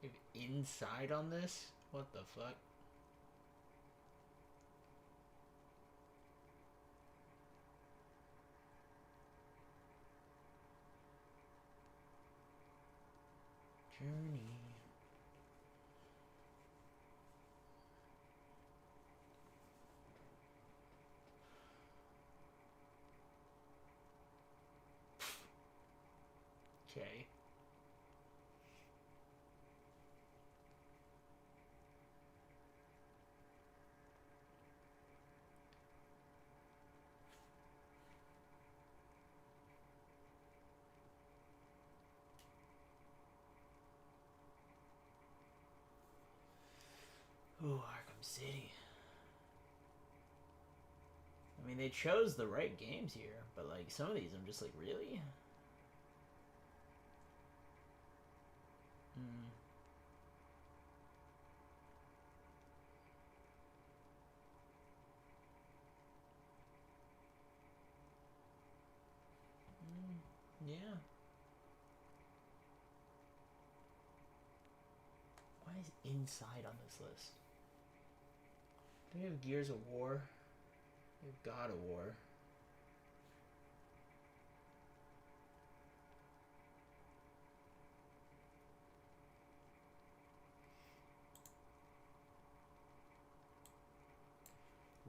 If inside on this? What the fuck? Journey. Okay. Ooh, Arkham City. I mean, they chose the right games here, but like some of these, I'm just like, really? Hmm. Yeah. Why is inside on this list? Do we have Gears of War? We have God of War.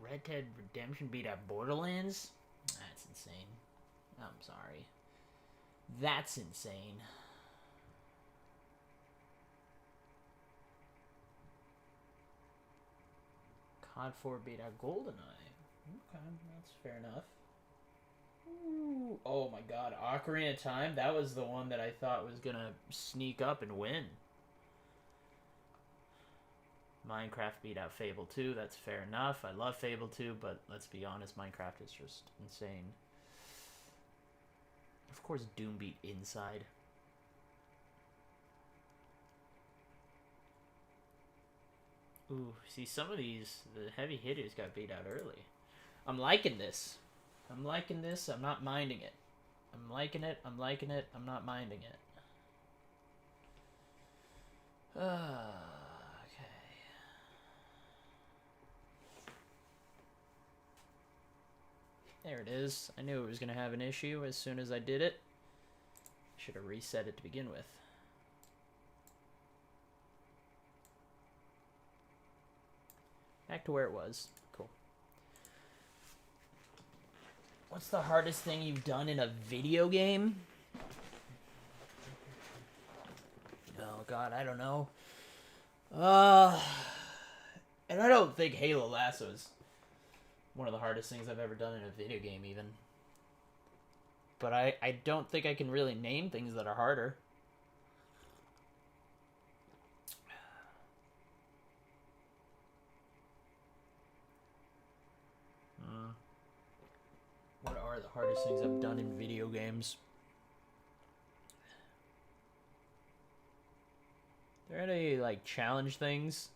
Red Dead Redemption beat out Borderlands? That's insane. I'm sorry. That's insane. COD 4 beat out GoldenEye. Okay, that's fair enough. Ooh. Oh my god, Ocarina of Time? That was the one that I thought was gonna sneak up and win. Minecraft beat out Fable 2, that's fair enough. I love Fable 2, but let's be honest, Minecraft is just insane. Of course, Doom beat Inside. Ooh, see, some of these, the heavy hitters got beat out early. I'm liking this. I'm liking this. I'm not minding it. I'm liking it. I'm liking it. I'm not minding it. Okay. There it is. I knew it was going to have an issue as soon as I did it. Should have reset it to begin with. Back to where it was. Cool. What's the hardest thing you've done in a video game? Oh god, I don't know. And I don't think Halo Lasso is one of the hardest things I've ever done in a video game even. But I don't think I can really name things that are harder. What are the hardest things I've done in video games? Are there any, like, challenge things?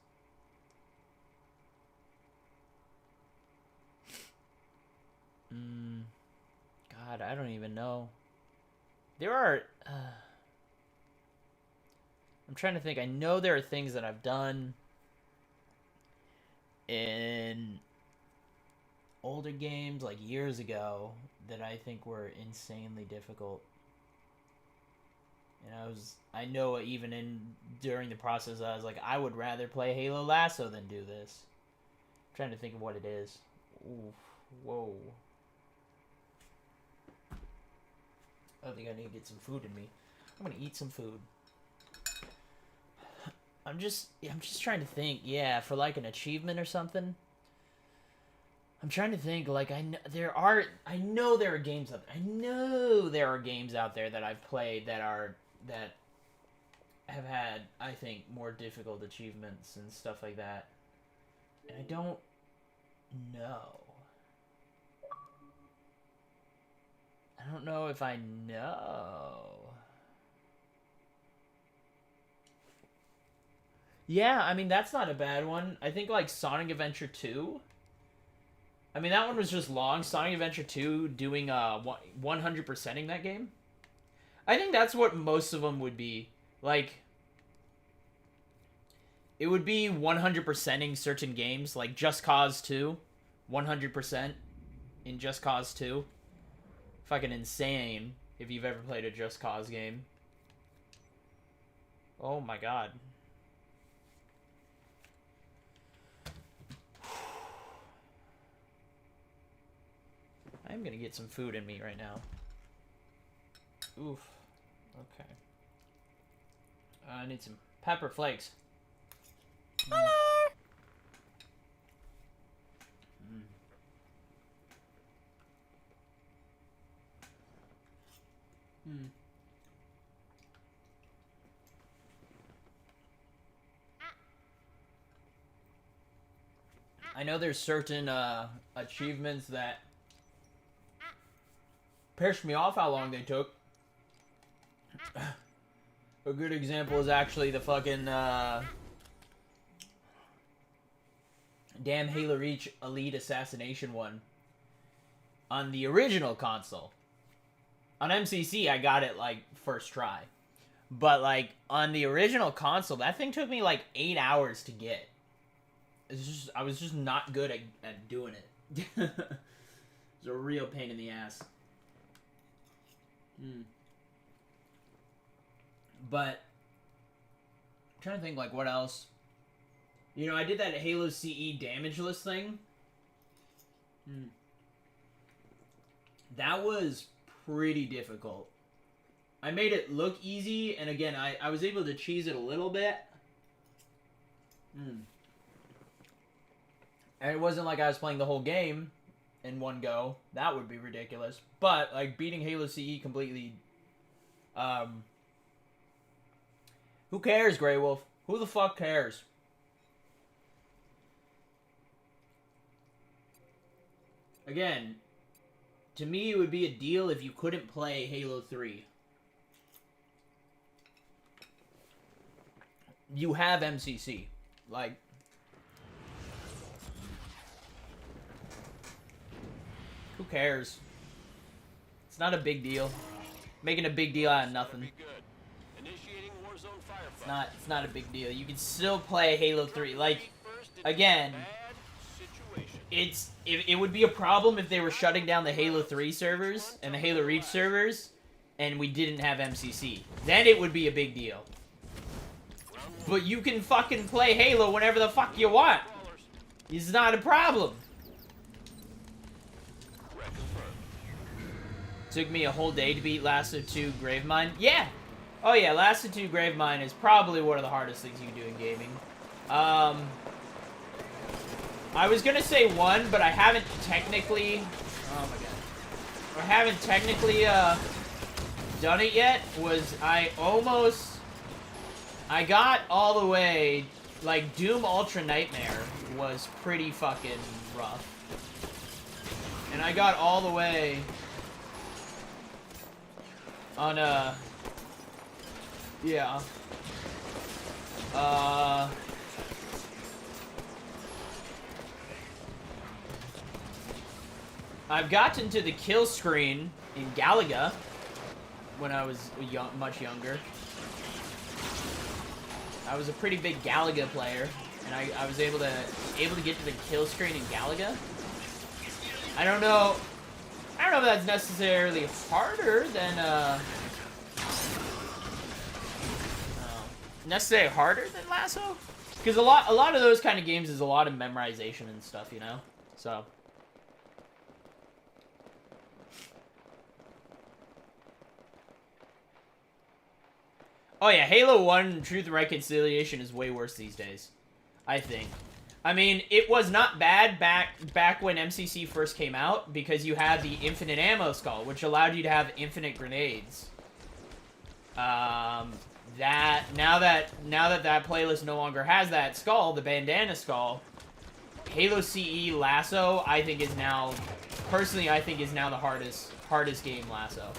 God, I don't even know. There are... I'm trying to think. I know there are things that I've done in older games, like years ago, that I think were insanely difficult. And I know even during the process, I was like, I would rather play Halo Lasso than do this. I'm trying to think of what it is. Oof, whoa. I think I need to get some food in me. I'm gonna eat some food. I'm just trying to think. Yeah, for like an achievement or something. I'm trying to think. Like I know there are games out there. I know there are games out there that I've played that have had, I think, more difficult achievements and stuff like that. And I don't know. I don't know if I know. Yeah, I mean, that's not a bad one. I think, like, Sonic Adventure 2. I mean, that one was just long. Sonic Adventure 2 doing 100%ing that game. I think that's what most of them would be. Like, It would be 100%ing certain games, like Just Cause 2. 100% in Just Cause 2. Fucking insane if you've ever played a Just Cause game. Oh my god. I'm gonna get some food in me right now. Oof. Okay. I need some pepper flakes. Hello! I know there's certain achievements that pissed me off how long they took. A good example is actually the fucking damn Halo Reach Elite Assassination one on the original console. On MCC, I got it like first try, but like on the original console, that thing took me like 8 hours to get. I was just not good at doing it. It's a real pain in the ass. But I'm trying to think like what else. You know, I did that Halo CE damageless thing. That was pretty difficult. I made it look easy, and again, I was able to cheese it a little bit. And it wasn't like I was playing the whole game in one go. That would be ridiculous. But, like, beating Halo CE completely... who cares, Grey Wolf? Who the fuck cares? Again, to me it would be a deal if you couldn't play Halo 3. You have MCC. Like... who cares? It's not a big deal. Making a big deal out of nothing. It's not a big deal. You can still play Halo 3. Like, again, it would be a problem if they were shutting down the Halo 3 servers and the Halo Reach servers and we didn't have MCC. Then it would be a big deal. But you can fucking play Halo whenever the fuck you want. It's not a problem. Took me a whole day to beat Lasso 2 Gravemind. Yeah! Oh yeah, Lasso 2 Gravemind is probably one of the hardest things you can do in gaming. I was gonna say 1, but I haven't technically... oh my god. I haven't technically, done it yet. I got all the way... like, Doom Ultra Nightmare was pretty fucking rough. And I got all the way... on, yeah. I've gotten to the kill screen in Galaga when I was much younger. I was a pretty big Galaga player, and I was able to get to the kill screen in Galaga. I don't know if that's necessarily harder than necessarily harder than Lasso, because a lot of those kind of games is a lot of memorization and stuff, you know. So. Oh yeah, Halo 1 Truth and Reconciliation is way worse these days, I think. I mean, it was not bad back when MCC first came out, because you had the infinite ammo skull, which allowed you to have infinite grenades. Now that playlist no longer has that skull, the bandana skull, Halo CE Lasso, I think is now, personally, I think is now the hardest game Lasso.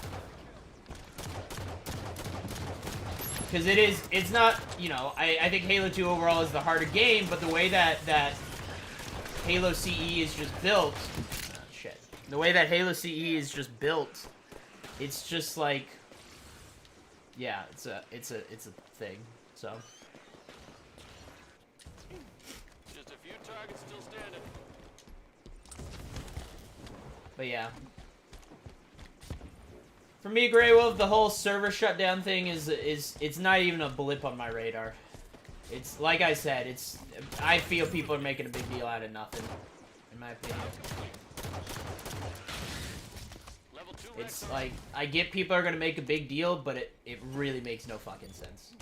Because it's not, you know, I think Halo 2 overall is the harder game, but the way that Halo CE is just built, the way that Halo CE is just built, it's just like, yeah, it's a thing, so. Just a few targets still standing. But yeah. For me, Grey Wolf, the whole server shutdown thing is it's not even a blip on my radar. It's like I said, I feel people are making a big deal out of nothing, in my opinion. It's like, I get people are gonna make a big deal, but it really makes no fucking sense.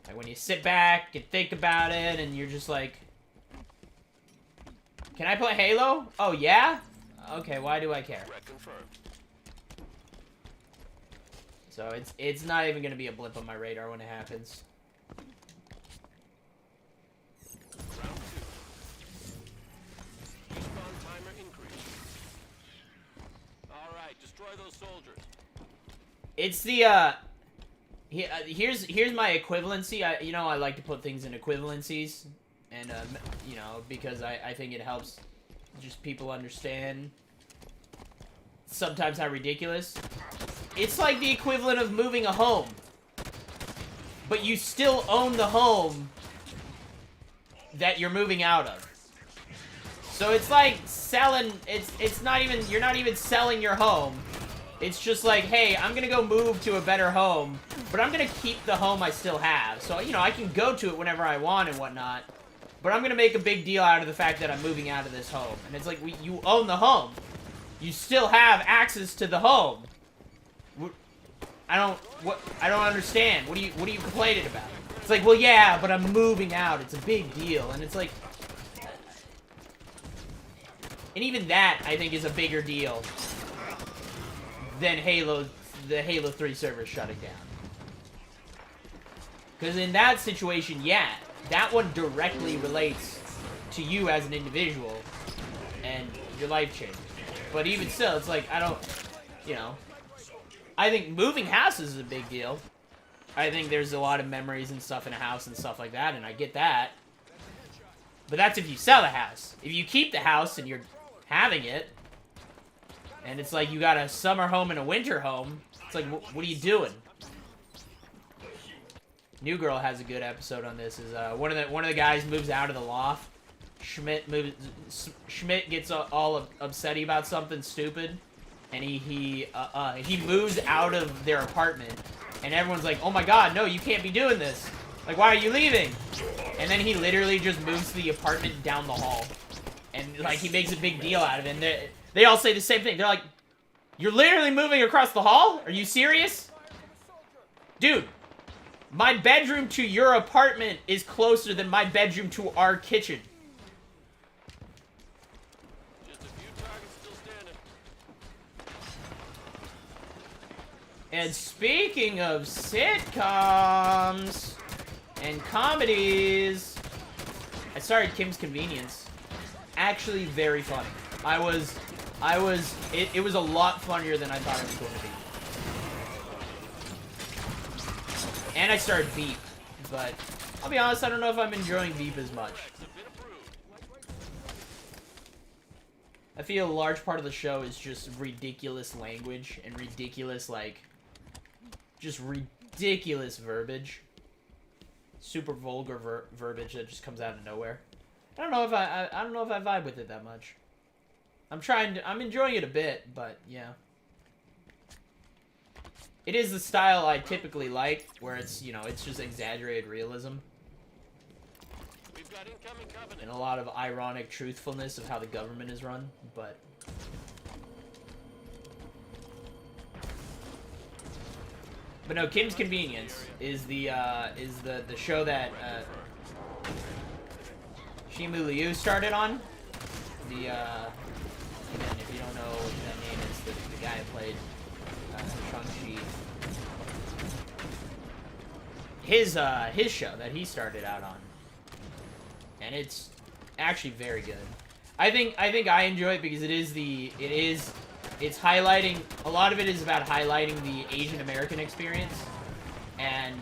Like, when you sit back and think about it, and you're just like, can I play Halo? Oh, yeah? Okay, why do I care? So, it's not even gonna be a blip on my radar when it happens. Round 2. Respawn timer increase. Alright, destroy those soldiers. It's the, here's my equivalency. I like to put things in equivalencies. And, because I think it helps just people understand sometimes how ridiculous. It's like the equivalent of moving a home. But you still own the home that you're moving out of. So it's like selling, it's not even, you're not even selling your home. It's just like, hey, I'm gonna go move to a better home, but I'm gonna keep the home I still have. So, I can go to it whenever I want and whatnot, but I'm gonna make a big deal out of the fact that I'm moving out of this home. And it's like, you own the home. You still have access to the home. I don't understand. What are you complaining about? It's like, well, yeah, but I'm moving out. It's a big deal. And it's like, and even that, I think, is a bigger deal than the Halo 3 server shutting down. Because in that situation, yeah, that one directly relates to you as an individual and your life changes. But even still, it's like, I think moving houses is a big deal. I think there's a lot of memories and stuff in a house and stuff like that, and I get that. But that's if you sell the house. If you keep the house and you're having it, and it's like you got a summer home and a winter home, it's like, what are you doing? New Girl has a good episode on this. Is one of the guys moves out of the loft. Schmidt gets all upsetty about something stupid, and he moves out of their apartment, and everyone's like, oh my god, no, you can't be doing this. Like, why are you leaving? And then he literally just moves the apartment down the hall, and like he makes a big deal out of it. And they all say the same thing. They're like, you're literally moving across the hall? Are you serious? Dude, my bedroom to your apartment is closer than my bedroom to our kitchen. Just a few targets still standing. And speaking of sitcoms and comedies, I started Kim's Convenience. Actually very funny. It was a lot funnier than I thought it was going to be. And I started Veep, but I'll be honest, I don't know if I'm enjoying Veep as much. I feel a large part of the show is just ridiculous language and ridiculous, just ridiculous verbiage. Super vulgar verbiage that just comes out of nowhere. I don't know if I vibe with it that much. I'm enjoying it a bit, but yeah. It is the style I typically like, where it's, it's just exaggerated realism. We've got incoming covenant. And a lot of ironic truthfulness of how the government is run, but... But no, Kim's Convenience is the show that, Shimu Liu started on. Again, if you don't know what that name is, the guy who played Shang-Chi. His show that he started out on. And it's actually very good. I think I enjoy it because it's highlighting, a lot of it is about highlighting the Asian American experience. And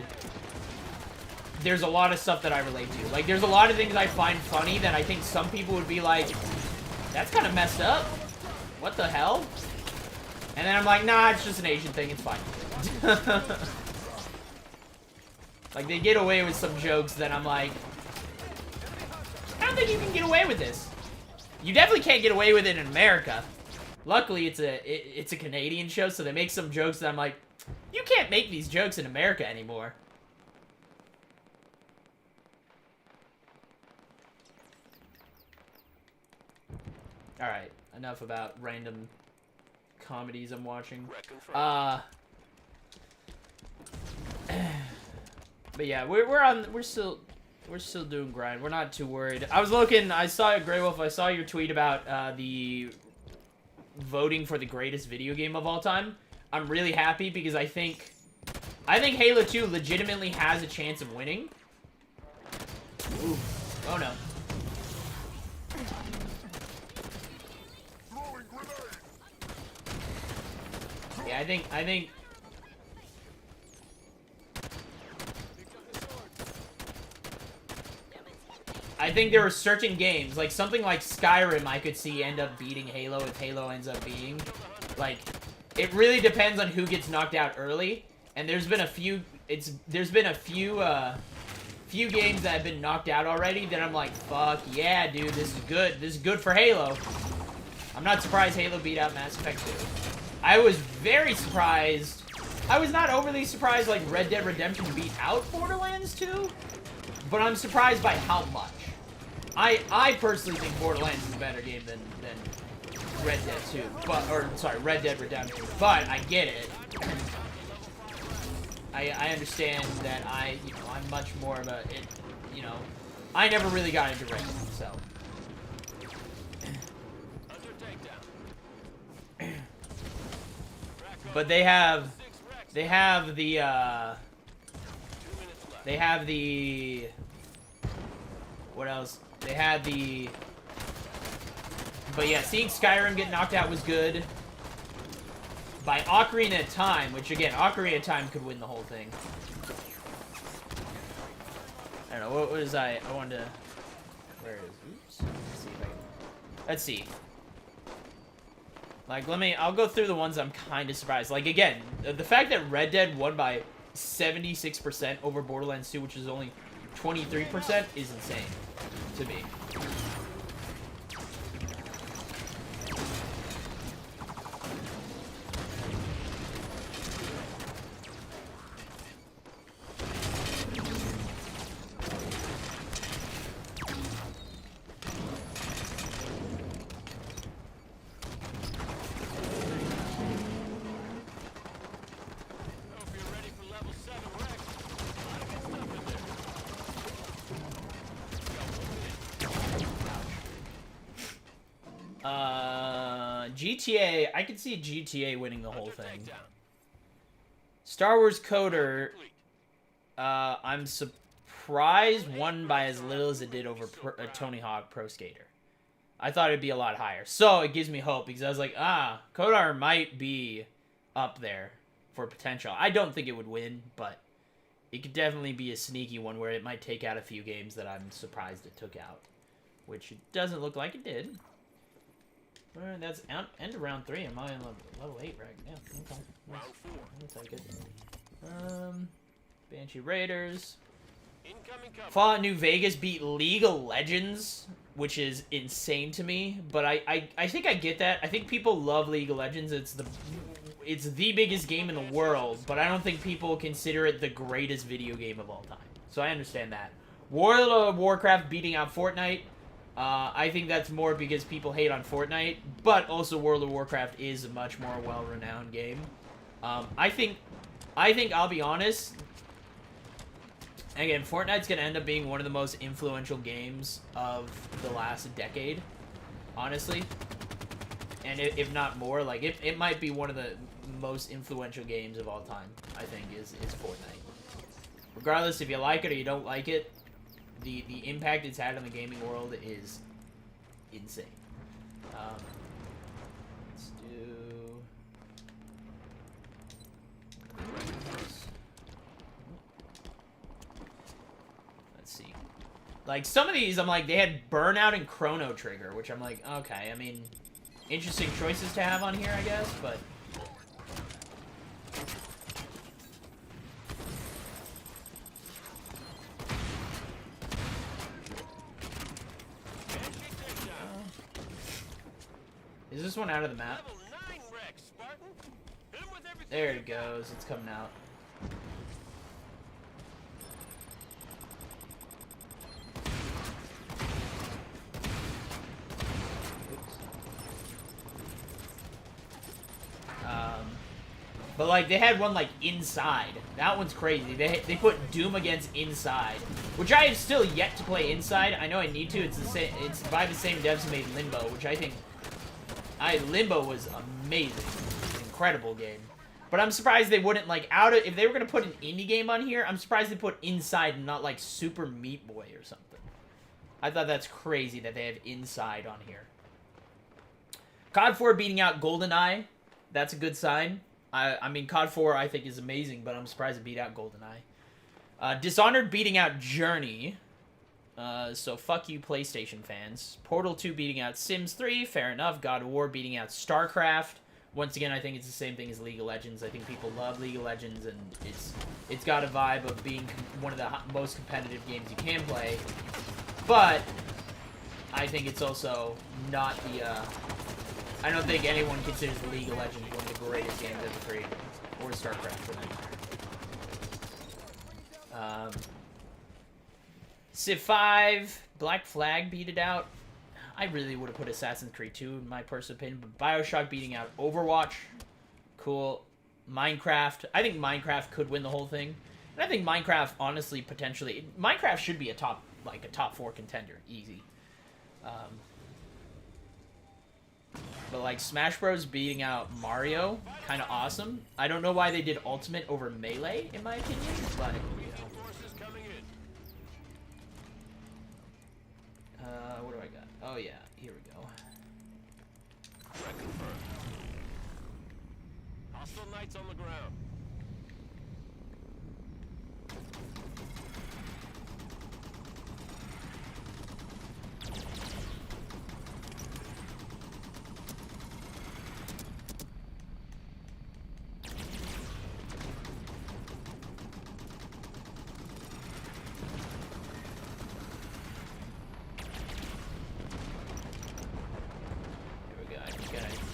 there's a lot of stuff that I relate to. Like, there's a lot of things I find funny that I think some people would be like, that's kind of messed up. What the hell? And then I'm like, nah, it's just an Asian thing, it's fine. Like, they get away with some jokes that I'm like, think you can get away with this. You definitely can't get away with it in America. Luckily, it's a Canadian show, so they make some jokes that I'm like, you can't make these jokes in America anymore. Alright, enough about random comedies I'm watching. But yeah, we're still doing grind. We're not too worried. I was looking, I saw Grey Wolf, I saw your tweet about the voting for the greatest video game of all time. I'm really happy because I think Halo 2 legitimately has a chance of winning. Ooh. Oh no. Yeah, I think there are certain games, like something like Skyrim, I could see end up beating Halo if Halo ends up being. Like, it really depends on who gets knocked out early. And there's been a few games that have been knocked out already that I'm like, fuck yeah, dude, this is good. This is good for Halo. I'm not surprised Halo beat out Mass Effect 2. I was very surprised. I was not overly surprised like Red Dead Redemption beat out Borderlands 2, but I'm surprised by how much. I personally think Borderlands is a better game than Red Dead 2, Red Dead Redemption, but I get it. I understand that I'm much more of a, I never really got into Red Dead, so. But they have the, what else? But yeah, seeing Skyrim get knocked out was good. By Ocarina of Time, which again, Ocarina of Time could win the whole thing. I don't know, what was I wanted to, where is, oops, let's see. Like, I'll go through the ones I'm kind of surprised. Like, again, the fact that Red Dead won by 76% over Borderlands 2, which is only 23%, is insane to me. GTA, I could see GTA winning the whole thing. Star Wars Coder, I'm surprised won by as little as it did over Tony Hawk Pro Skater. I thought it'd be a lot higher. So it gives me hope because I was like, Kodar might be up there for potential. I don't think it would win, but it could definitely be a sneaky one where it might take out a few games that I'm surprised it took out. Which it doesn't look like it did. That's end of round 3. Am I on level 8 right now? Yeah, okay. I'll take it. Banshee Raiders. Fallout New Vegas beat League of Legends, which is insane to me. But I think I get that. I think people love League of Legends. It's the biggest game in the world, but I don't think people consider it the greatest video game of all time. So I understand that. World of Warcraft beating out Fortnite. I think that's more because people hate on Fortnite, but also World of Warcraft is a much more well-renowned game. I think I'll be honest. Again, Fortnite's gonna end up being one of the most influential games of the last decade, honestly. And if not more, like it might be one of the most influential games of all time. I think is Fortnite. Regardless if you like it or you don't like it. The impact it's had on the gaming world is insane. Let's do... Let's see. Like, some of these, I'm like, they had Burnout and Chrono Trigger, which I'm like, okay, I mean, interesting choices to have on here, I guess, but... Is this one out of the map? Level 9 Rex, Spartan. Hit him with everything There you it got. goes. It's coming out. But like they had one like inside. That one's crazy. They put Doom against Inside, which I have still yet to play Inside. I know I need to. It's the same. It's by the same devs who made Limbo, which I think Limbo was amazing. It's an incredible game. But I'm surprised they wouldn't like if they were gonna put an indie game on here. I'm surprised they put Inside and not like Super Meat Boy or something. I thought that's crazy that they have Inside on here. COD 4 beating out GoldenEye. That's a good sign. I mean, COD 4 I think is amazing, but I'm surprised it beat out GoldenEye. Dishonored beating out Journey. So fuck you, PlayStation fans. Portal 2 beating out Sims 3. Fair enough. God of War beating out StarCraft. Once again, I think it's the same thing as League of Legends. I think people love League of Legends, and it's got a vibe of being one of the most competitive games you can play. But I think it's also not the... I don't think anyone considers League of Legends one of the greatest games ever created. Or StarCraft, for that matter. Civ 5, Black Flag beat it out. I really would have put Assassin's Creed 2 in my personal opinion, but Bioshock beating out Overwatch. Cool. Minecraft. I think Minecraft could win the whole thing. And I think Minecraft, honestly, potentially... Minecraft should be a top 4 contender. Easy. But, like, Smash Bros. Beating out Mario, kind of awesome. I don't know why they did Ultimate over Melee, in my opinion, but, you know. What do I got? Oh, yeah. Here we go. Hostile knights on the ground.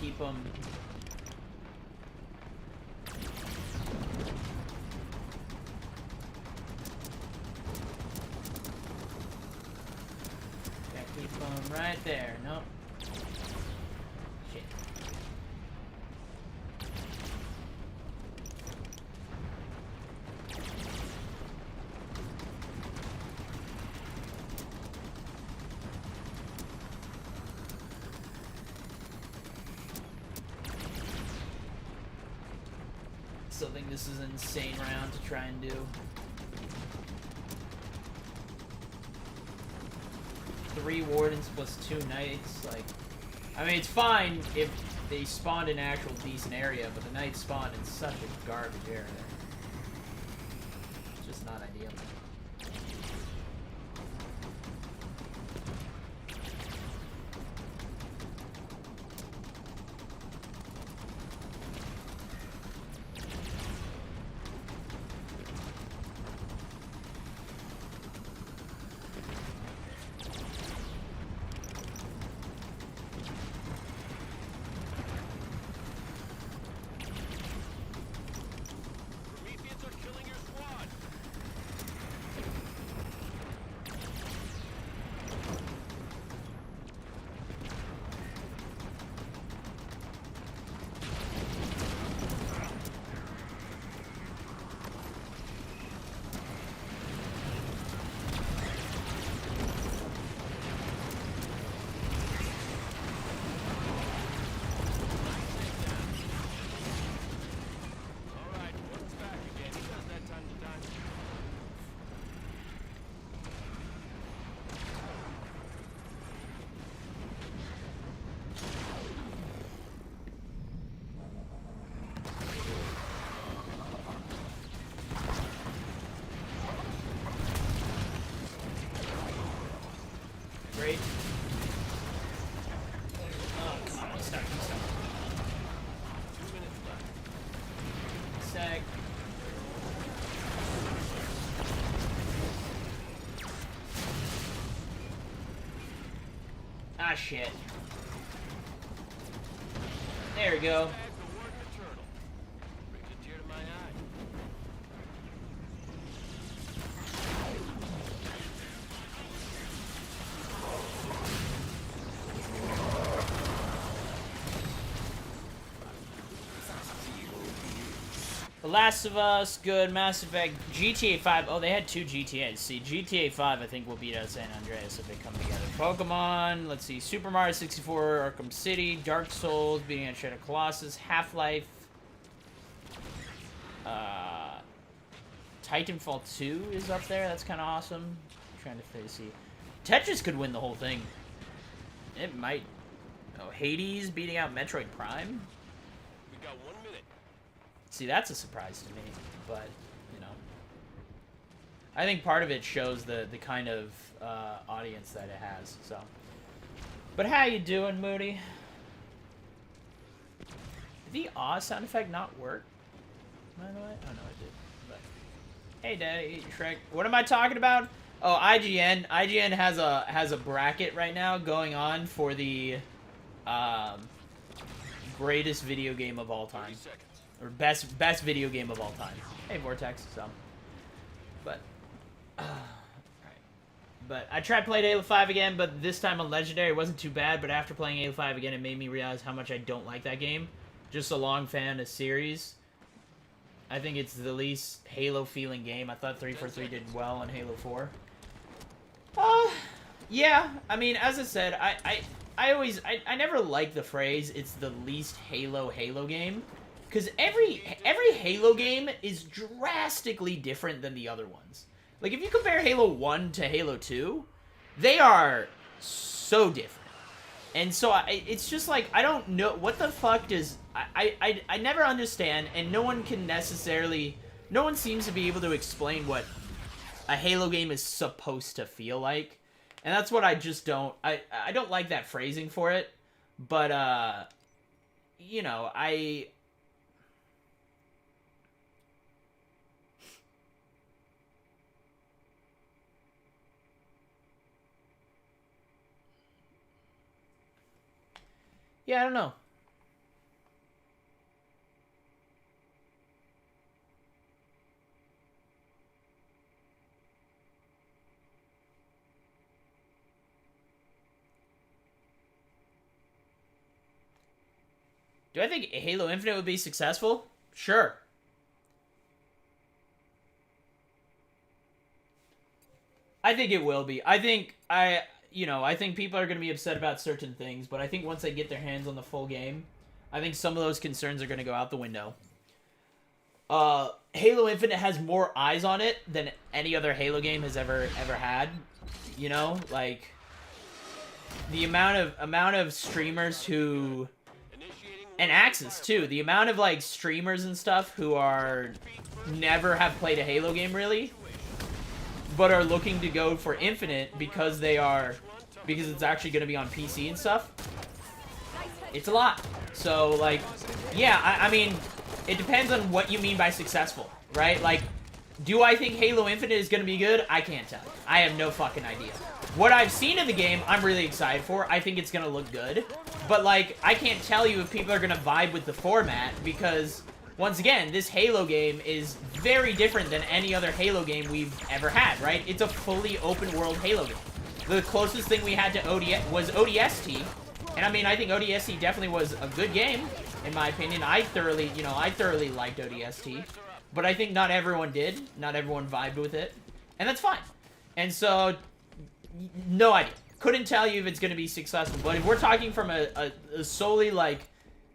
Keep them. Gotta keep them right there. Nope. Shit. Still think this is an insane round to try and do. 3 wardens plus 2 knights, like... I mean, it's fine if they spawned in an actual decent area, but the knights spawned in such a garbage area. It's just not ideal. Great. Oh, come on, I'm stuck. 2 minutes left. Sec. Ah, shit. There we go. Bag the word maternal. Brings a tear to my eye. The Last of Us, good. Mass Effect, GTA 5. Oh, they had 2 GTAs. See, GTA 5, I think, will beat out San Andreas if they come together. Pokemon, let's see. Super Mario 64, Arkham City, Dark Souls, beating out Shadow Colossus, Half-Life, Titanfall 2 is up there. That's kind of awesome. I'm trying to see. Tetris could win the whole thing. It might. Oh, Hades beating out Metroid Prime? We got 1 minute. See, that's a surprise to me, but, you know. I think part of it shows the kind of audience that it has, so. But how you doing, Moody? Did the awe sound effect not work, by the way? Oh, no, it did. But, hey, Daddy, Shrek. What am I talking about? Oh, IGN. IGN has a bracket right now going on for the greatest video game of all time. 30 seconds. Or best video game of all time. Hey, Vortex. So, but, right. But I tried playing Halo 5 again, but this time on Legendary it wasn't too bad. But after playing Halo 5 again, it made me realize how much I don't like that game. Just a long fan of series. I think it's the least Halo feeling game. I thought 343 did well on Halo 4. Yeah. I mean, as I said, I never liked the phrase "it's the least Halo game." Because every Halo game is drastically different than the other ones. Like, if you compare Halo 1 to Halo 2, they are so different. And so, it's just like, I don't know, what the fuck does... I never understand, and no one seems to be able to explain what a Halo game is supposed to feel like. And that's what I just don't... I don't like that phrasing for it, but, you know, yeah, I don't know. Do I think Halo Infinite would be successful? Sure. I think it will be. I think people are going to be upset about certain things, but I think once they get their hands on the full game, I think some of those concerns are going to go out the window. Halo Infinite has more eyes on it than any other Halo game has ever had. You know, like the amount of streamers who, and access too, the amount of like streamers and stuff who are never have played a Halo game really, but are looking to go for Infinite because it's actually going to be on PC and stuff. It's a lot. So, like, yeah, I mean, it depends on what you mean by successful, right? Like, do I think Halo Infinite is going to be good? I can't tell you. I have no fucking idea. What I've seen in the game, I'm really excited for. I think it's going to look good. But, like, I can't tell you if people are going to vibe with the format because, once again, this Halo game is very different than any other Halo game we've ever had, right? It's a fully open-world Halo game. The closest thing we had to was ODST. And, I mean, I think ODST definitely was a good game, in my opinion. I thoroughly liked ODST. But I think not everyone did. Not everyone vibed with it. And that's fine. And so, no idea. Couldn't tell you if it's going to be successful. But if we're talking from a solely, like,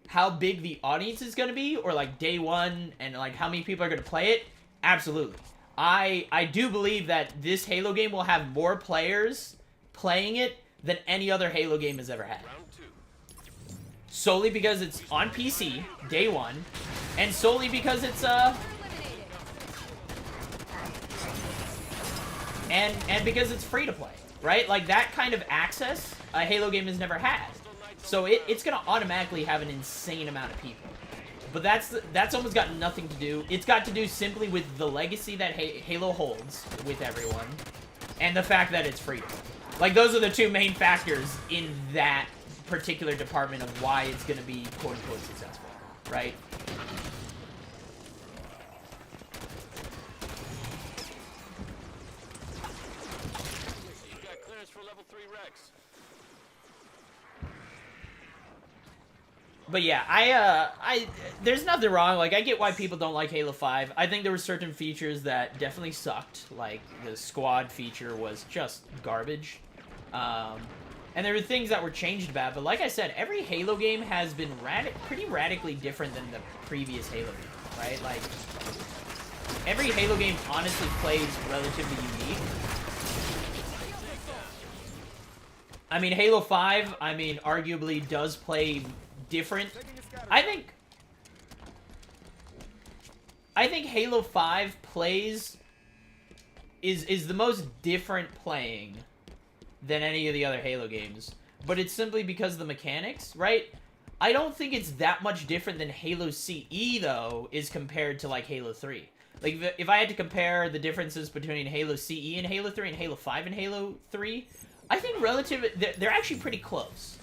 how big the audience is going to be, or, like, day one, and, like, how many people are going to play it, absolutely. I do believe that this Halo game will have more players playing it than any other Halo game has ever had. Solely because it's on PC, day one, and solely because it's, and because it's free to play, right? Like, that kind of access a Halo game has never had. So it's gonna automatically have an insane amount of people. But that's almost got nothing to do. It's got to do simply with the legacy that Halo holds with everyone, and the fact that it's free. Like, those are the two main factors in that particular department of why it's going to be quote-unquote successful, right? You've got clearance for level 3 Rex. But yeah, there's nothing wrong. Like, I get why people don't like Halo 5. I think there were certain features that definitely sucked. Like, the squad feature was just garbage. And there were things that were changed about it. But like I said, every Halo game has been pretty radically different than the previous Halo game, right? Like, every Halo game honestly plays relatively unique. I mean, Halo 5, I mean, arguably does play different. I think Halo 5 plays is the most different playing than any of the other Halo games, but it's simply because of the mechanics, right? I don't think it's that much different than Halo CE though is compared to like Halo 3. Like if I had to compare the differences between Halo CE and Halo 3 and Halo 5 and Halo 3, I think they're actually pretty close.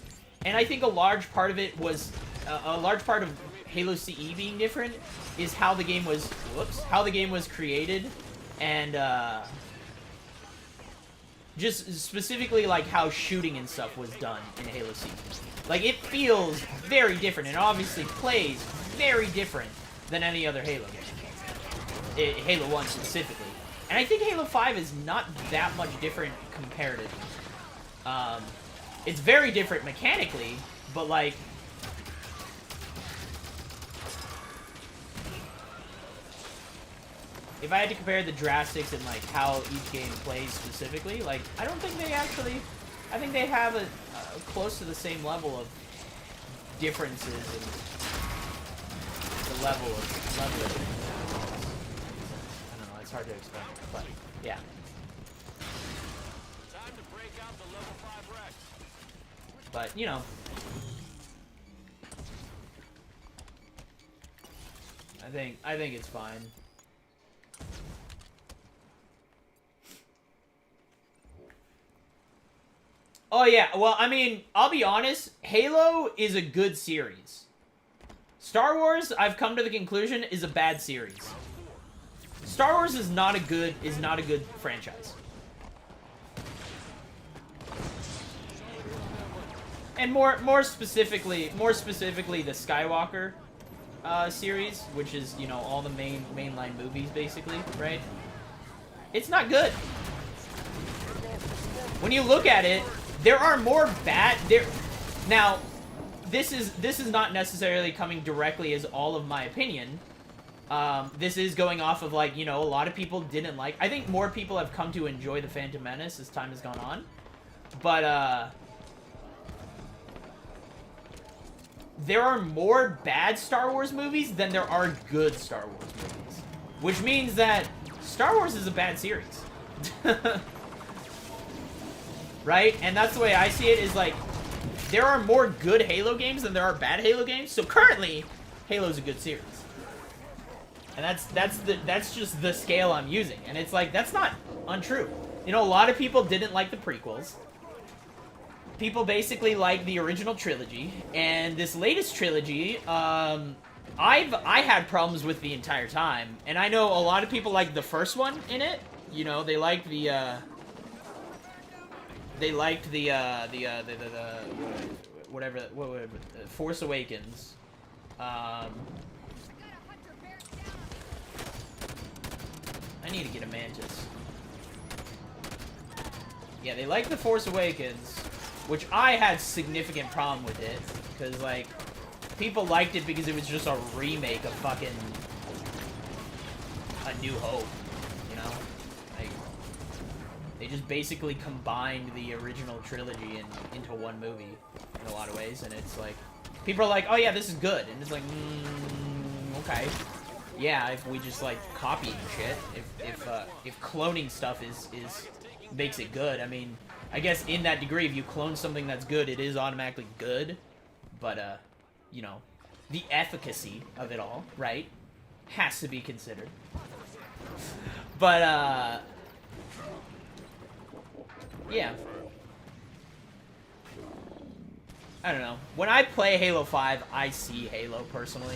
And I think a large part of it was, a large part of Halo CE being different is how the game was, how the game was created, and just specifically like how shooting and stuff was done in Halo CE. Like, it feels very different, and obviously plays very different than any other Halo game. Halo 1 specifically. And I think Halo 5 is not that much different comparatively. It's very different mechanically, but like, if I had to compare the drastics and like how each game plays specifically, like, I don't think they actually, I think they have a close to the same level of differences in the level of I don't know, it's hard to explain, but yeah. Time to break out the level 5 Rex. But, you know, I think it's fine. Oh yeah, well, I mean, I'll be honest, Halo is a good series. Star Wars, I've come to the conclusion, is a bad series. Star Wars is not a good franchise. And more specifically the Skywalker series, which is, you know, all the mainline movies basically, right? It's not good. When you look at it, there are more bad now. This is not necessarily coming directly as all of my opinion. This is going off of, like, you know, a lot of people didn't like. I think more people have come to enjoy the Phantom Menace as time has gone on, but there are more bad Star Wars movies than there are good Star Wars movies. Which means that Star Wars is a bad series. Right? And that's the way I see it, is like, there are more good Halo games than there are bad Halo games. So currently, Halo's a good series. And that's just the scale I'm using. And it's like, that's not untrue. You know, a lot of people didn't like the prequels. People basically like the original trilogy, and this latest trilogy, I had problems with the entire time, and I know a lot of people like the first one in it. You know, they liked the Force Awakens. I need to get a Mantis. Yeah, they liked the Force Awakens, which I had significant problem with it, because, like, people liked it because it was just a remake of fucking A New Hope, you know? Like, they just basically combined the original trilogy into one movie in a lot of ways, and it's like, people are like, oh yeah, this is good, and it's like, okay. Yeah, if we just, like, copying shit, if cloning stuff makes it good, I mean, I guess in that degree, if you clone something that's good, it is automatically good. But, you know, the efficacy of it all, right, has to be considered. But, yeah. I don't know. When I play Halo 5, I see Halo personally.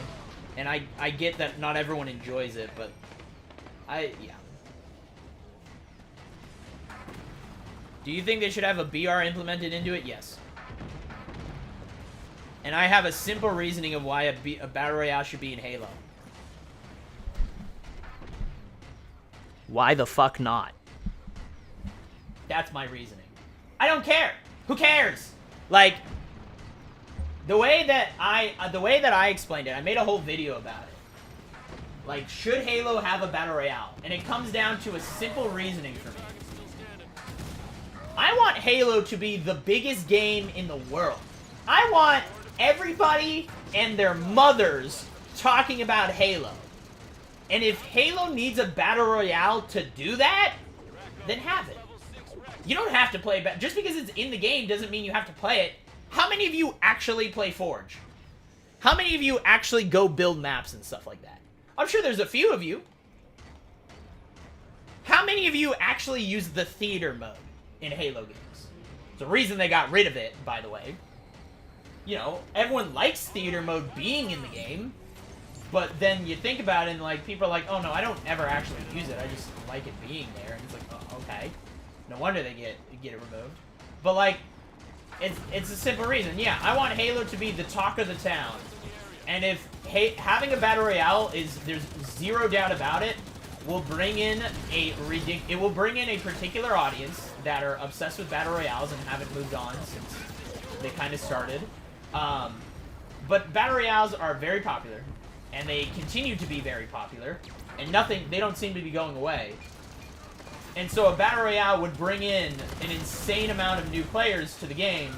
And I get that not everyone enjoys it, but yeah. Do you think they should have a BR implemented into it? Yes. And I have a simple reasoning of why a Battle Royale should be in Halo. Why the fuck not? That's my reasoning. I don't care. Who cares? Like, the way that I explained it, I made a whole video about it. Like, should Halo have a Battle Royale? And it comes down to a simple reasoning for me. I want Halo to be the biggest game in the world. I want everybody and their mothers talking about Halo. And if Halo needs a Battle Royale to do that, then have it. You don't have to play just because it's in the game doesn't mean you have to play it. How many of you actually play Forge? How many of you actually go build maps and stuff like that? I'm sure there's a few of you. How many of you actually use the theater mode in Halo games? It's the reason they got rid of it, by the way. You know, everyone likes theater mode being in the game, but then you think about it and, like, people are like, oh no, I don't ever actually use it, I just like it being there. And it's like, oh, okay. No wonder they get it removed. But, like, it's a simple reason. Yeah, I want Halo to be the talk of the town. And if having a Battle Royale there's zero doubt about it, will bring in it will bring in a particular audience that are obsessed with Battle Royales and haven't moved on since they kind of started. But Battle Royales are very popular, and they continue to be very popular, and they don't seem to be going away. And so a Battle Royale would bring in an insane amount of new players to the game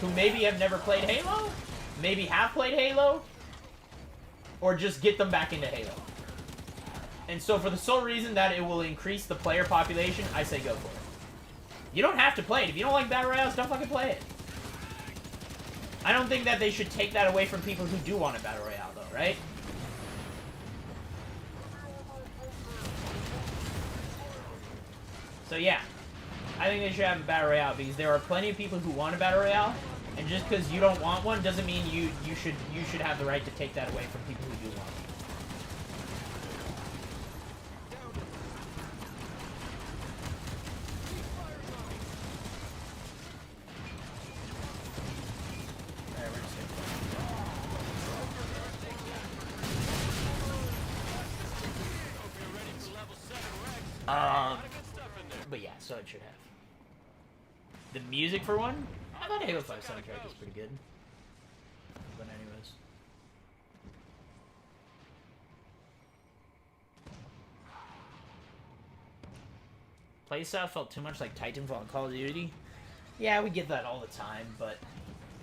who maybe have never played Halo, maybe have played Halo, or just get them back into Halo. And so for the sole reason that it will increase the player population, I say go for it. You don't have to play it. If you don't like Battle Royales, don't fucking play it. I don't think that they should take that away from people who do want a Battle Royale, though, right? So yeah, I think they should have a Battle Royale because there are plenty of people who want a Battle Royale, and just because you don't want one doesn't mean you should have the right to take that away from people who do want one. But yeah, so it should have. The music for one? I thought Halo 5 soundtrack was pretty good. But anyways. Playstyle felt too much like Titanfall and Call of Duty. Yeah, we get that all the time, but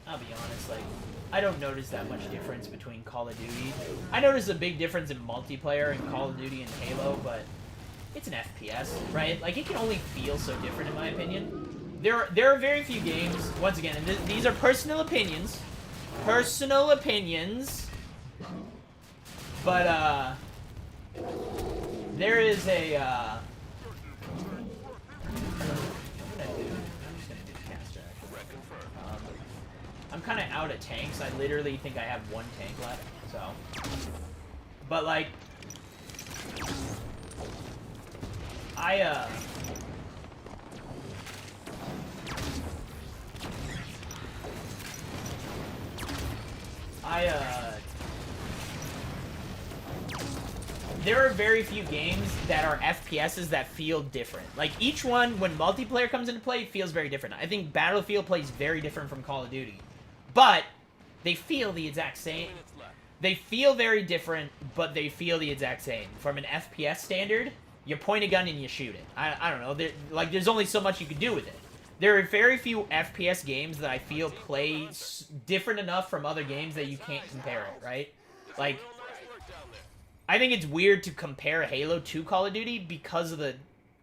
I'll be honest, like, I don't notice that much difference between Call of Duty. I notice a big difference in multiplayer in Call of Duty and Halo, but it's an FPS, right? Like, it can only feel so different in my opinion. There are very few games, once again, and these are personal opinions. Personal opinions. But, there is a, I'm just gonna do caster, actually. I'm kind of out of tanks. I literally think I have one tank left, so. But, like, there are very few games that are FPSs that feel different. Like, each one, when multiplayer comes into play, feels very different. I think Battlefield plays very different from Call of Duty. But they feel the exact same. They feel very different, but they feel the exact same. From an FPS standard, you point a gun and you shoot it. I don't know. There's only so much you can do with it. There are very few FPS games that I feel play different enough from other games that you can't compare it, right? Like, I think it's weird to compare Halo to Call of Duty because of the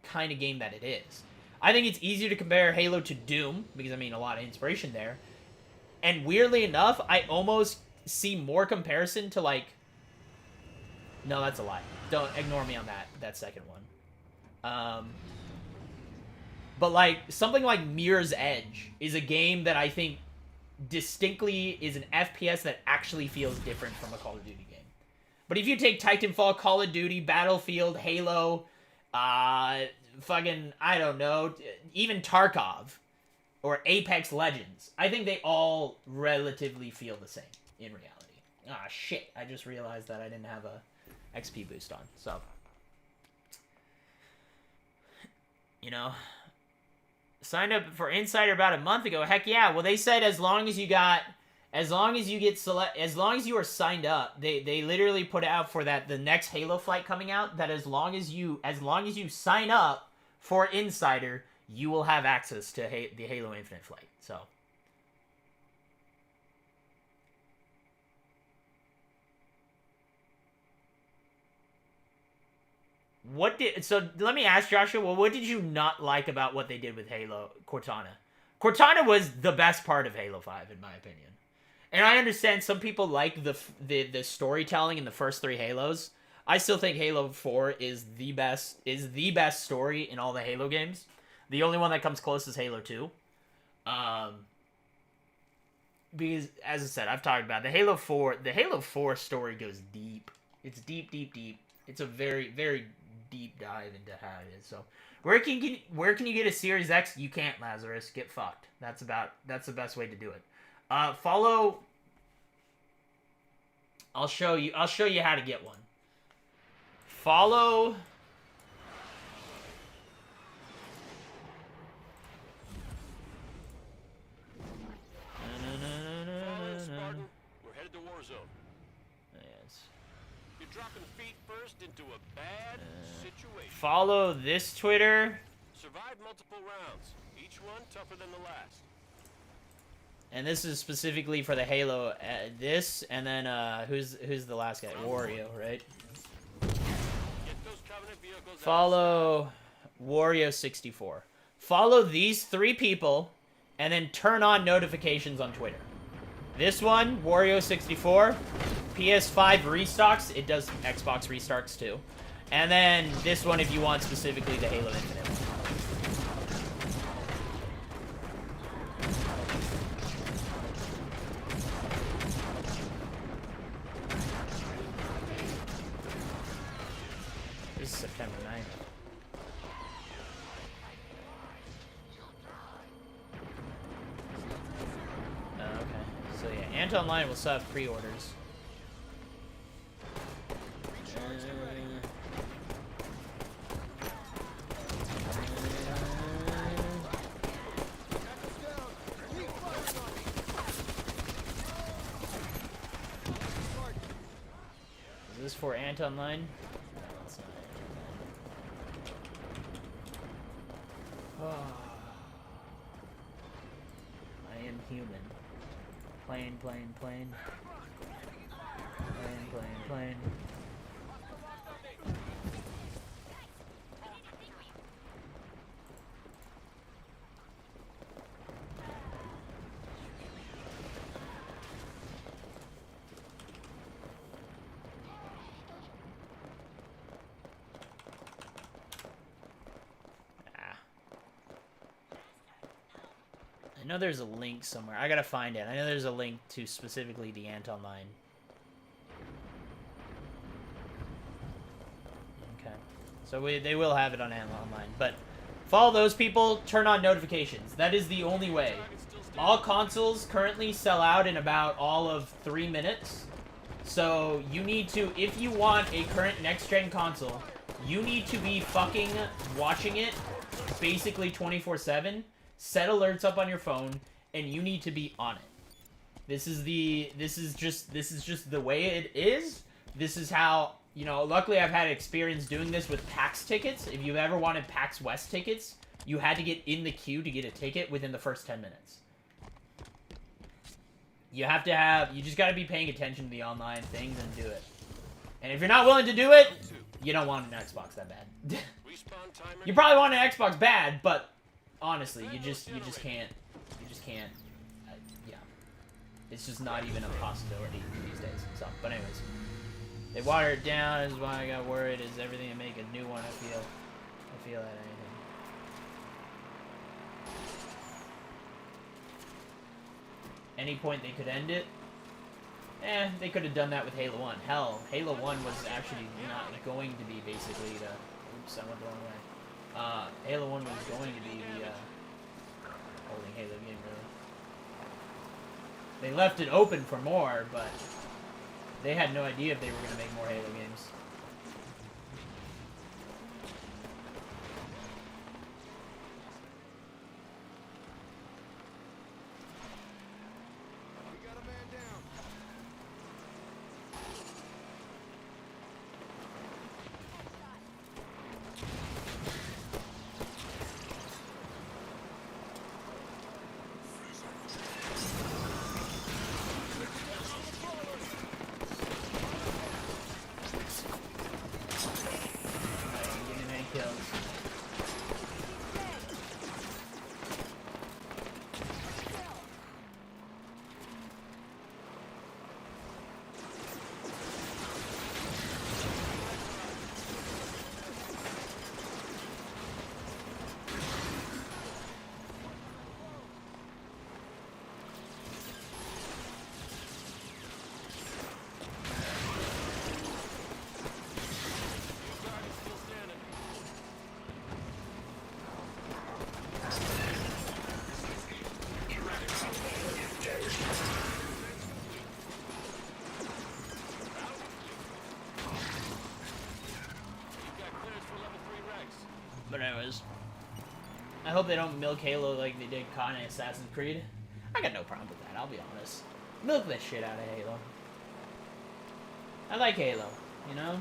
kind of game that it is. I think it's easier to compare Halo to Doom, because, I mean, a lot of inspiration there. And weirdly enough, I almost see more comparison to, like... No, that's a lie. Don't ignore me on that second one. But, like, something like Mirror's Edge is a game that I think distinctly is an FPS that actually feels different from a Call of Duty game. But if you take Titanfall, Call of Duty, Battlefield, Halo, fucking, I don't know, even Tarkov, or Apex Legends, I think they all relatively feel the same in reality. Ah, shit, I just realized that I didn't have a XP boost on, so. You know, signed up for Insider about a month ago. Heck yeah. Well, they said as long as you are signed up, they literally put out for that the next Halo flight coming out that as long as you sign up for Insider, you will have access to the Halo Infinite flight. So. So let me ask Joshua, well, what did you not like about what they did with Halo Cortana? Cortana was the best part of Halo 5 in my opinion. And I understand some people like the storytelling in the first 3 Halos. I still think Halo 4 is the best story in all the Halo games. The only one that comes close is Halo 2. Because as I said, I've talked about the Halo 4 story goes deep. It's deep. It's a very, very deep dive into how it is. So, where can you get a Series X? You can't, Lazarus. Get fucked. That's the best way to do it. Follow. I'll show you how to get one. Follow. We're headed to war zone. Yes. You're dropping feet first into a bad situation. Follow this Twitter. Survive multiple rounds, each one tougher than the last. And this is specifically for the Halo. This and then who's the last guy? Wario, right? Get those Covenant vehicles Follow Wario64. Follow these 3 people, and then turn on notifications on Twitter. This one, Wario64, PS5 restocks. It does Xbox restarts too. And then this one if you want specifically the Halo Infinite one. This is September 9th. Oh, okay. So yeah, Ant Online will still have pre-orders. Is this for Ant Online? No, it's not Ant Online. I am human. Plane. Plane. I know there's a link somewhere. I gotta find it. I know there's a link to specifically the Ant Online. Okay. So they will have it on Ant Online. But follow those people, turn on notifications. That is the only way. All consoles currently sell out in about all of 3 minutes. So you need to, if you want a current next-gen console, you need to be fucking watching it basically 24/7. Set alerts up on your phone, and you need to be on it. This is just the way it is. This is how, you know, luckily I've had experience doing this with PAX tickets. If you've ever wanted PAX West tickets, you had to get in the queue to get a ticket within the first 10 minutes. You just gotta be paying attention to the online things and do it. And if you're not willing to do it, you don't want an Xbox that bad. You probably want an Xbox bad, but honestly, you just can't. Yeah, it's just not even a possibility these days. So, but anyways, they water it down. Is why I got worried. Is everything to make a new one? I feel that anything. any point they could end it. They could have done that with Halo 1. Hell, Halo 1 was actually not going to be basically the... Oops, I went the wrong way. Halo 1 was going to be the only Halo game, really. They left it open for more, but they had no idea if they were going to make more Halo games. But anyways, I hope they don't milk Halo like they did COD and Assassin's Creed. I got no problem with that, I'll be honest. Milk the shit out of Halo. I like Halo, you know?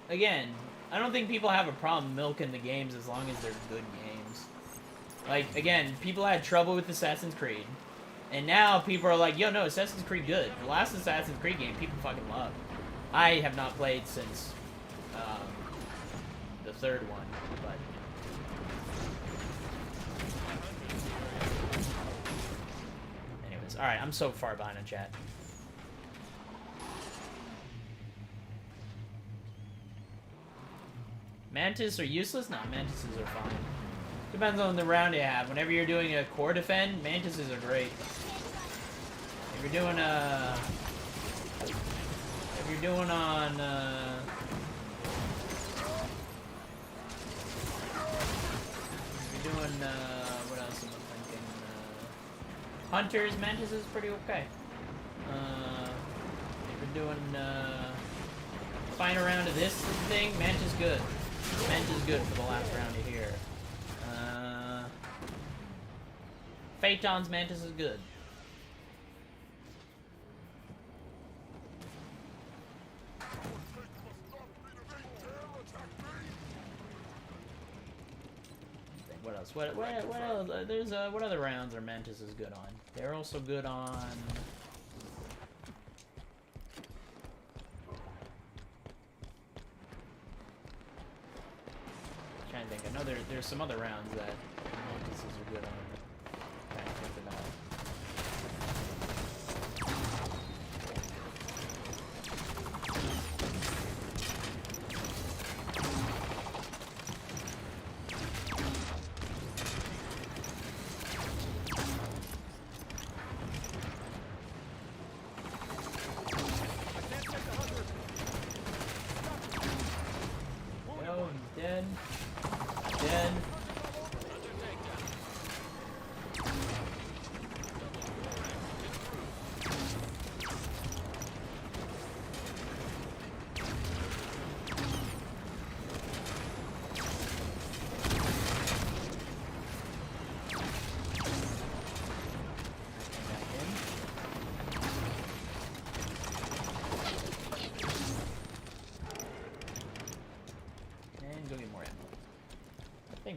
Again, I don't think people have a problem milking the games as long as they're good games. Like, again, people had trouble with Assassin's Creed. And now people are like, yo, no, Assassin's Creed good. The last Assassin's Creed game, people fucking love. I have not played since the third one, but... Anyways, alright, I'm so far behind on chat. Mantis are useless? No, mantises are fine. Depends on the round you have. Whenever you're doing a core defend, mantises are great. If you're doing a... If you're doing on... If you're doing... what else am I thinking? Hunters, mantis is pretty okay. If you're doing... Final round of this thing, mantis good. Mantis good for the last round of here. Phaeton's mantis is good. What else? What else? There's what other rounds are mantis is good on? They're also good on. I'm trying to think. I know there's some other rounds that mantises are good on. I'm trying to think about.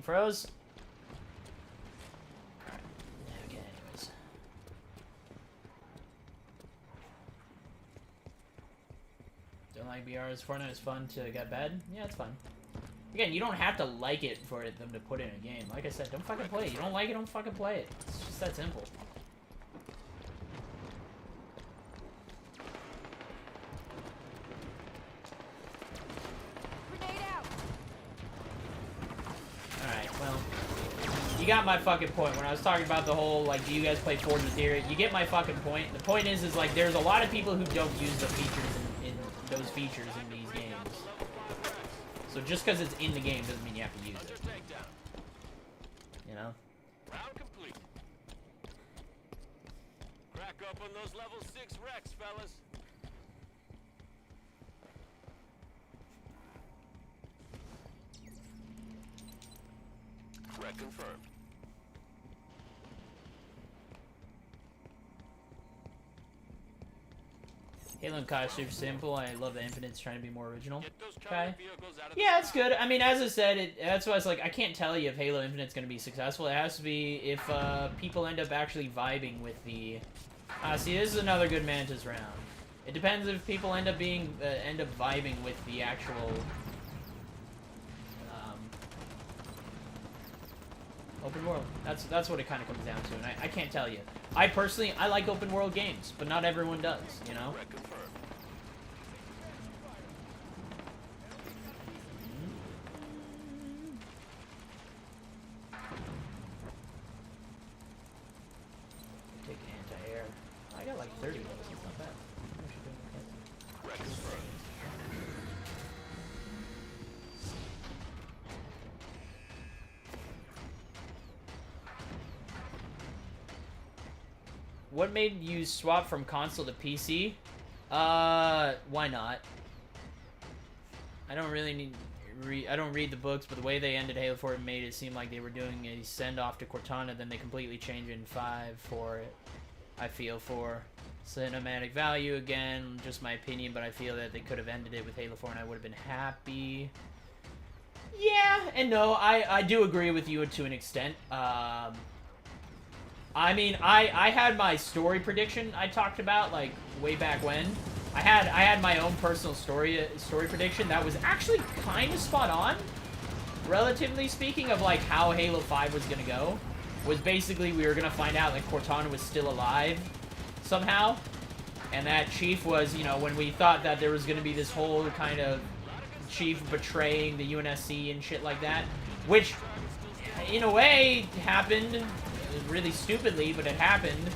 Froze. Alright. Okay, anyways. Don't like BRs. Fortnite is fun to get bad. Yeah, it's fun. Again, you don't have to like it for them to put in a game. Like I said, don't fucking play it. You don't like it, don't fucking play it. It's just that simple. Alright, well... You got my fucking point. When I was talking about the whole, like, do you guys play Forge of Theory? You get my fucking point. The point is like, there's a lot of people who don't use the features in those features in these games. So just because it's in the game doesn't mean you have to use it. You know? Round complete. Crack up on those level 6 wrecks, fellas. Wreck confirmed. Halo and Kai is super simple. I love that Infinite's trying to be more original. Get those Okay. counter vehicles out of the Yeah, that's sky. good. I mean, as I said, that's why it's like, I can't tell you if Halo Infinite's going to be successful. It has to be if people end up actually vibing with the... see, this is another good Mantis round. It depends if people end up vibing with the actual... open world. That's what it kind of comes down to, and I can't tell you. I personally, I like open world games, but not everyone does, you know? Wreck confirmed. Take anti-air. I got like 30 of those, it's not bad. I should do okay. Wreck confirmed. What made you swap from console to PC? Why not? I don't really need... I don't read the books, but the way they ended Halo 4 made it seem like they were doing a send-off to Cortana, then they completely changed it in 5 for it. I feel for cinematic value again, just my opinion, but I feel that they could have ended it with Halo 4 and I would have been happy. Yeah, and no, I do agree with you to an extent. I mean, I had my story prediction I talked about, like, way back when. I had my own personal story prediction that was actually kind of spot on, relatively speaking, of, like, how Halo 5 was gonna go. Was basically we were gonna find out that Cortana was still alive, somehow. And that Chief was, you know, when we thought that there was gonna be this whole kind of Chief betraying the UNSC and shit like that, which, in a way, happened really stupidly, but it happened.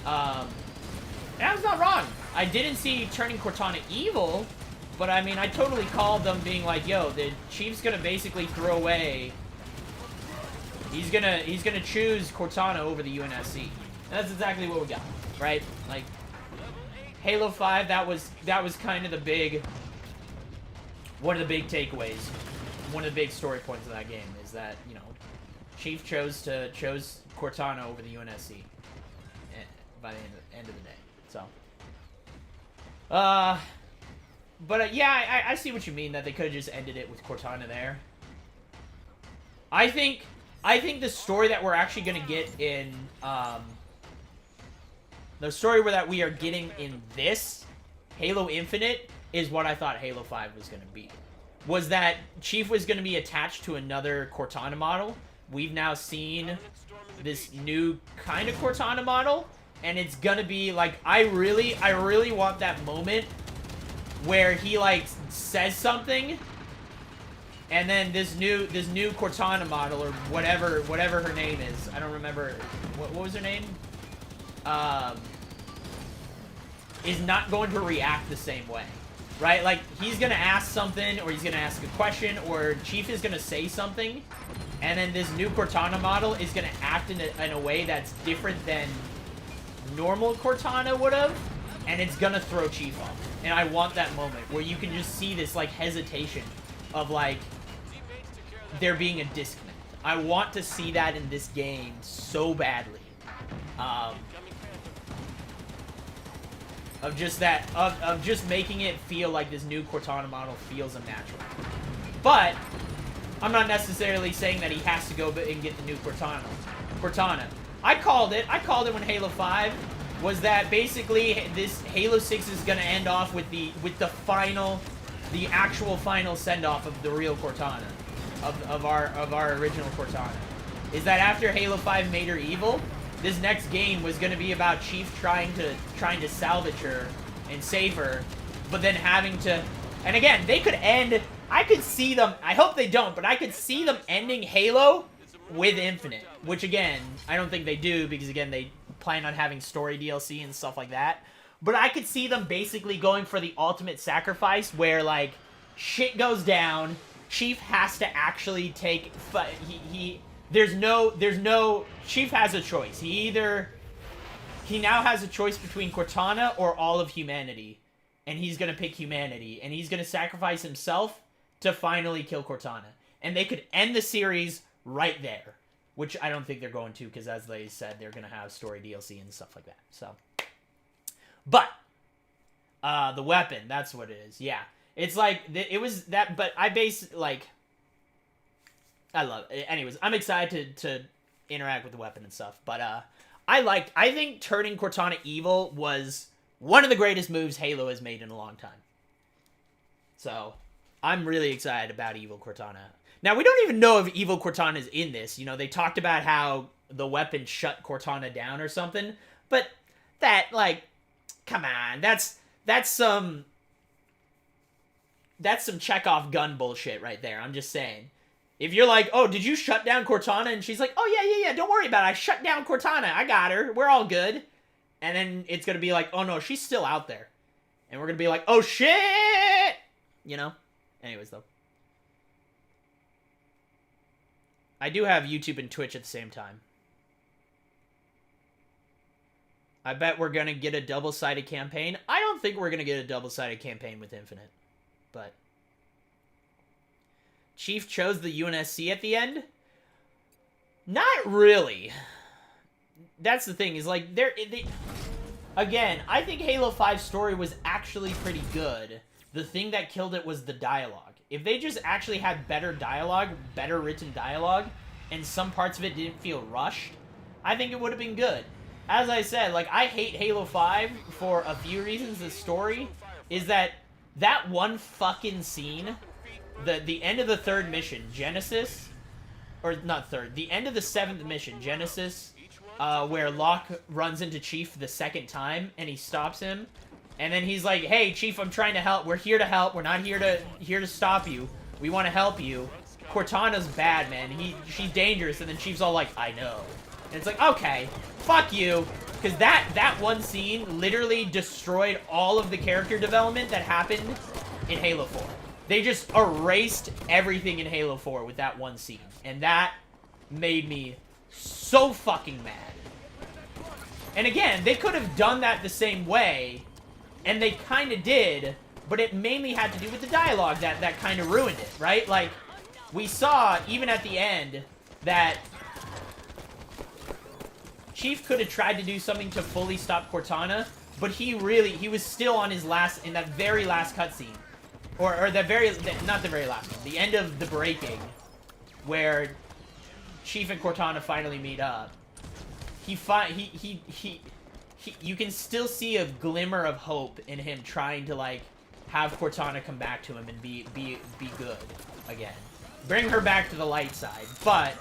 And I was not wrong. I didn't see turning Cortana evil, but I mean, I totally called them being like, yo, the Chief's gonna basically throw away... He's gonna choose Cortana over the UNSC. And that's exactly what we got, right? Like, Halo 5, that was kind of the big... One of the big takeaways. One of the big story points of that game is that, you know, Chief chose Cortana over the UNSC by the end of the day. So, but yeah, I see what you mean, that they could have just ended it with Cortana there. I think the story that we're actually gonna get in the story that we are getting in this Halo Infinite is what I thought Halo 5 was gonna be. Was that Chief was gonna be attached to another Cortana model. We've now seen this new kind of Cortana model, and it's gonna be like, I really want that moment where he like says something, and then this new Cortana model, or whatever her name is, I don't remember what was her name, is not going to react the same way, right? Like, he's gonna ask something, or he's gonna ask a question, or Chief is gonna say something, and then this new Cortana model is gonna act in a way that's different than normal Cortana would have, and it's gonna throw Chief off. And I want that moment where you can just see this like hesitation of like there being a disconnect. I want to see that in this game so badly. Of just that, of just making it feel like this new Cortana model feels unnatural. But I'm not necessarily saying that he has to go and get the new Cortana. I called it when Halo 5 was that basically this Halo 6 is gonna end off with the actual final send-off of the real Cortana, of our original Cortana. Is that after Halo 5 made her evil, this next game was gonna be about Chief trying to salvage her and save her, but then having to, and again, they could end, I could see them, I hope they don't, but I could see them ending Halo with Infinite, which again, I don't think they do because again, they plan on having story DLC and stuff like that. But I could see them basically going for the ultimate sacrifice where like shit goes down, Chief has to actually take there's no Chief has a choice. He now has a choice between Cortana or all of humanity, and he's going to pick humanity, and he's going to sacrifice himself to finally kill Cortana. And they could end the series right there, which I don't think they're going to, because as they said, they're going to have story DLC and stuff like that. So, but the weapon, that's what it is. Yeah, it's like it was that, but I love it. Anyways, I'm excited to interact with the weapon and stuff, but I think turning Cortana evil was one of the greatest moves Halo has made in a long time. So, I'm really excited about evil Cortana. Now, we don't even know if evil Cortana is in this. You know, they talked about how the weapon shut Cortana down or something. But that, like, come on. That's some Chekhov gun bullshit right there. I'm just saying. If you're like, oh, did you shut down Cortana? And she's like, oh, yeah, don't worry about it. I shut down Cortana. I got her. We're all good. And then it's going to be like, oh, no, she's still out there. And we're going to be like, oh, shit! You know? Anyways, though. I do have YouTube and Twitch at the same time. I bet we're going to get a double-sided campaign. I don't think we're going to get a double-sided campaign with Infinite. But Chief chose the UNSC at the end? Not really. That's the thing, is like, again, I think Halo 5's story was actually pretty good. The thing that killed it was the dialogue. If they just actually had better dialogue, better written dialogue, and some parts of it didn't feel rushed, I think it would have been good. As I said, like, I hate Halo 5 for a few reasons. The story is that one fucking scene, the end of the third mission, Genesis, or not third, the end of the 7th mission, Genesis, where Locke runs into Chief the second time, and he stops him, and then he's like, hey, Chief, I'm trying to help. We're here to help. We're not here to stop you. We want to help you. Cortana's bad, man. She's dangerous. And then Chief's all like, I know. And it's like, okay, fuck you. Because that one scene literally destroyed all of the character development that happened in Halo 4. They just erased everything in Halo 4 with that one scene. And that made me so fucking mad. And again, they could have done that the same way, and they kind of did, but it mainly had to do with the dialogue that kind of ruined it, right? Like, we saw, even at the end, that Chief could have tried to do something to fully stop Cortana, but he was still on his in that very last cutscene. Or not the very last one, the end of the breaking, where Chief and Cortana finally meet up. You can still see a glimmer of hope in him trying to, like, have Cortana come back to him and be good again. Bring her back to the light side, but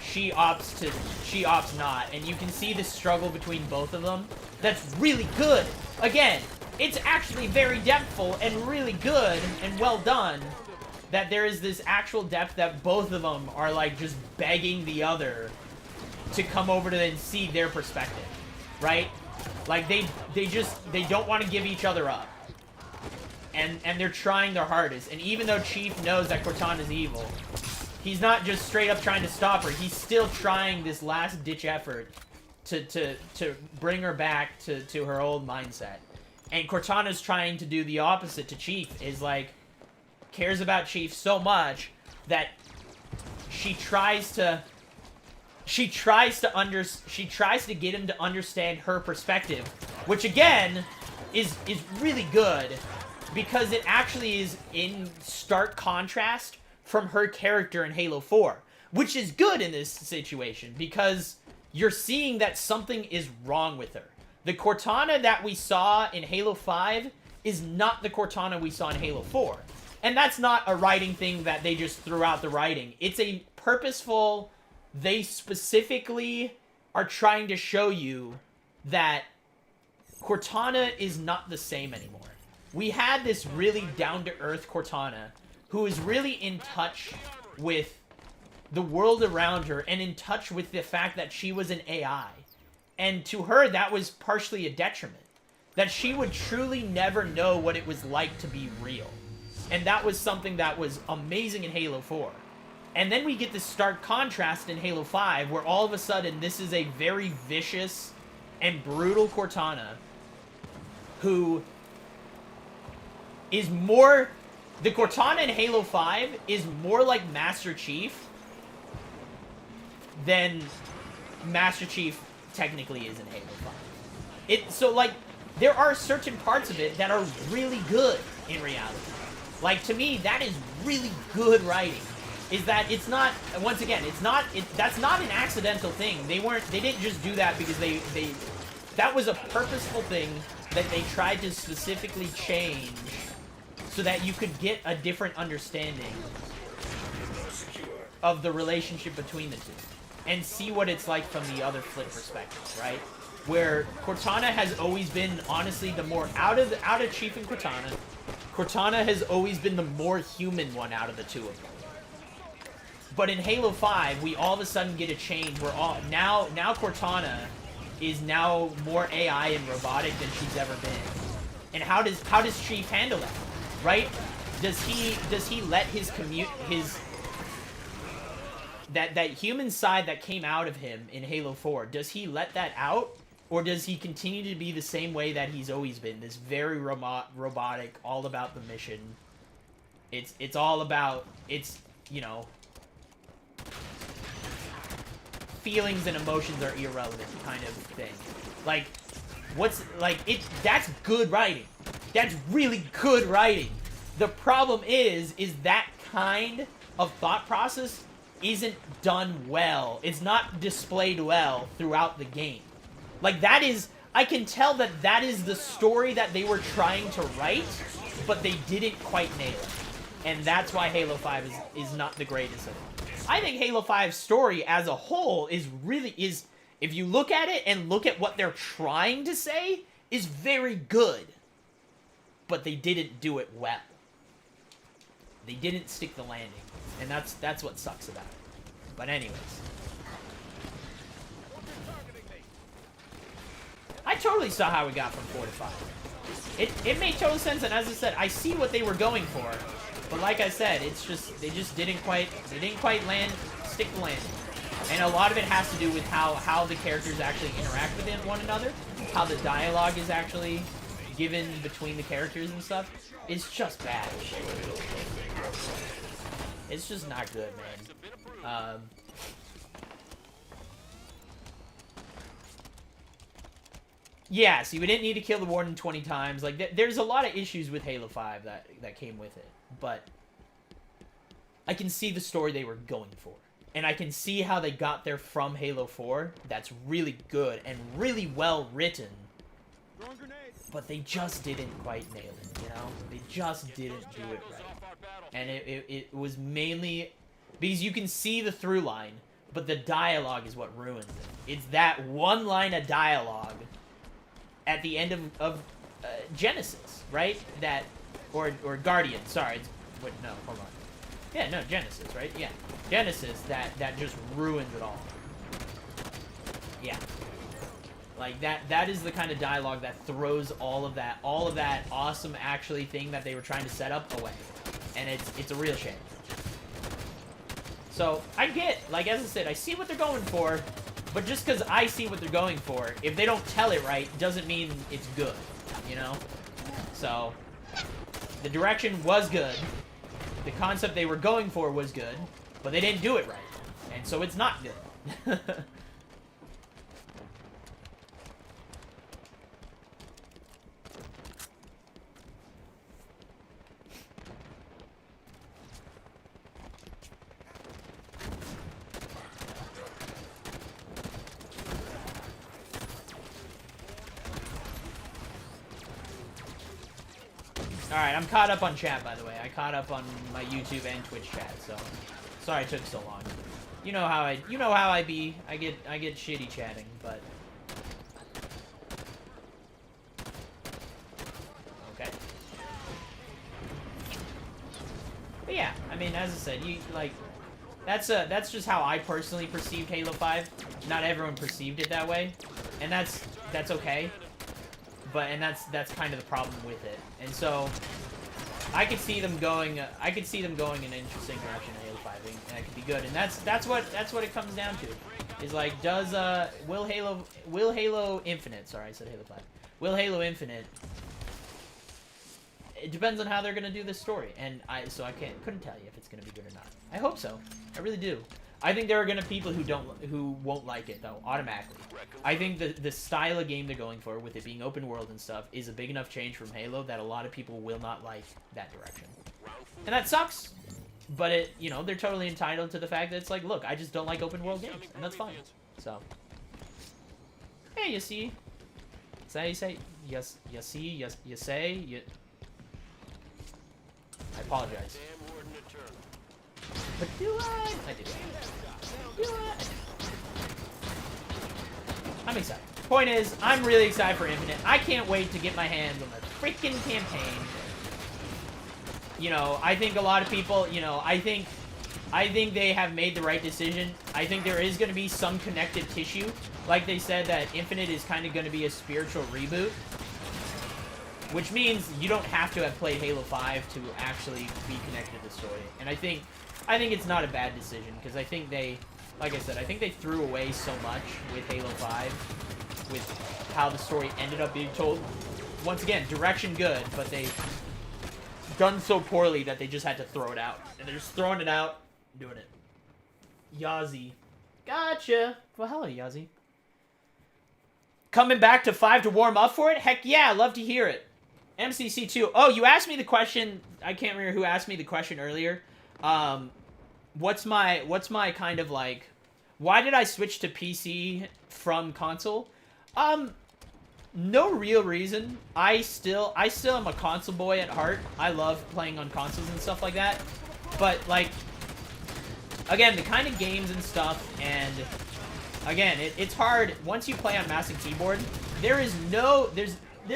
she opts not, and you can see the struggle between both of them. That's really good. Again, it's actually very depthful and really good and well done that there is this actual depth that both of them are, like, just begging the other to come over to and see their perspective, right? Like, they don't want to give each other up. And they're trying their hardest. And even though Chief knows that Cortana's evil, he's not just straight up trying to stop her. He's still trying this last-ditch effort to bring her back to her old mindset. And Cortana's trying to do the opposite to Chief, is, like, cares about Chief so much that she tries to get him to understand her perspective, which again is really good because it actually is in stark contrast from her character in Halo 4, which is good in this situation because you're seeing that something is wrong with her. The Cortana that we saw in Halo 5 is not the Cortana we saw in Halo 4. And that's not a writing thing that they just threw out the writing. It's a purposeful... They specifically are trying to show you that Cortana is not the same anymore. We had this really down-to-earth Cortana who is really in touch with the world around her and in touch with the fact that she was an AI. And to her, that was partially a detriment. That she would truly never know what it was like to be real. And that was something that was amazing in Halo 4. And then we get this stark contrast in Halo 5, where all of a sudden this is a very vicious and brutal Cortana who is more... The Cortana in Halo 5 is more like Master Chief than Master Chief technically is in Halo 5. So, like, there are certain parts of it that are really good in reality. Like, to me, that is really good writing. Is that it's not, once again, that's not an accidental thing. They didn't just do that because that was a purposeful thing that they tried to specifically change so that you could get a different understanding of the relationship between the two. And see what it's like from the other flip perspective, right? Where Cortana has always been, honestly, the more out of Chief and Cortana has always been the more human one out of the two of them. But in Halo 5, we all of a sudden get a change where now Cortana is now more AI and robotic than she's ever been. And how does Chief handle that? Right? Does he let his that human side that came out of him in Halo 4, does he let that out? Or does he continue to be the same way that he's always been? This very robotic, all about the mission. It's all about, you know, feelings and emotions are irrelevant kind of thing. Like, that's good writing. That's really good writing. The problem is that kind of thought process isn't done well. It's not displayed well throughout the game. Like, that is... I can tell that is the story that they were trying to write, but they didn't quite nail it. And that's why Halo 5 is not the greatest of it. I think Halo 5's story as a whole is, if you look at it and look at what they're trying to say, is very good. But they didn't do it well. They didn't stick the landing. And that's what sucks about it. But anyways. I totally saw how we got from 4 to 5. It made total sense, and as I said, I see what they were going for. But like I said, it's just, they didn't quite stick the landing. And a lot of it has to do with how the characters actually interact with one another. How the dialogue is actually given between the characters and stuff. It's just bad. It's just not good, man. Yeah, see, we didn't need to kill the Warden 20 times. Like, there's a lot of issues with Halo 5 that came with it. But I can see the story they were going for. And I can see how they got there from Halo 4. That's really good and really well written. But they just didn't quite nail it, you know? They just didn't do it right. And it was mainly... Because you can see the through line, but the dialogue is what ruins it. It's that one line of dialogue at the end of Genesis, right? That... Or Guardian, sorry. Wait, no, hold on. Yeah, no, Genesis, right? Yeah. Genesis, that just ruins it all. Yeah. Like, that is the kind of dialogue that throws all of that awesome, actually, thing that they were trying to set up away. And it's a real shame. So, I get, like, as I said, I see what they're going for, but just because I see what they're going for, if they don't tell it right, doesn't mean it's good, you know? So, the direction was good, the concept they were going for was good, but they didn't do it right. And so it's not good. Alright, I'm caught up on chat, by the way. I caught up on my YouTube and Twitch chat, so sorry it took so long. You know how I be. I get shitty chatting, but okay. But yeah, I mean, as I said, That's just how I personally perceived Halo 5. Not everyone perceived it that way, and that's okay. But that's kind of the problem with it. And so I could see them going in an interesting direction in Halo 5, and that could be good. And that's what it comes down to. Is like, will Halo Infinite, sorry, I said Halo 5. Will Halo Infinite, it depends on how they're gonna do this story, and so I couldn't tell you if it's gonna be good or not. I hope so. I really do. I think there are gonna be people who won't like it though, automatically. I think the style of game they're going for, with it being open world and stuff, is a big enough change from Halo that a lot of people will not like that direction. And that sucks. But they're totally entitled to the fact that it's like, look, I just don't like open world games, and that's fine. So, hey, you see, is that how you say? Yes, you see, yes, you say, you. I apologize. But do I? I do. Do I? I'm excited. Point is, I'm really excited for Infinite. I can't wait to get my hands on the freaking campaign. I think a lot of people, I think they have made the right decision. I think there is going to be some connective tissue. Like they said, that Infinite is kind of going to be a spiritual reboot. Which means you don't have to have played Halo 5 to actually be connected to the story. And I think it's not a bad decision, because I think they, like I said, I think they threw away so much with Halo 5, with how the story ended up being told. Once again, direction good, but they done so poorly that they just had to throw it out. And they're just throwing it out, doing it. Yazzie. Gotcha. Well, hello, Yazzie. Coming back to 5 to warm up for it? Heck yeah, love to hear it. MCC2. Oh, you asked me the question. I can't remember who asked me the question earlier. What's my kind of like, why did I switch to PC from console? No real reason. I still am a console boy at heart. I love playing on consoles and stuff like that. But like, again, the kind of games and stuff, and again, it's hard once you play on mouse and keyboard. There's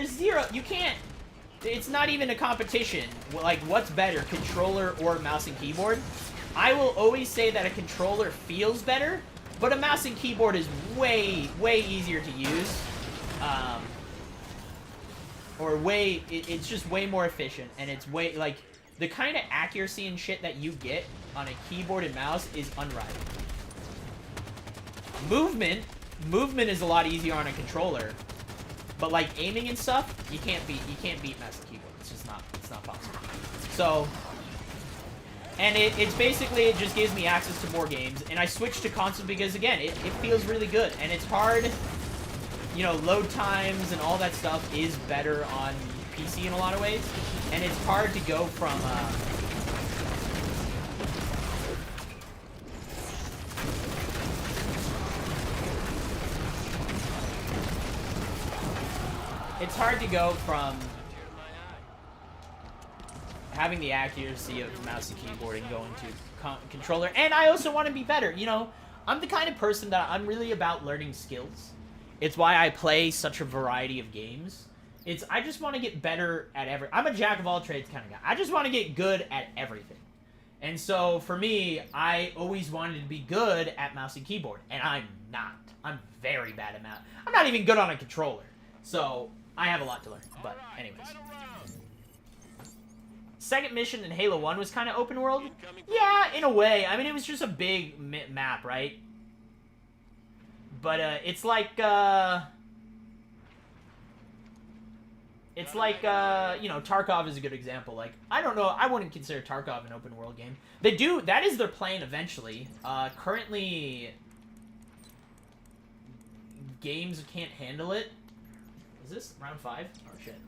zero. You can't. It's not even a competition. Like, what's better, controller or mouse and keyboard? I will always say that a controller feels better, but a mouse and keyboard is way easier to use. It's just way more efficient, and it's way, like, the kind of accuracy and shit that you get on a keyboard and mouse is unrivaled. Movement is a lot easier on a controller, but like aiming and stuff, you can't beat mouse and keyboard. It's not possible. So, and it's basically, it just gives me access to more games, and I switched to console because, again, it feels really good, and it's hard. Load times and all that stuff is better on PC in a lot of ways, and it's hard to go from, it's hard to go from having the accuracy of mouse and keyboard and going to controller. And I also want to be better. I'm the kind of person that I'm really about learning skills. It's why I play such a variety of games. I just want to get better at I'm a jack of all trades kind of guy. I just want to get good at everything. And so for me, I always wanted to be good at mouse and keyboard, and I'm not. I'm very bad at mouse. I'm not even good on a controller. So I have a lot to learn. But anyways. Second mission in Halo 1 was kind of open world. Yeah, in a way. I mean, it was just a big map, right? But it's like Tarkov is a good example. Like, I don't know, I wouldn't consider Tarkov an open world game. That is their plan eventually. Currently, games can't handle it. Is this round 5? Oh shit.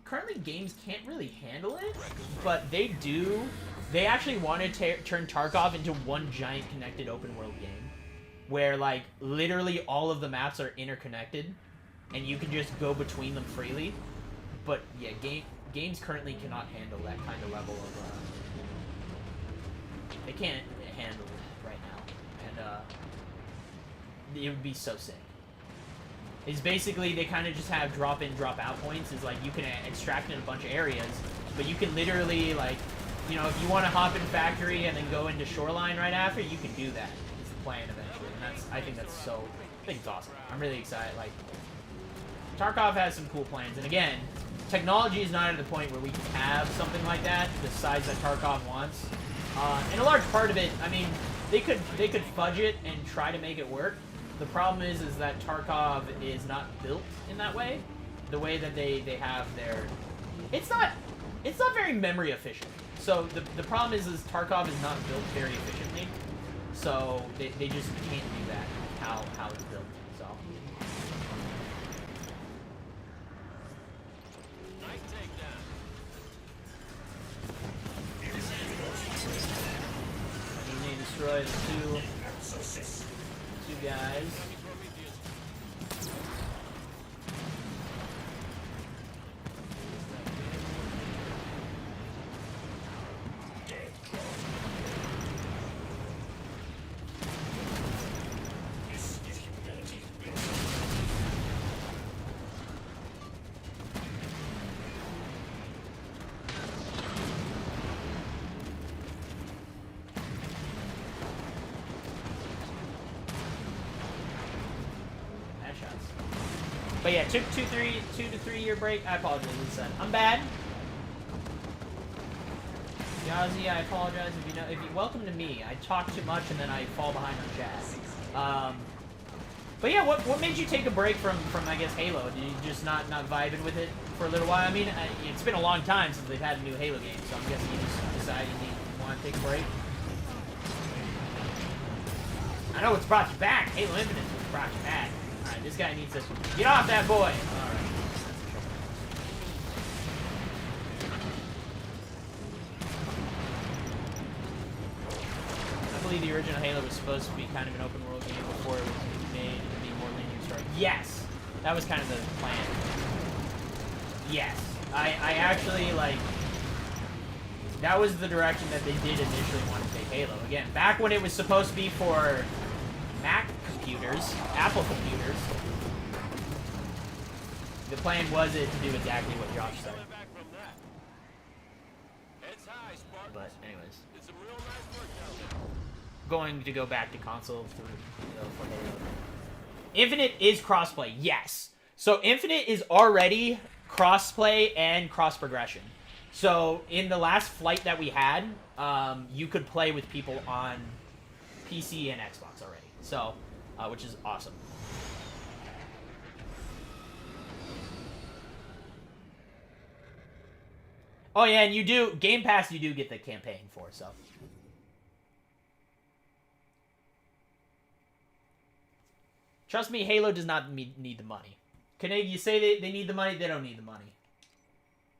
Currently games can't really handle it, but they do. They actually want to turn Tarkov into one giant connected open world game, where like literally all of the maps are interconnected, and you can just go between them freely. But yeah, games currently cannot handle that kind of level of. They can't handle it right now, and it would be so sick. Is basically they kind of just have drop in, drop out points. Is like you can extract in a bunch of areas, but you can literally like you know, if you want to hop in factory and then go into shoreline right after, you can do that. It's the plan eventually, and I think that's so. I think it's awesome. I'm really excited. Like, Tarkov has some cool plans, and again, technology is not at the point where we can have something like that, the size that Tarkov wants. And a large part of it, I mean, they could fudge it and try to make it work. The problem is that Tarkov is not built in that way. The way that they have their, it's not very memory efficient. So the problem is Tarkov is not built very efficiently. So they just can't do that how it's built. So. Nice takedown. You need to destroy the two guys. But yeah, took 2 to 3 year break. I apologize, Lisa. I'm bad. Yazzie, I apologize if you welcome to me. I talk too much and then I fall behind on chat. But yeah, what made you take a break from I guess Halo? Did you just not vibing with it for a little while? I mean, it's been a long time since they've had a new Halo game, so I'm guessing you just decided you want to take a break. I know what's brought you back. Halo Infinite is what's brought you back. Alright, this guy needs to get off that boy! Alright. I believe the original Halo was supposed to be kind of an open world game before it was made to be more linear story. Yes! That was kind of the plan. Yes. I actually, like... That was the direction that they did initially want to take Halo. Again, back when it was supposed to be for Mac computers, Apple computers, the plan was it to do exactly what Josh said. But anyways, going to go back to console for Halo. Infinite is crossplay, yes. So Infinite is already crossplay and cross progression. So in the last flight that we had, you could play with people on PC and Xbox already. So, which is awesome. Oh yeah, and you do Game Pass. You do get the campaign for, so. Trust me, Halo does not need the money. You say they need the money, they don't need the money.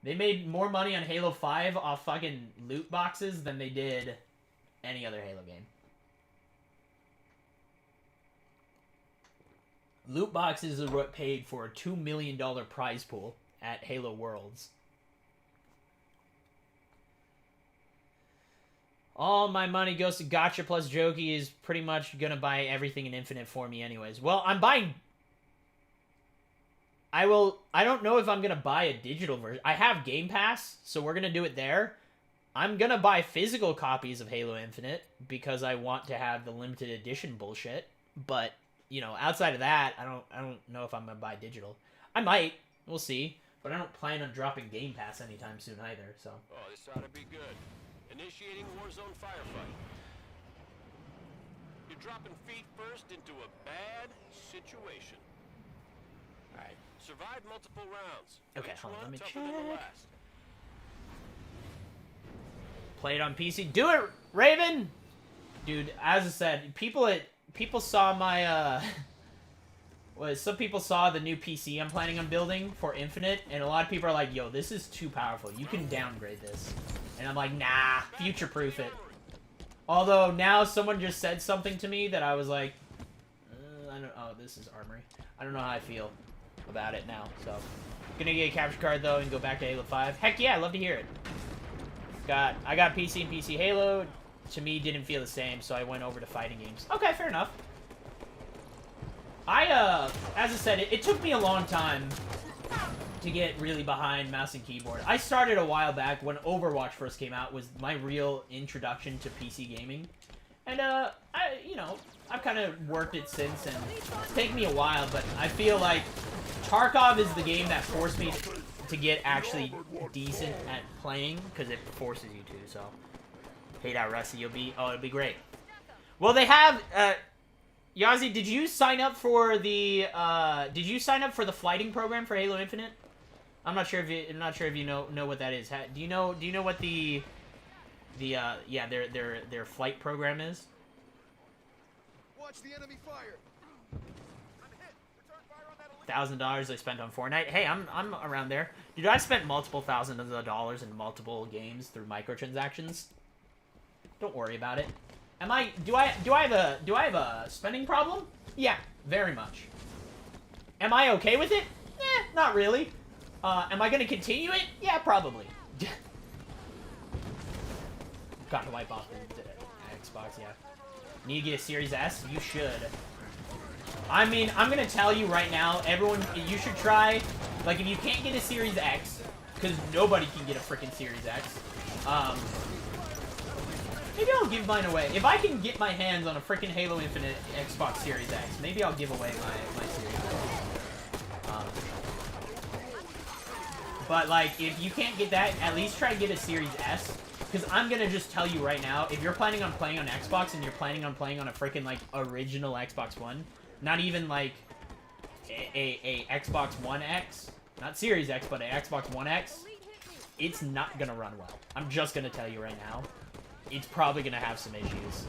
They made more money on Halo 5 off fucking loot boxes than they did any other Halo game. Loot boxes are what paid for a $2 million prize pool at Halo Worlds. All my money goes to Gotcha plus Jokey is pretty much gonna buy everything in Infinite for me anyways. Well, I'm buying... I don't know if I'm gonna buy a digital version. I have Game Pass, so we're gonna do it there. I'm gonna buy physical copies of Halo Infinite because I want to have the limited edition bullshit. But, you know, outside of that, I don't know if I'm gonna buy digital. I might. We'll see. But I don't plan on dropping Game Pass anytime soon either, so. Oh, this ought to be good. Initiating Warzone firefight. You're dropping feet first into a bad situation. Alright. Survive multiple rounds. Okay, Each hold on, one let me tougher than the check. last. Play it on PC. Do it, Raven! Dude, as I said, people saw my, some people saw the new PC I'm planning on building for Infinite, and a lot of people are like, yo, this is too powerful. You can downgrade this. And I'm like, nah, future-proof it. Although, now someone just said something to me that I was like, oh, this is Armory. I don't know how I feel about it now, so. Gonna get a capture card, though, and go back to Halo 5. Heck yeah, I'd love to hear it. I got PC and PC Halo. To me, didn't feel the same, so I went over to fighting games. Okay, fair enough. As I said, it took me a long time to get really behind mouse and keyboard. I started a while back when Overwatch first came out, was my real introduction to PC gaming. And, I've kind of worked it since, and it's taken me a while, but I feel like Tarkov is the game that forced me to get actually decent at playing, because it forces you to, so. Hey now, Rusty, it'll be great. Well, they have, Yazi, did you sign up for the flighting program for Halo Infinite? I'm not sure if you know what that is. Do you know what their flight program is? Watch the enemy fire. $1,000 I spent on Fortnite. Hey, I'm around there. Dude, I spent multiple thousands of dollars in multiple games through microtransactions. Don't worry about it. Do I have a spending problem? Yeah, very much. Am I okay with it? Eh, not really. Am I gonna continue it? Yeah, probably. Got to wipe off the Xbox, yeah. Need to get a Series S? You should. I mean, I'm gonna tell you right now, everyone, you should try, like, if you can't get a Series X, because nobody can get a freaking Series X, maybe I'll give mine away. If I can get my hands on a freaking Halo Infinite Xbox Series X, maybe I'll give away my Series X. But, like, if you can't get that, at least try to get a Series S. Because I'm going to just tell you right now, if you're planning on playing on Xbox and you're planning on playing on a freaking, like, original Xbox One, not even, like, a Xbox One X, not Series X, but an Xbox One X, it's not going to run well. I'm just going to tell you right now. It's probably going to have some issues.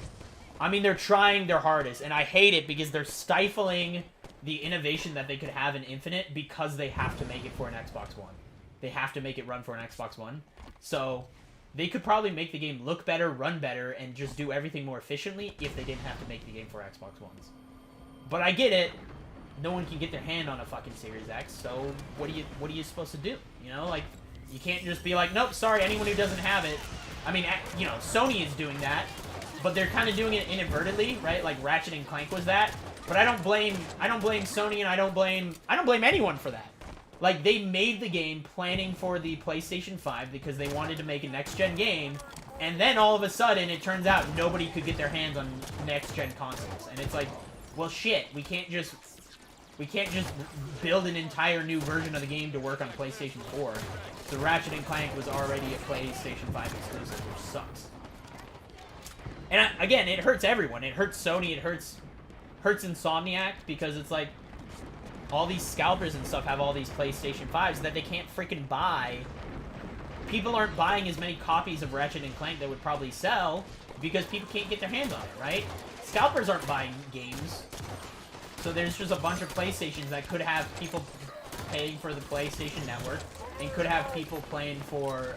I mean, they're trying their hardest, and I hate it because they're stifling the innovation that they could have in Infinite because they have to make it for an Xbox One. They have to make it run for an Xbox One. So, they could probably make the game look better, run better, and just do everything more efficiently if they didn't have to make the game for Xbox Ones. But I get it. No one can get their hand on a fucking Series X, so what are you supposed to do? You know, like, you can't just be like, nope, sorry, anyone who doesn't have it. I mean, you know, Sony is doing that, but they're kind of doing it inadvertently, right? Like Ratchet and Clank was that. But I don't blame Sony, and I don't blame anyone for that. Like, they made the game planning for the PlayStation 5 because they wanted to make a next-gen game, and then all of a sudden, it turns out nobody could get their hands on next-gen consoles. And it's like, well, shit, we can't just build an entire new version of the game to work on PlayStation 4. So Ratchet and Clank was already a PlayStation 5 exclusive, which sucks. And again, it hurts everyone. It hurts Sony, it hurts Insomniac, because it's like, all these scalpers and stuff have all these PlayStation 5s that they can't freaking buy. People aren't buying as many copies of Ratchet and Clank that would probably sell because people can't get their hands on it, right? Scalpers aren't buying games. So there's just a bunch of PlayStations that could have people paying for the PlayStation Network and could have people paying for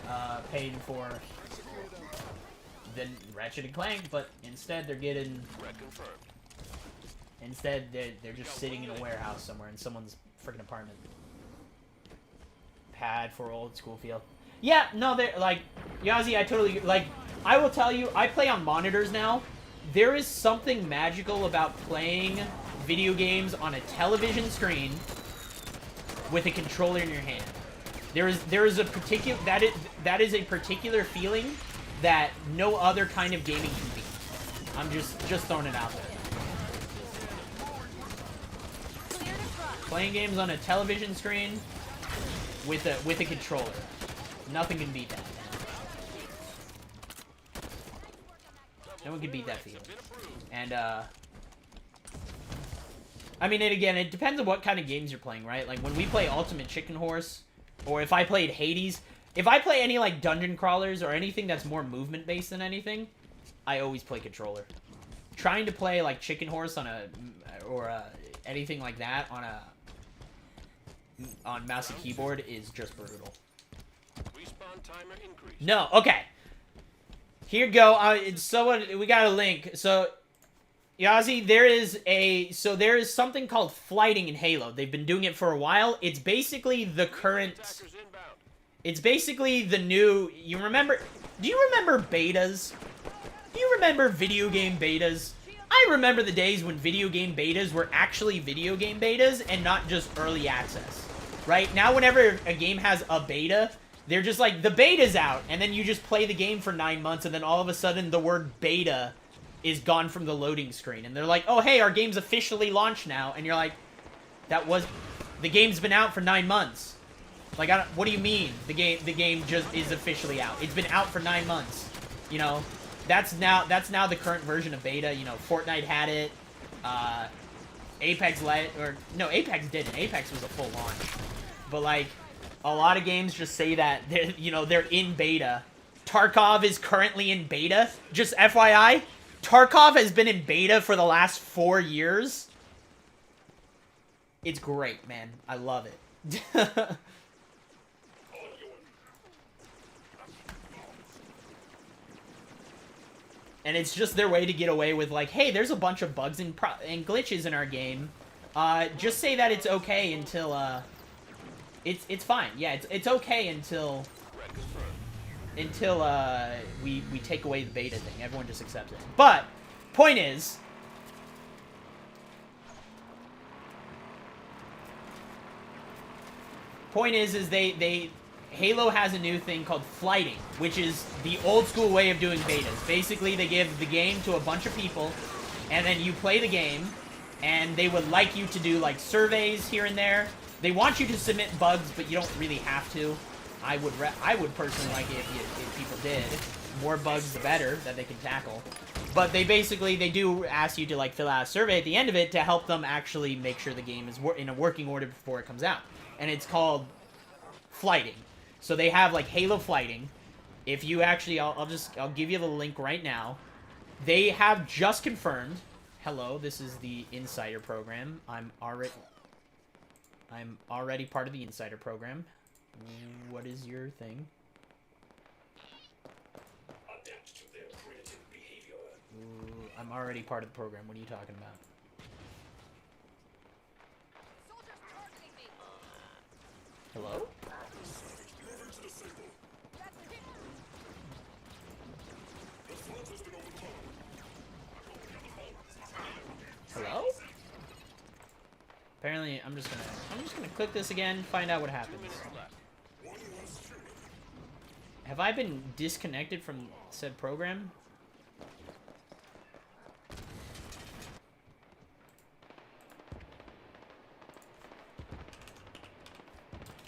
the Ratchet and Clank, but instead they're getting... Instead, they're just sitting in a warehouse somewhere in someone's freaking apartment. Pad for old school feel. Yeah, no, they're like, Yazi, I totally, like, I will tell you, I play on monitors now. There is something magical about playing video games on a television screen with a controller in your hand. There is a particular, that is a particular feeling that no other kind of gaming can beat. I'm just throwing it out there. Playing games on a television screen with a controller. Nothing can beat that. No one can beat that feeling. And, I mean, and again, it depends on what kind of games you're playing, right? Like, when we play Ultimate Chicken Horse, or if I played Hades, if I play any, like, dungeon crawlers or anything that's more movement-based than anything, I always play controller. Trying to play, like, Chicken Horse on anything like that on mouse and keyboard is just brutal. Respawn timer increased. No, okay. Here you go. We got a link. So, Yazi, there is something called flighting in Halo. They've been doing it for a while. It's basically the current. It's basically the new. Do you remember betas? Do you remember video game betas? I remember the days when video game betas were actually video game betas and not just early access. right? Now whenever a game has a beta, they're just like, the beta's out, and then you just play the game for 9 months, and then all of a sudden the word beta is gone from the loading screen, and they're like, oh, hey, our game's officially launched now, and you're like, the game's been out for 9 months. Like, what do you mean the game just is officially out? It's been out for 9 months, you know? That's now the current version of beta. You know, Fortnite had it. Apex Apex didn't. Apex was a full launch. But like, a lot of games just say that they're in beta. Tarkov is currently in beta. Just FYI, Tarkov has been in beta for the last 4 years. It's great, man. I love it. And it's just their way to get away with, like, hey, there's a bunch of bugs and glitches in our game. Just say that it's okay until, it's fine. Yeah, it's okay until we take away the beta thing. Everyone just accepts it. But, point is, Halo has a new thing called flighting, which is the old school way of doing betas. Basically, they give the game to a bunch of people, and then you play the game, and they would like you to do, like, surveys here and there. They want you to submit bugs, but you don't really have to. I would personally like it if people did. More bugs, the better, that they can tackle. But they do ask you to, like, fill out a survey at the end of it to help them actually make sure the game is in a working order before it comes out. And it's called flighting. So they have, like, Halo flighting. If you actually, I'll give you the link right now. They have just confirmed. Hello, this is the Insider program. I'm already part of the Insider program. What is your thing? Adapt to their primitive behavior. Ooh, I'm already part of the program. What are you talking about? Hello? Hello? Apparently, I'm just gonna click this again, find out what happens. Have I been disconnected from said program?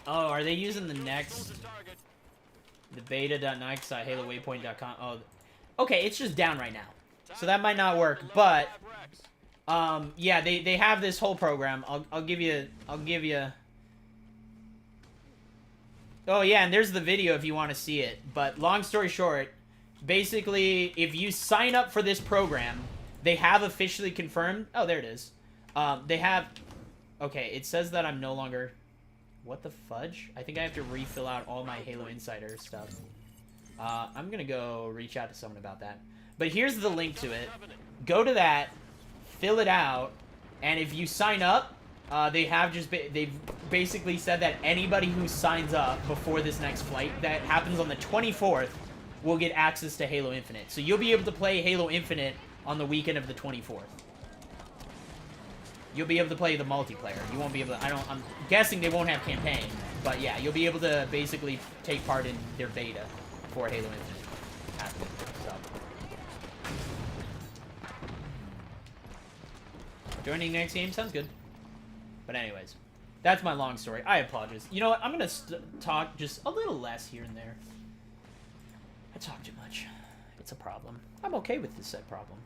Oh, are they using the next... The beta.nike.halowaypoint.com. Oh, okay, it's just down right now. So that might not work, but... yeah, they have this whole program. I'll give you... Oh, yeah, and there's the video if you want to see it. But long story short, basically, if you sign up for this program, they have officially confirmed... Oh, there it is. They have... Okay, it says that I'm no longer... What the fudge? I think I have to refill out all my Halo Insider stuff. I'm gonna go reach out to someone about that. But here's the link to it. Go to that, fill it out, and if you sign up, they've basically said that anybody who signs up before this next flight that happens on the 24th will get access to Halo Infinite. So you'll be able to play Halo Infinite on the weekend of the 24th. You'll be able to play the multiplayer. You won't be able to... I'm guessing they won't have campaign. But yeah, you'll be able to basically take part in their beta for Halo Infinite. So. Joining next game sounds good. But anyways, that's my long story. I apologize. You know what? I'm going to talk just a little less here and there. I talk too much. It's a problem. I'm okay with this said problem.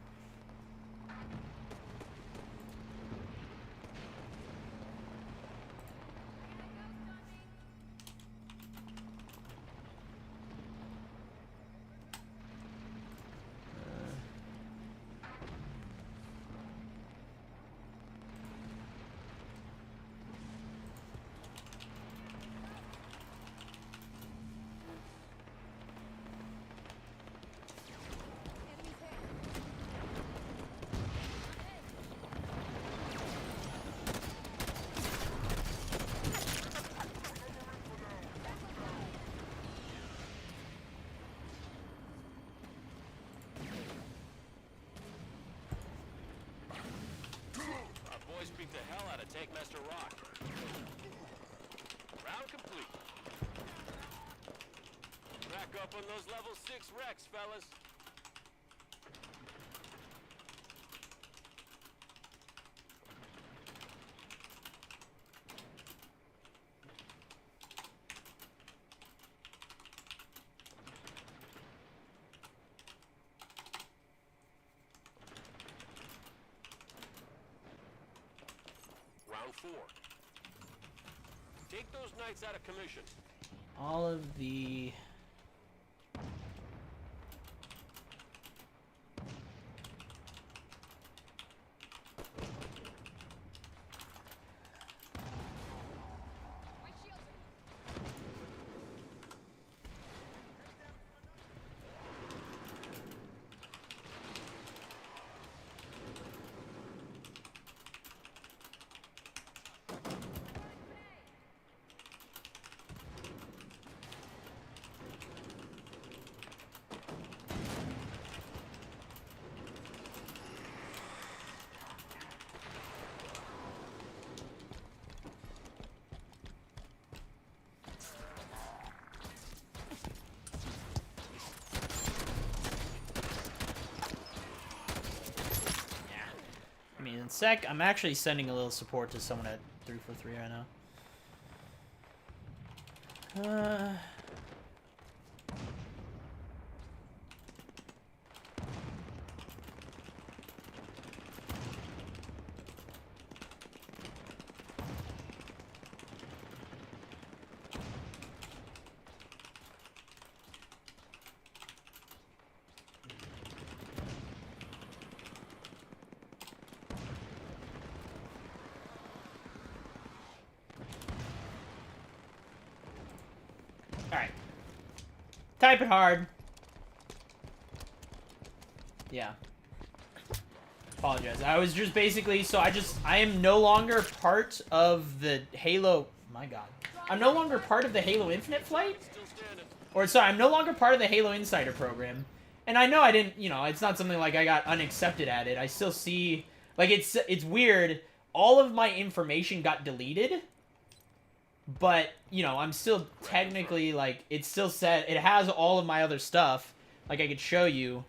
Our boys beat the hell out of Take Master Rock. Round complete. Rack up on those level 6 wrecks, fellas. Round 4. Take those knights out of commission. All of the... I mean, in sec, I'm actually sending a little support to someone at 343 right now. Alright. Type it hard. Yeah. Apologize. I was just basically, so I am no longer part of the Halo, my god. I'm no longer part of the Halo Infinite flight? Or, sorry, I'm no longer part of the Halo Insider program. And I know I didn't, you know, it's not something like I got unaccepted at it. I still see, like, it's weird. All of my information got deleted. But, you know, I'm still technically, like, it's still set. It has all of my other stuff. Like, I could show you.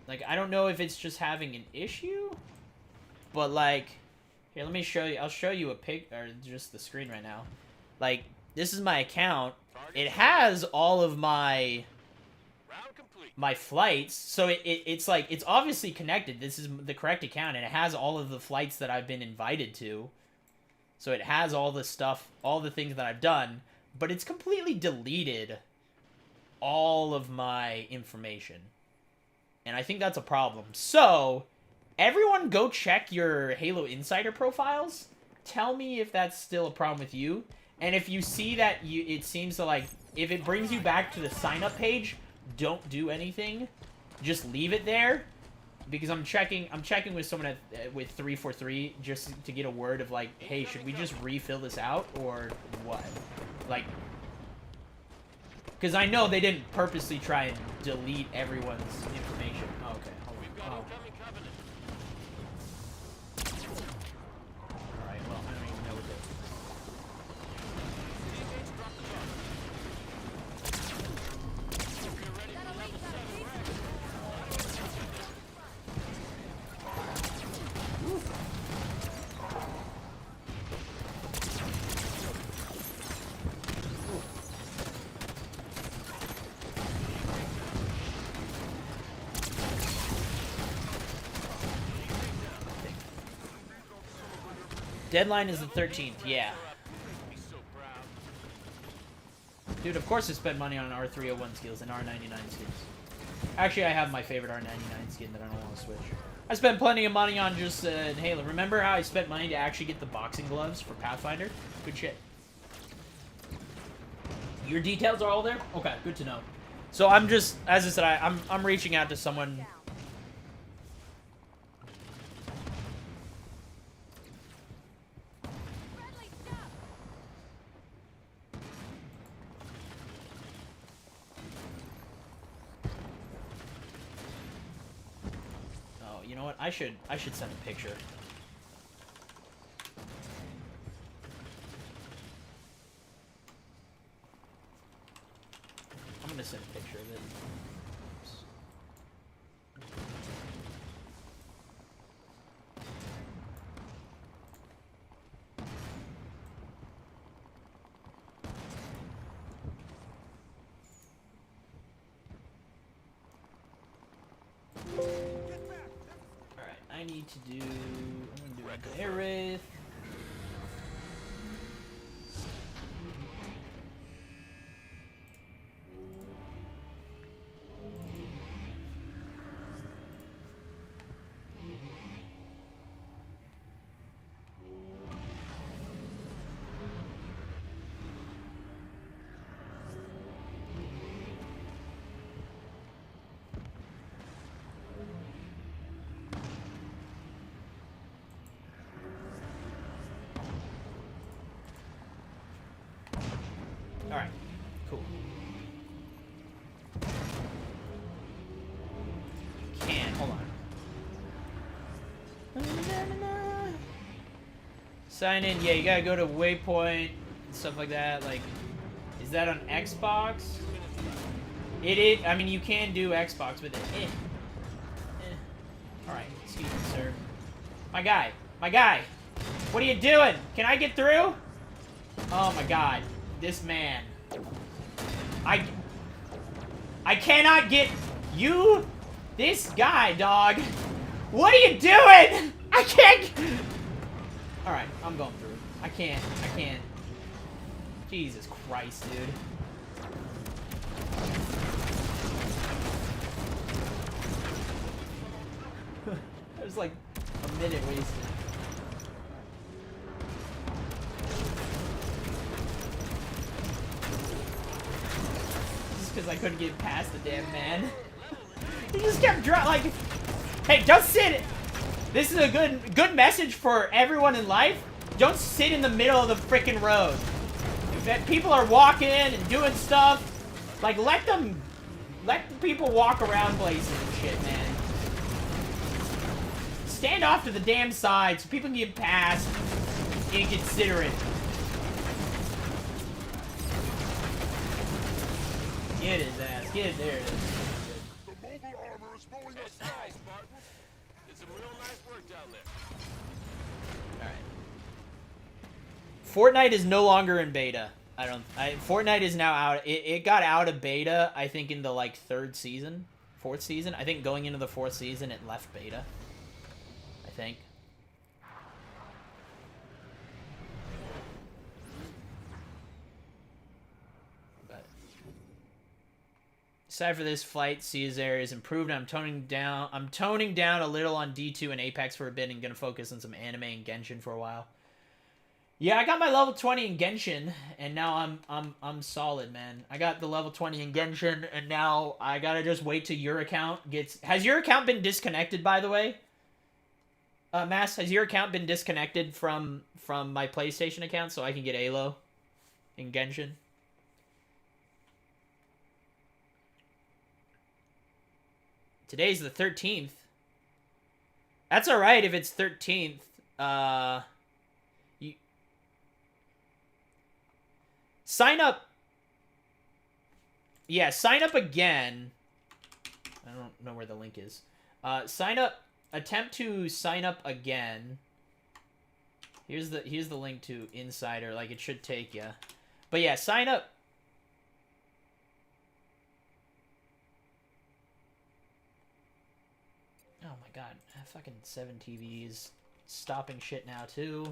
Like, I don't know if it's just having an issue. But, like, here, let me show you. I'll show you a pic, or just the screen right now. Like, this is my account. It has all of my flights, so it's like, it's obviously connected. This is the correct account, and it has all of the flights that I've been invited to. So it has all the stuff, all the things that I've done, but it's completely deleted all of my information. And I think that's a problem. So, everyone go check your Halo Insider profiles. Tell me if that's still a problem with you. And if you see that it seems to, like, if it brings you back to the sign-up page, don't do anything. Just leave it there. Because I'm checking with someone with 343 just to get a word of, like, hey, should we just refill this out or what? Like, because I know they didn't purposely try and delete everyone's information. Oh, okay, hold on. Oh. Alright, well, I don't even know what to... Deadline is the 13th, yeah. Dude, of course I spent money on R301 skills and R99 skins. Actually, I have my favorite R99 skin that I don't want to switch. I spent plenty of money on just Halo. Remember how I spent money to actually get the boxing gloves for Pathfinder? Good shit. Your details are all there? Okay, good to know. So I'm just, as I said, I'm reaching out to someone... You know what? I should send a picture. send a picture of it. Oops. Alright, I need to do... I'm gonna do a air wraith. Alright, cool. Can, hold on. Sign in, yeah, you gotta go to waypoint and stuff like that. Like, is that on Xbox? It is, I mean, you can do Xbox with it. Alright, excuse me, sir. My guy, what are you doing? Can I get through? Oh my god. This man. I cannot get you. This guy, dog. What are you doing? I can't. All right, I'm going through. I can't. Jesus Christ, dude. There's like a minute wasted. Because I couldn't get past the damn man. He just kept like, hey, don't sit. This is a good message for everyone in life. Don't sit in the middle of the freaking road. If people are walking and doing stuff, like let the people walk around places and shit, man. Stand off to the damn side so people can get past and consider it. Get his ass. Get it. There it is. The mobile armor is blowing us It's nice, Spartan. Did some real nice work down there. Alright. Fortnite is no longer in beta. Fortnite is now out. It got out of beta, I think, in the, like, 4th season. I think going into the 4th season, it left beta. I think. Aside for this, flight Caesar is improved. I'm toning down a little on D2 and Apex for a bit and gonna focus on some anime and Genshin for a while. Yeah, I got my level 20 in Genshin and now I'm solid, man. I got the level 20 in Genshin and now I gotta just wait till your account gets. Has your account been disconnected, by the way? Mass, has your account been disconnected from my PlayStation account so I can get Halo in Genshin? Today's the 13th. That's alright if it's 13th. You sign up. Yeah, sign up again. I don't know where the link is. Sign up. Attempt to sign up again. Here's the link to Insider. Like, it should take you. But yeah, sign up. Oh my god, fucking 7 TVs stopping shit now too.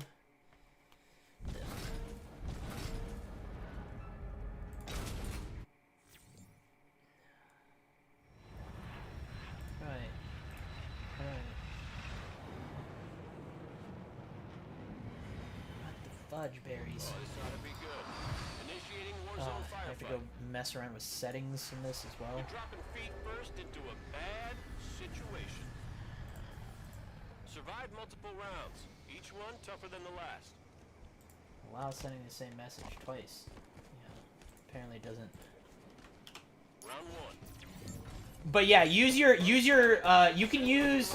Right. What the fudge berries? Oh, this ought to be good. Initiating war zone I have to go mess around with settings in this as well. You're dropping feet first into a bad situation. Survived multiple rounds, each one tougher than the last. Allow sending the same message twice. Yeah, apparently it doesn't. Round 1. But yeah, use your you can use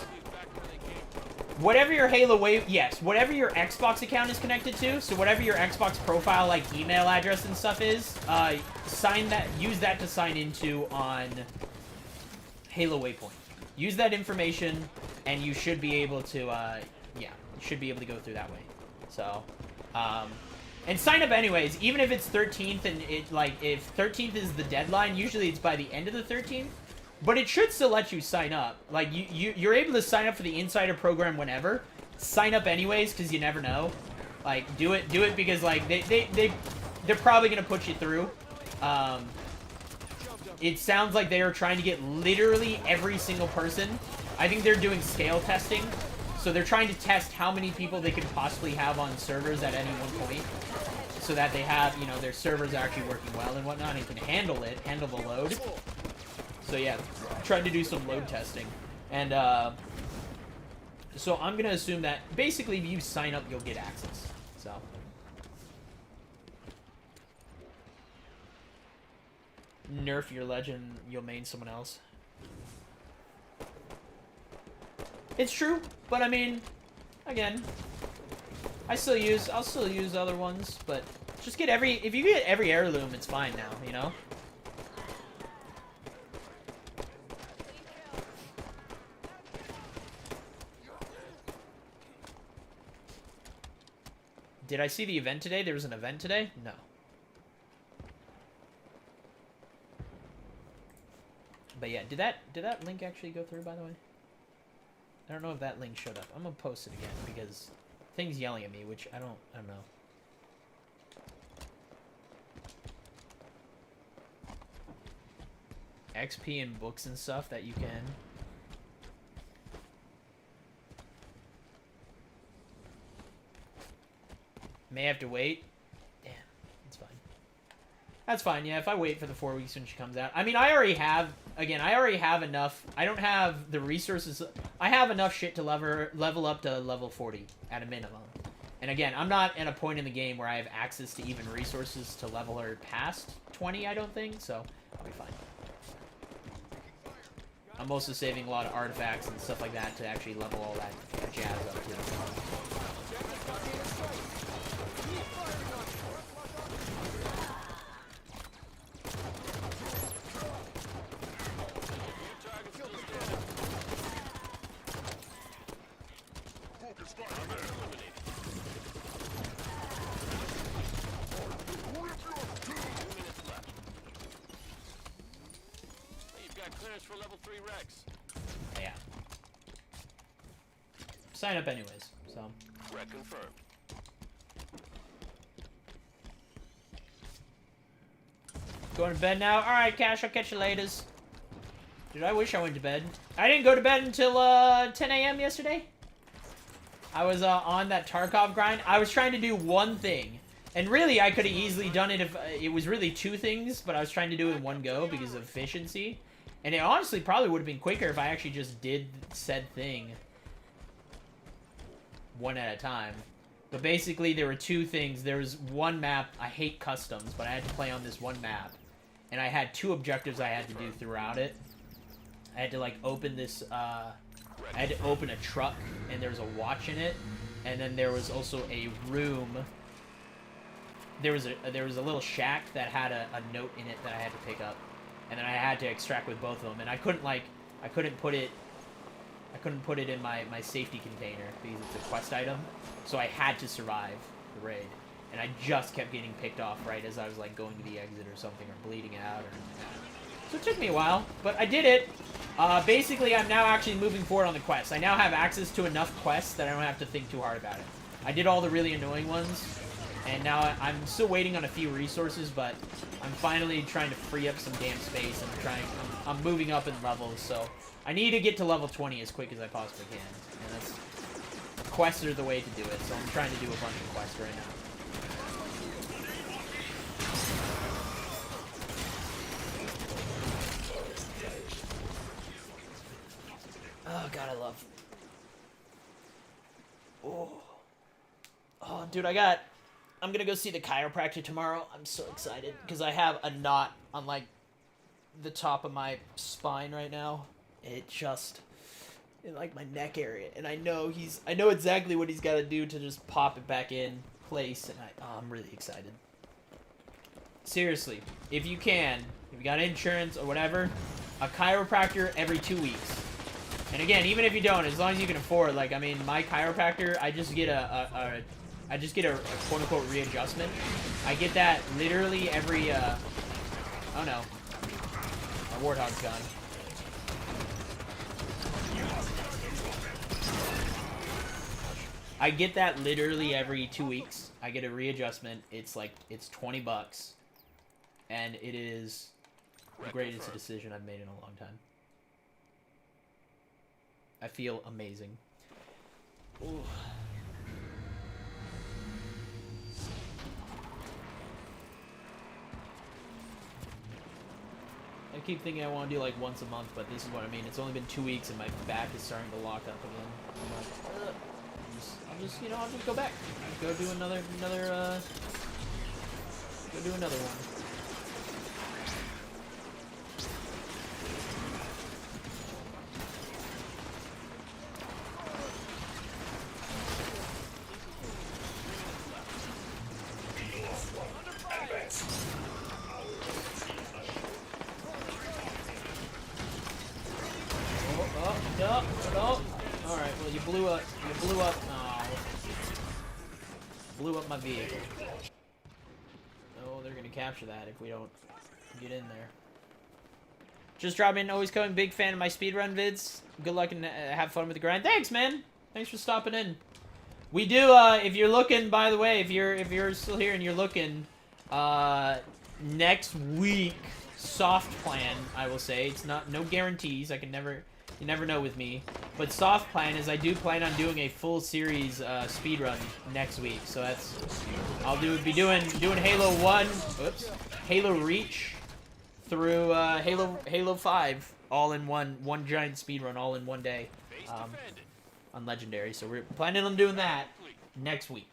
whatever your Halo Wave, yes, whatever your Xbox account is connected to, so whatever your Xbox profile, like, email address and stuff is, use that to sign into on Halo Waypoint. Use that information, and you should be able to, yeah, you should be able to go through that way. So, and sign up anyways, even if it's 13th, and it, like, if 13th is the deadline, usually it's by the end of the 13th, but it should still let you sign up. Like, you're able to sign up for the Insider program whenever. Sign up anyways, because you never know. Like, do it because, like, they're probably going to put you through. It sounds like they are trying to get literally every single person. I think they're doing scale testing. So they're trying to test how many people they could possibly have on servers at any one point. So that they have, you know, their servers are actually working well and whatnot and can handle the load. So yeah, trying to do some load testing. And, so I'm going to assume that basically if you sign up, you'll get access. So. Nerf your legend, you'll main someone else. It's true, but I mean, again, I'll still use other ones, but just get if you get every heirloom, it's fine now, you know? Did I see the event today? There was an event today? No. But yeah, did that link actually go through, by the way? I don't know if that link showed up. I'm gonna post it again because thing's yelling at me, which I don't know. XP and books and stuff that you can. May have to wait. Damn, that's fine. That's fine, yeah, if I wait for the 4 weeks when she comes out. I mean, I already have enough. I don't have the resources. I have enough shit to level up to level 40 at a minimum. And again, I'm not at a point in the game where I have access to even resources to level her past 20, I don't think, so I'll be fine. I'm also saving a lot of artifacts and stuff like that to actually level all that jazz up too. For level 3 Rex. Yeah. Sign up anyways, so. Rec confirmed. Going to bed now? Alright, Cash, I'll catch you later. Dude, I wish I went to bed. I didn't go to bed until 10 a.m. yesterday. I was on that Tarkov grind. I was trying to do one thing. And really, I could have easily done it if it was really 2 things, but I was trying to do it in one go because of efficiency. And it honestly probably would have been quicker if I actually just did said thing one at a time. But basically, there were 2 things. There was one map. I hate customs, but I had to play on this one map. And I had 2 objectives I had to do throughout it. I had to, like, open this, I had to open a truck, and there was a watch in it. And then there was also a room. There was a little shack that had a note in it that I had to pick up. And then I had to extract with both of them, and I couldn't put it in my safety container because it's a quest item, so I had to survive the raid, and I just kept getting picked off right as I was like going to the exit or something, or bleeding out, so it took me a while, but I did it. Basically, I'm now actually moving forward on the quest. I now have access to enough quests that I don't have to think too hard about it. I did all the really annoying ones. And now I'm still waiting on a few resources, but I'm finally trying to free up some damn space, and I'm moving up in levels, so I need to get to level 20 as quick as I possibly can. And that's, quests are the way to do it, so I'm trying to do a bunch of quests right now. Oh god, I love. Oh dude, I'm gonna go see the chiropractor tomorrow. I'm so excited because I have a knot on like the top of my spine right now. It just in like my neck area, and I know exactly what he's got to do to just pop it back in place, and I'm really excited. seriously, if you can, if you got insurance or whatever, a chiropractor every 2 weeks. And again, even if you don't, as long as you can afford, like, I mean, my chiropractor, I just get a quote-unquote readjustment. I get that literally every, oh no. My warthog's gone. I get that literally every 2 weeks. I get a readjustment. It's like, it's $20. And it is the greatest decision I've made in a long time. I feel amazing. Ooh. I keep thinking I want to do like once a month, but this is what I mean. It's only been 2 weeks and my back is starting to lock up again. I'm like, I'll just, you know, I'll just go back. Go do another one. No. Alright, well, you blew up. Oh. Blew up my vehicle. Oh, they're gonna capture that if we don't get in there. Just drop in, always coming, big fan of my speedrun vids. Good luck and have fun with the grind. Thanks, man! Thanks for stopping in. We do, if you're looking, by the way, if you're still here and you're looking, next week, soft plan, I will say. It's no guarantees. You never know with me. But soft plan is I do plan on doing a full series speedrun next week. So that's I'll be doing Halo 1, Halo Reach through Halo 5 all in one giant speedrun all in one day. On Legendary. So we're planning on doing that next week.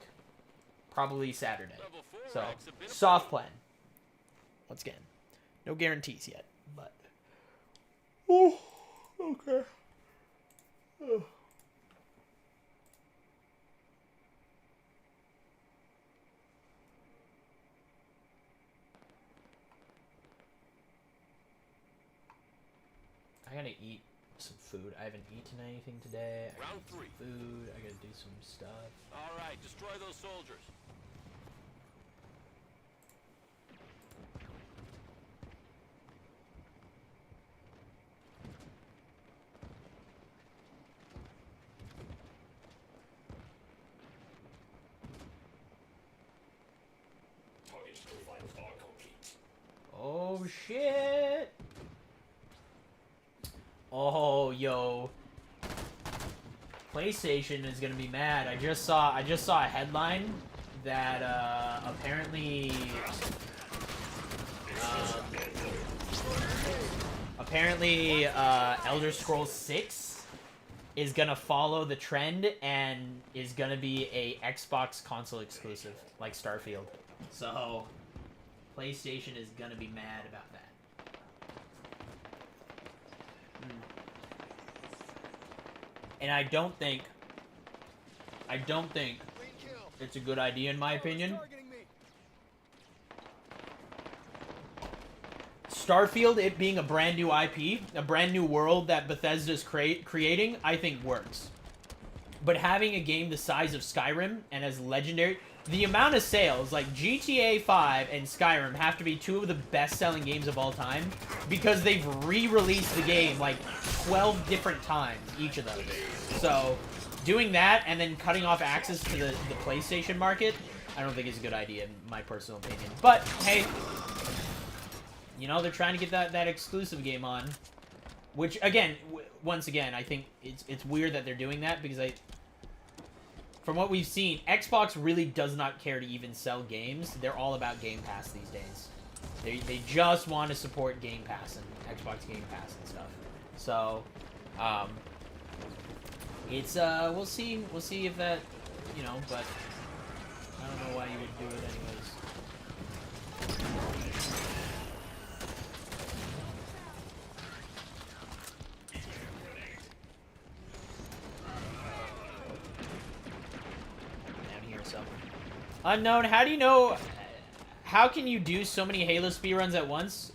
Probably Saturday. So soft plan. Once again, no guarantees yet, but oh, okay. Oh. I gotta eat some food. I haven't eaten anything today. I gotta eat some food. I gotta do some stuff. All right, destroy those soldiers. Target profiles are complete. Oh shit! Oh yo, PlayStation is gonna be mad. I just saw a headline that apparently Elder Scrolls 6 is gonna follow the trend and is gonna be a Xbox console exclusive like Starfield. So PlayStation is gonna be mad about that. And I don't think it's a good idea in my opinion. Starfield, it being a brand new IP, a brand new world that Bethesda's creating, I think works. But having a game the size of Skyrim and as legendary, the amount of sales, like GTA 5 and Skyrim have to be two of the best-selling games of all time because they've re-released the game like 12 different times, each of them. So, doing that and then cutting off access to the PlayStation market, I don't think is a good idea in my personal opinion. But, hey, you know, they're trying to get that exclusive game on. Which, again, once again, I think it's weird that they're doing that because from what we've seen, Xbox really does not care to even sell games. They're all about Game Pass these days. They just want to support Game Pass and Xbox Game Pass and stuff. So, it's we'll see if that, you know, but I don't know why you would do it anyways. Down here somewhere. Unknown, how do you know how can you do so many Halo speedruns at once?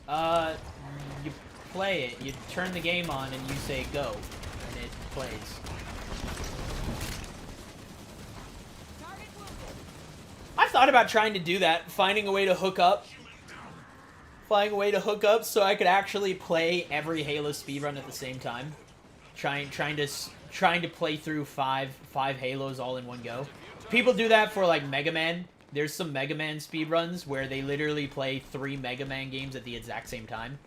You play it. You turn the game on and you say go, and it plays. I've thought about trying to do that, finding a way to hook up. So I could actually play every Halo speedrun at the same time. Trying to play through five Halos all in one go. People do that for like Mega Man. There's some Mega Man speedruns where they literally play 3 Mega Man games at the exact same time.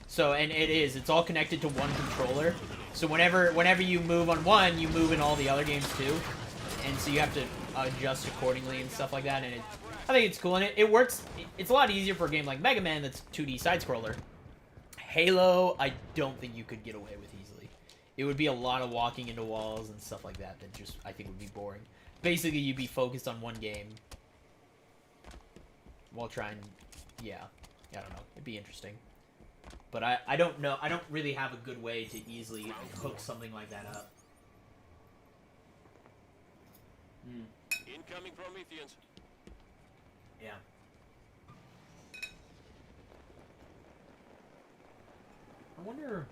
So, and it's all connected to one controller. So whenever you move on one, you move in all the other games too. And so you have to adjust accordingly and stuff like that. And I think it's cool, and it works. It's a lot easier for a game like Mega Man that's 2D side-scroller. Halo, I don't think you could get away with easily. It would be a lot of walking into walls and stuff like that just, I think, would be boring. Basically, you'd be focused on one game while trying, yeah, I don't know. It'd be interesting. But I don't know. I don't really have a good way to easily hook something like that up. Incoming Prometheans. Yeah. I wonder...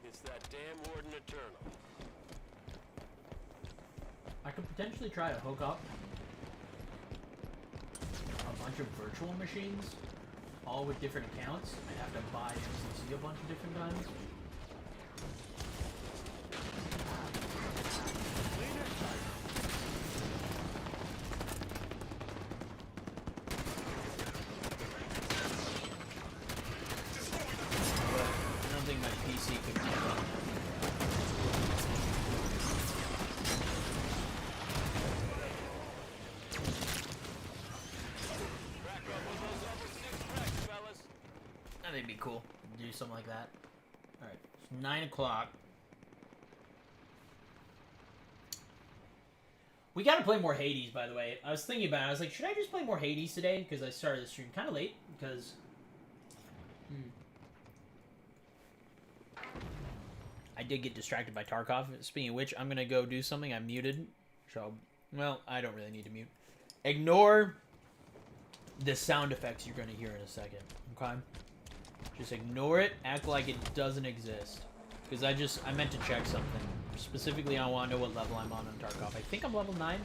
It's that damn Warden Eternal. I could potentially try to hook up a bunch of virtual machines, all with different accounts. I'd have to buy MCC a bunch of different times. I don't think my PC could keep up. I think it'd be cool to do something like that. Alright, it's 9 o'clock. We gotta play more Hades, by the way. I was thinking about it. I was like, should I just play more Hades today? Because I started the stream kind of late. Because... I did get distracted by Tarkov. Speaking of which, I'm gonna go do something. I'm muted. So, well, I don't really need to mute. Ignore the sound effects you're gonna hear in a second. Okay? Just ignore it. Act like it doesn't exist. Because I meant to check something. Specifically, I want to know what level I'm on Tarkov. I think I'm level 9.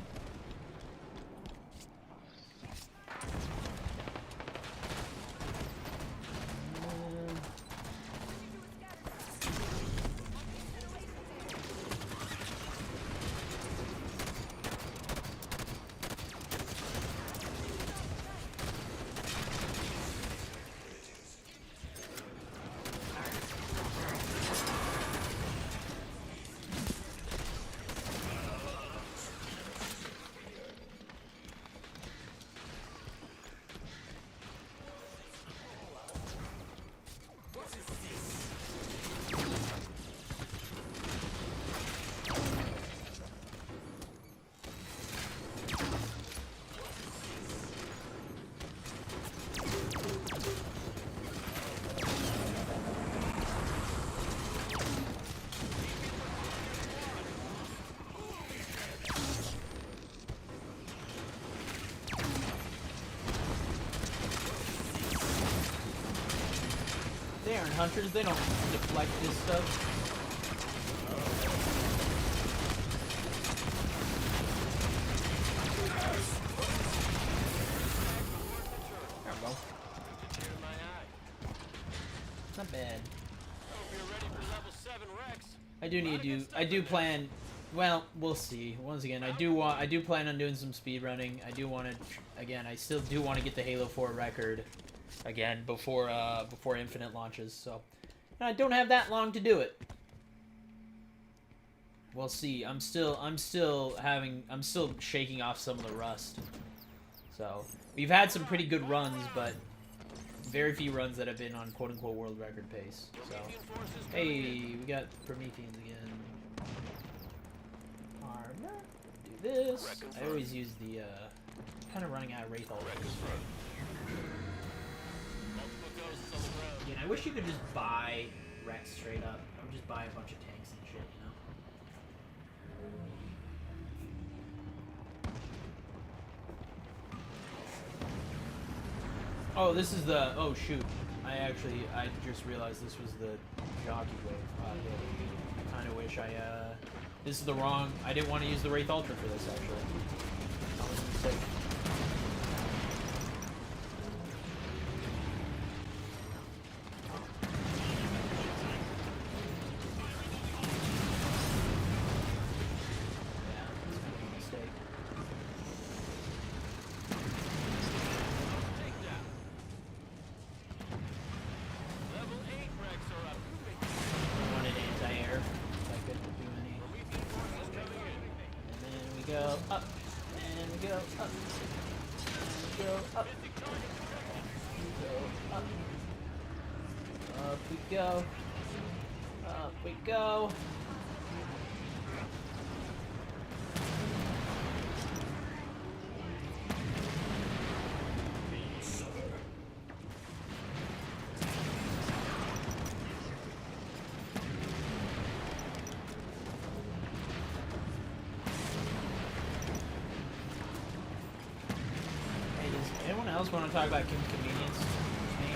They aren't hunters, they don't deflect this stuff. There we go. Not bad. I do plan, well, we'll see. Once again, I do plan on doing some speed running. I do want to, again, I still do want to get the Halo 4 record again before Infinite launches, so I don't have that long to do it. We'll see. I'm still shaking off some of the rust. So we've had some pretty good runs, but very few runs that have been on quote-unquote world record pace. So hey, we got Prometheans again. Armor. Do this. I always use the kind of running out of Wraith ultras. Again, I wish you could just buy Rex straight up. I would just buy a bunch of tanks and shit, you know? Oh, this is the... Oh, shoot. I just realized this was the jockey wave. Yeah. I kind of wish I, This is the wrong... I didn't want to use the Wraith Ultra for this, actually. That was a mistake. Else want to talk about inconvenience? Just me.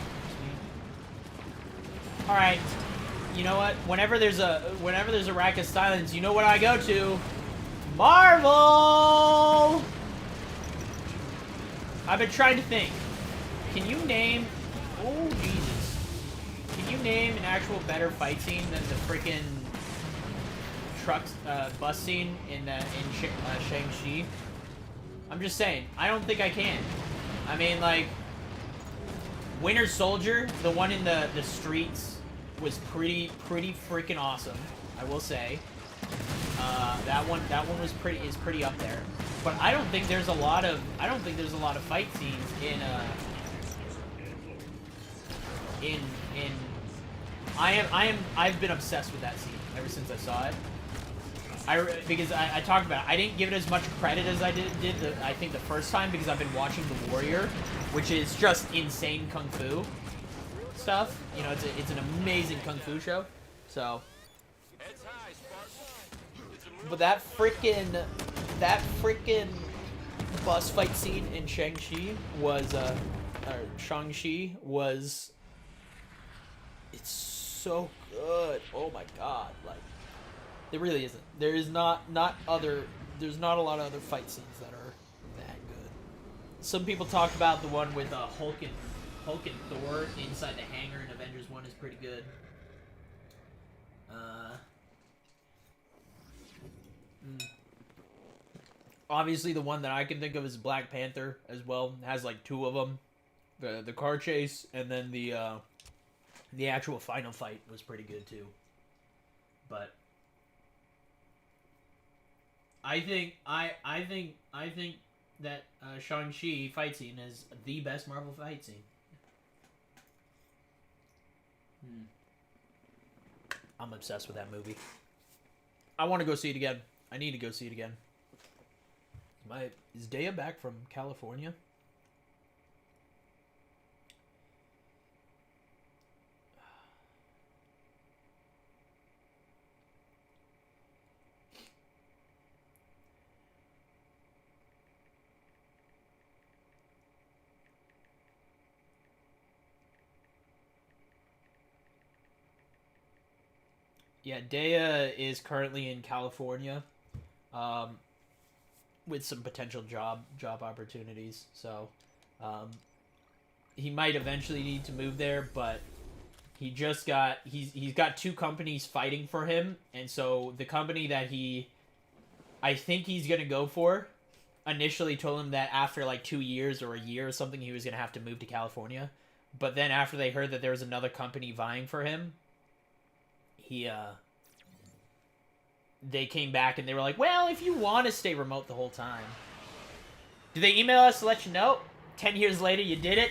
All right. You know what? Whenever there's a rack of silence, you know what I go to? Marvel. I've been trying to think. Can you name? Oh Jesus! Can you name an actual better fight scene than the freaking trucks bus scene in Shang-Chi? I'm just saying. I don't think I can. I mean, like, Winter Soldier, the one in the streets, was pretty freaking awesome. I will say, that one was pretty up there. But I don't think there's a lot of fight scenes I've been obsessed with that scene ever since I saw it. Because I talked about it. I didn't give it as much credit as I did I think the first time, because I've been watching The Warrior, which is just insane kung fu stuff. You know, it's an amazing kung fu show. So, but that freaking bus fight scene in Shang-Chi was it's so good. Oh my god, like. It really isn't. There's not a lot of other fight scenes that are that good. Some people talk about the one with Hulk and Thor inside the hangar in Avengers 1 is pretty good. Obviously, the one that I can think of is Black Panther as well. It has like two of them, the car chase, and then the actual final fight was pretty good too. But. I think that Shang-Chi fight scene is the best Marvel fight scene. I'm obsessed with that movie. I want to go see it again. I need to go see it again. Is Daya back from California? Yeah, Daya is currently in California, with some potential job opportunities. So, he might eventually need to move there, but he's got two companies fighting for him, and so the company that I think he's gonna go for, initially told him that after like 2 years or a year or something, he was gonna have to move to California. But then after they heard that there was another company vying for him, they came back and they were like, well, if you want to stay remote the whole time. Did they email us to let you know? 10 years later, you did it?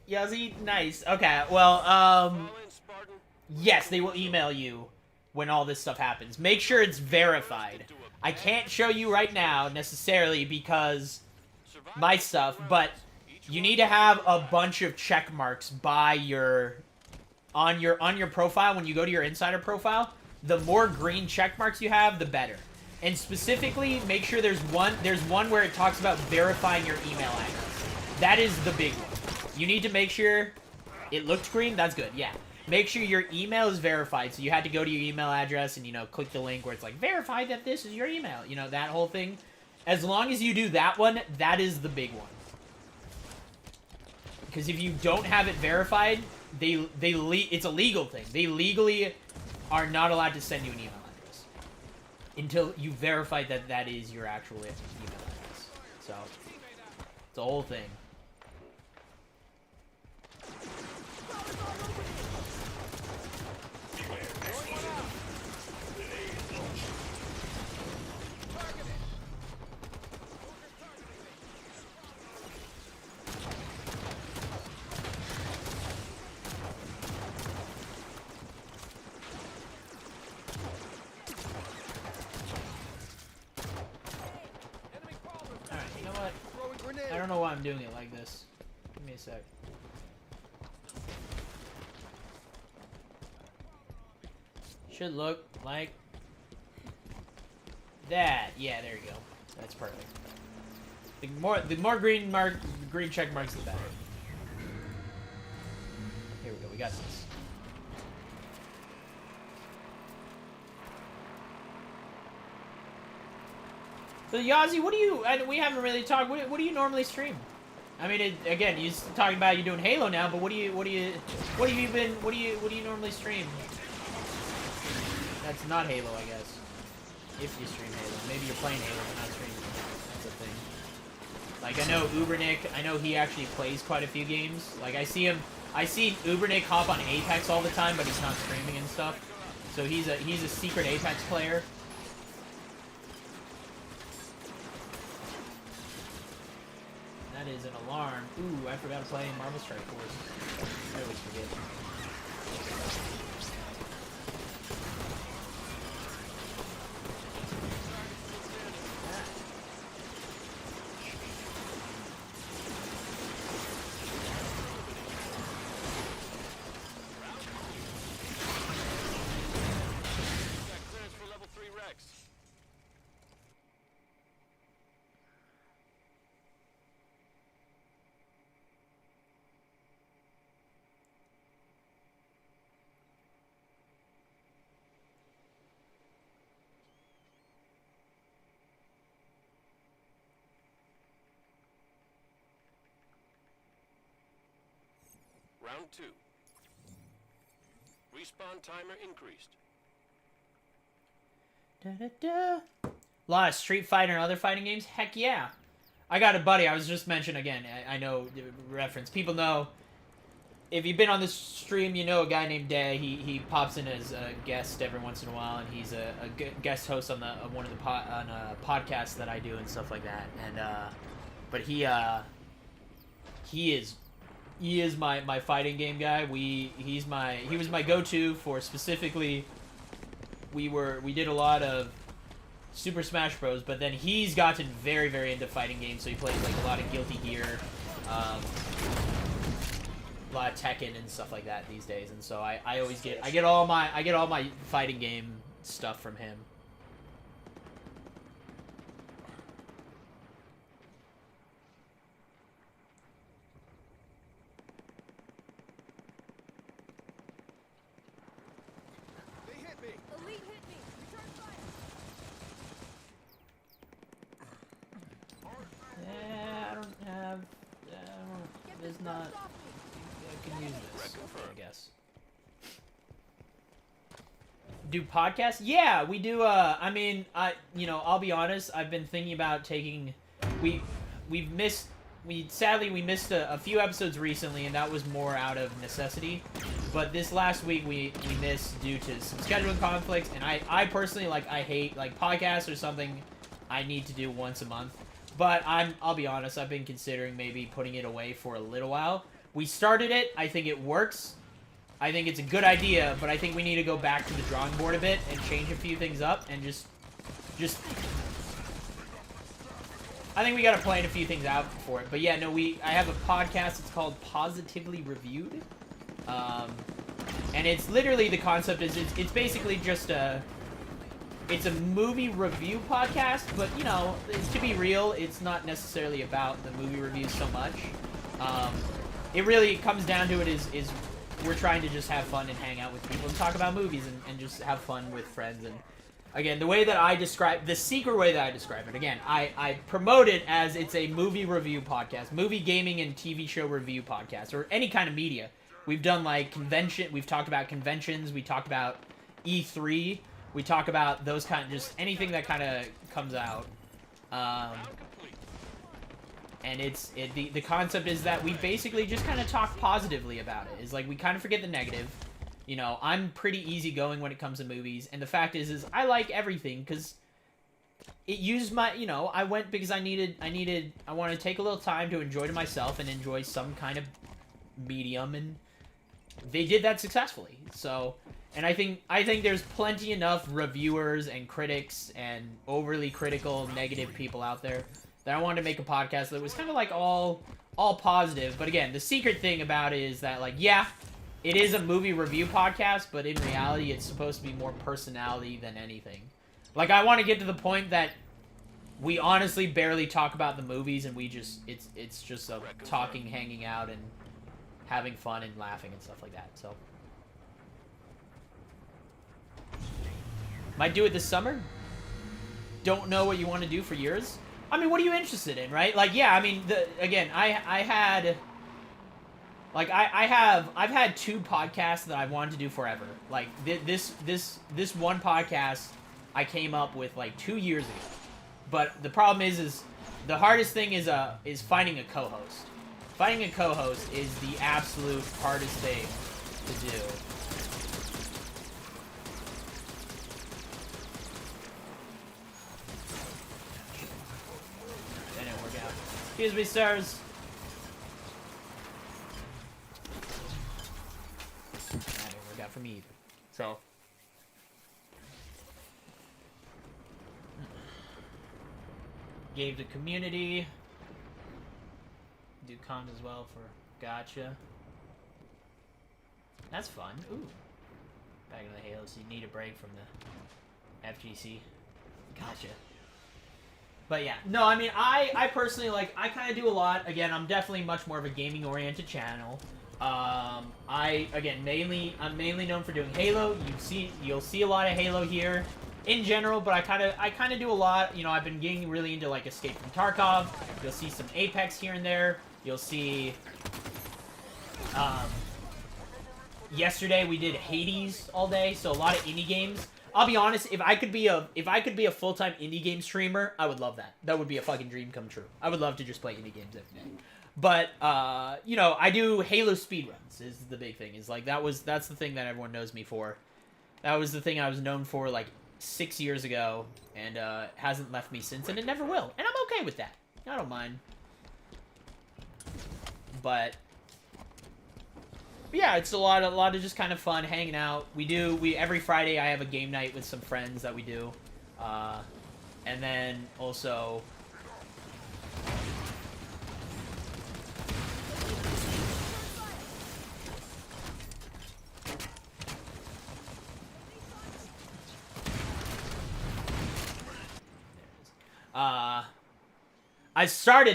Yuzzy? Nice. Okay, well, yes, they will email you when all this stuff happens. Make sure it's verified. I can't show you right now, necessarily, because my stuff, but you need to have a bunch of check marks by on your profile. When you go to your insider profile, the more green check marks you have, the better. And specifically, make sure there's one where it talks about verifying your email address. That is the big one. You need to make sure it looked green. That's good. Yeah. Make sure your email is verified. So you had to go to your email address and, you know, click the link where it's like, verify that this is your email. You know, that whole thing. As long as you do that one, that is the big one. Because if you don't have it verified, it's a legal thing. They legally are not allowed to send you an email address until you verify that that is your actual email address. So, it's a whole thing. I don't know why I'm doing it like this. Give me a sec. Should look like that. Yeah, there you go. That's perfect. The more green check marks, the better. Here we go. We got this. So Yazi, what do you? We haven't really talked. What do you normally stream? I mean, again, you're talking about you doing Halo now, but what do you normally stream? That's not Halo, I guess. If you stream Halo, maybe you're playing Halo but not streaming. That's a thing. Like I know Ubernick. I know he actually plays quite a few games. Like I see Ubernick hop on Apex all the time, but he's not streaming and stuff. So he's a secret Apex player. That is an alarm. Ooh, I forgot to play Marble Strike Force. I always forget. Round 2. Respawn timer increased. A lot of Street Fighter and other fighting games? Heck yeah. I got a buddy, I was just mentioning again, I know the reference. People know, if you've been on this stream, you know a guy named Day. He pops in as a guest every once in a while, and he's a guest host on one of the podcasts that I do and stuff like that. And but he is my fighting game guy. He was my go-to for specifically. We did a lot of Super Smash Bros, but then he's gotten very, very into fighting games. So he plays like a lot of Guilty Gear, a lot of Tekken and stuff like that these days. And so I always get all my fighting game stuff from him. There's not. I can use this, I guess. Do podcasts? Yeah, we do. I mean, I'll be honest. I've been thinking about taking. We missed a few episodes recently, and that was more out of necessity. But this last week we missed due to some scheduling conflicts, and I personally I hate podcasts or something. I need to do once a month. But I'll be honest, I've been considering maybe putting it away for a little while. We started it, I think it works. I think it's a good idea, but I think we need to go back to the drawing board a bit and change a few things up and just I think we gotta plan a few things out for it. But yeah, no, I have a podcast, it's called Positively Reviewed. And it's literally, the concept is, it's basically just it's a movie review podcast, but, to be real, it's not necessarily about the movie reviews so much. it really comes down to it is we're trying to just have fun and hang out with people and talk about movies and just have fun with friends. And again, the way that I describe, the secret way that I describe it, again, I promote it as it's a movie review podcast, movie, gaming, and TV show review podcast, or any kind of media. We've done like we've talked about conventions, we talked about E3, we talk about those kind of, just anything that kind of comes out. And the concept is that we basically just kind of talk positively about it. Is like we kind of forget the negative. You know, I'm pretty easygoing when it comes to movies, and the fact is I like everything because it used my, you know, I went because I wanted to take a little time to enjoy to myself and enjoy some kind of medium, and they did that successfully. So, and I think there's plenty enough reviewers and critics and overly critical, negative people out there that I wanted to make a podcast that was kind of like all positive. But again, the secret thing about it is that, like, yeah, it is a movie review podcast, but in reality, it's supposed to be more personality than anything. Like, I want to get to the point that we honestly barely talk about the movies, and we just, it's just a talking, hanging out, and having fun and laughing and stuff like that. So, might do it this summer. Don't know what you want to do for yours. I mean, what are you interested in, right? Like, yeah, I mean, I've had 2 podcasts that I've wanted to do forever. Like, this one podcast I came up with like 2 years ago. But the problem is the hardest thing is finding a co-host. Finding a co-host is the absolute hardest thing to do. Excuse me, sirs. That didn't work out for me either. So. Gave the community. Do cons as well for gotcha. That's fun. Ooh. Back in the Halo, so you need a break from the FGC. Gotcha. But yeah, no, I mean, I personally, like, I kind of do a lot. Again, I'm definitely much more of a gaming-oriented channel. I'm mainly known for doing Halo. You'll see a lot of Halo here in general, but I kind of do a lot. You know, I've been getting really into, like, Escape from Tarkov. You'll see some Apex here and there. You'll see, yesterday we did Hades all day, so a lot of indie games. I'll be honest, if I could be a full-time indie game streamer, I would love that. That would be a fucking dream come true. I would love to just play indie games every day. But you know, I do Halo speedruns is the big thing. Is like that's the thing that everyone knows me for. That was the thing I was known for like 6 years ago, and hasn't left me since, and it never will. And I'm okay with that. I don't mind. But yeah, it's a lot of just kind of fun hanging out. We every Friday I have a game night with some friends that we do, and then also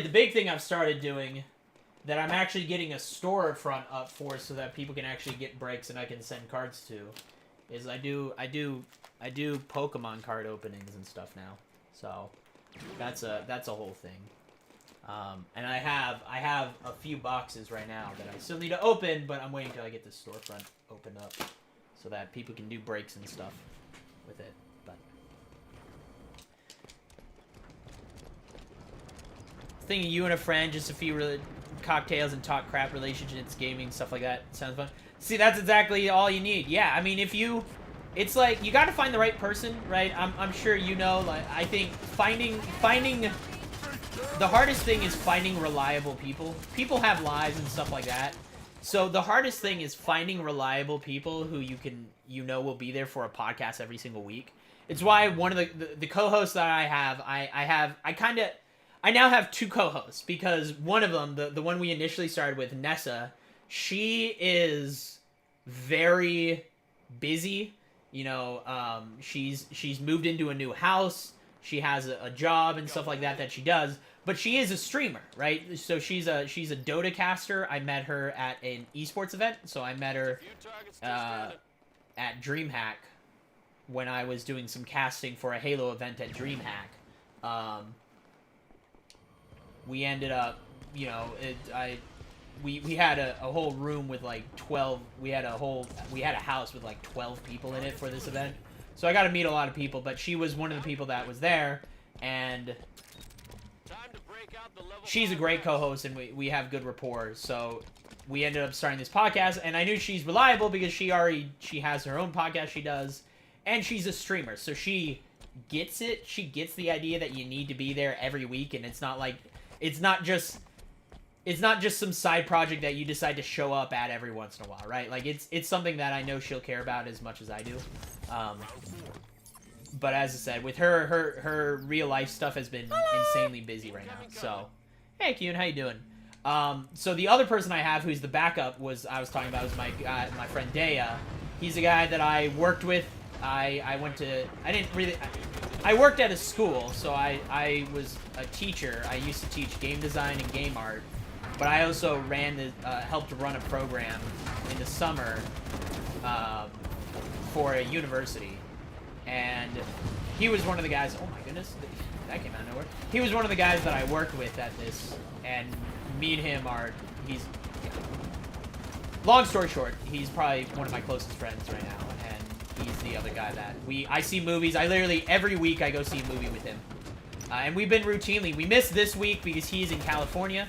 the big thing I've started doing that I'm actually getting a storefront up for so that people can actually get breaks and I can send cards to, is I do Pokemon card openings and stuff now. So that's a whole thing. And I have a few boxes right now that I still need to open, but I'm waiting until I get this storefront opened up so that people can do breaks and stuff with it. But thinking you and a friend, just a few really cocktails and talk crap, relationships, gaming, stuff like that. Sounds fun. See, that's exactly all you need. Yeah, I mean, it's like you got to find the right person, right? I'm sure you know. Like, I think finding the hardest thing is finding reliable people. People have lives and stuff like that. So the hardest thing is finding reliable people who you know will be there for a podcast every single week. It's why one of the co-hosts that I now have 2 co-hosts, because one of them, the one we initially started with, Nessa, she is very busy. You know, she's moved into a new house. She has a job and stuff like that she does. but she is a streamer, right? So she's a Dota caster. I met her at an esports event. So I met her Few targets still at DreamHack when I was doing some casting for a Halo event at DreamHack. We ended up, you know, we had a whole room with like 12. We had a house with like 12 people in it for this event. So I got to meet a lot of people, but she was one of the people that was there, and Time to break out the level she's a 5 great maps. co-host, and we have good rapport. So we ended up starting this podcast, and I knew she's reliable because she has her own podcast she does, and she's a streamer, so she gets it. She gets the idea that you need to be there every week, and it's not just some side project that you decide to show up at every once in a while, right? Like it's something that I know she'll care about as much as I do. But as I said, with her real life stuff has been insanely busy right now. So, hey, Kyun, how you doing? So the other person I have who's the backup was my friend Daya. He's a guy that I worked with. I worked at a school, so I was a teacher. I used to teach game design and game art, but I also helped run a program in the summer for a university. And he was one of the guys. Oh my goodness, that came out of nowhere. He was one of the guys that I worked with at this, and me and him he's. Long story short, he's probably one of my closest friends right now, and he's the other guy that I see movies. I literally every week I go see a movie with him, and we've been routinely. We missed this week because he's in California,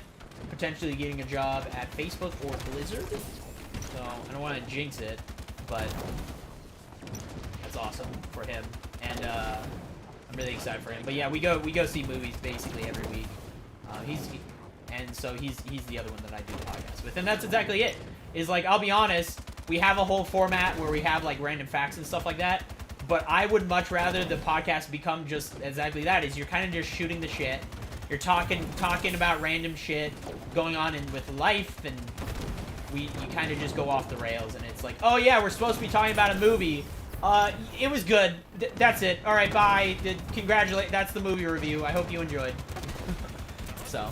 potentially getting a job at Facebook or Blizzard. So I don't want to jinx it, but. Awesome for him, and I'm really excited for him. But yeah, we go see movies basically every week. He's the other one that I do the podcast with, and that's exactly it. Is like, I'll be honest, we have a whole format where we have like random facts and stuff like that. But I would much rather the podcast become just exactly that. Is you're kind of just shooting the shit. You're talking about random shit going on with life, and you kind of just go off the rails, and it's like, oh yeah, we're supposed to be talking about a movie. It was good. That's it. All right, bye. Congratulate. That's the movie review. I hope you enjoyed. So.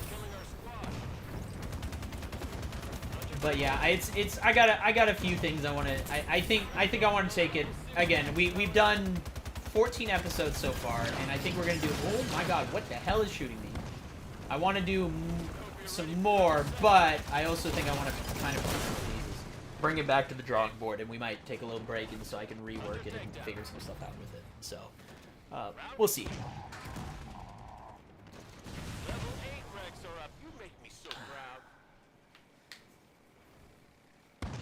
But yeah, I got a few things I want to. I think I want to take it again. We've done 14 episodes so far, and I think we're gonna do. Oh my God, what the hell is shooting me? I want to do some more, but I also think I want to kind of bring it back to the drawing board, and we might take a little break, and so I can rework it and figure some stuff out with it. So, we'll see. Level 8 ranks are up. You make me so proud.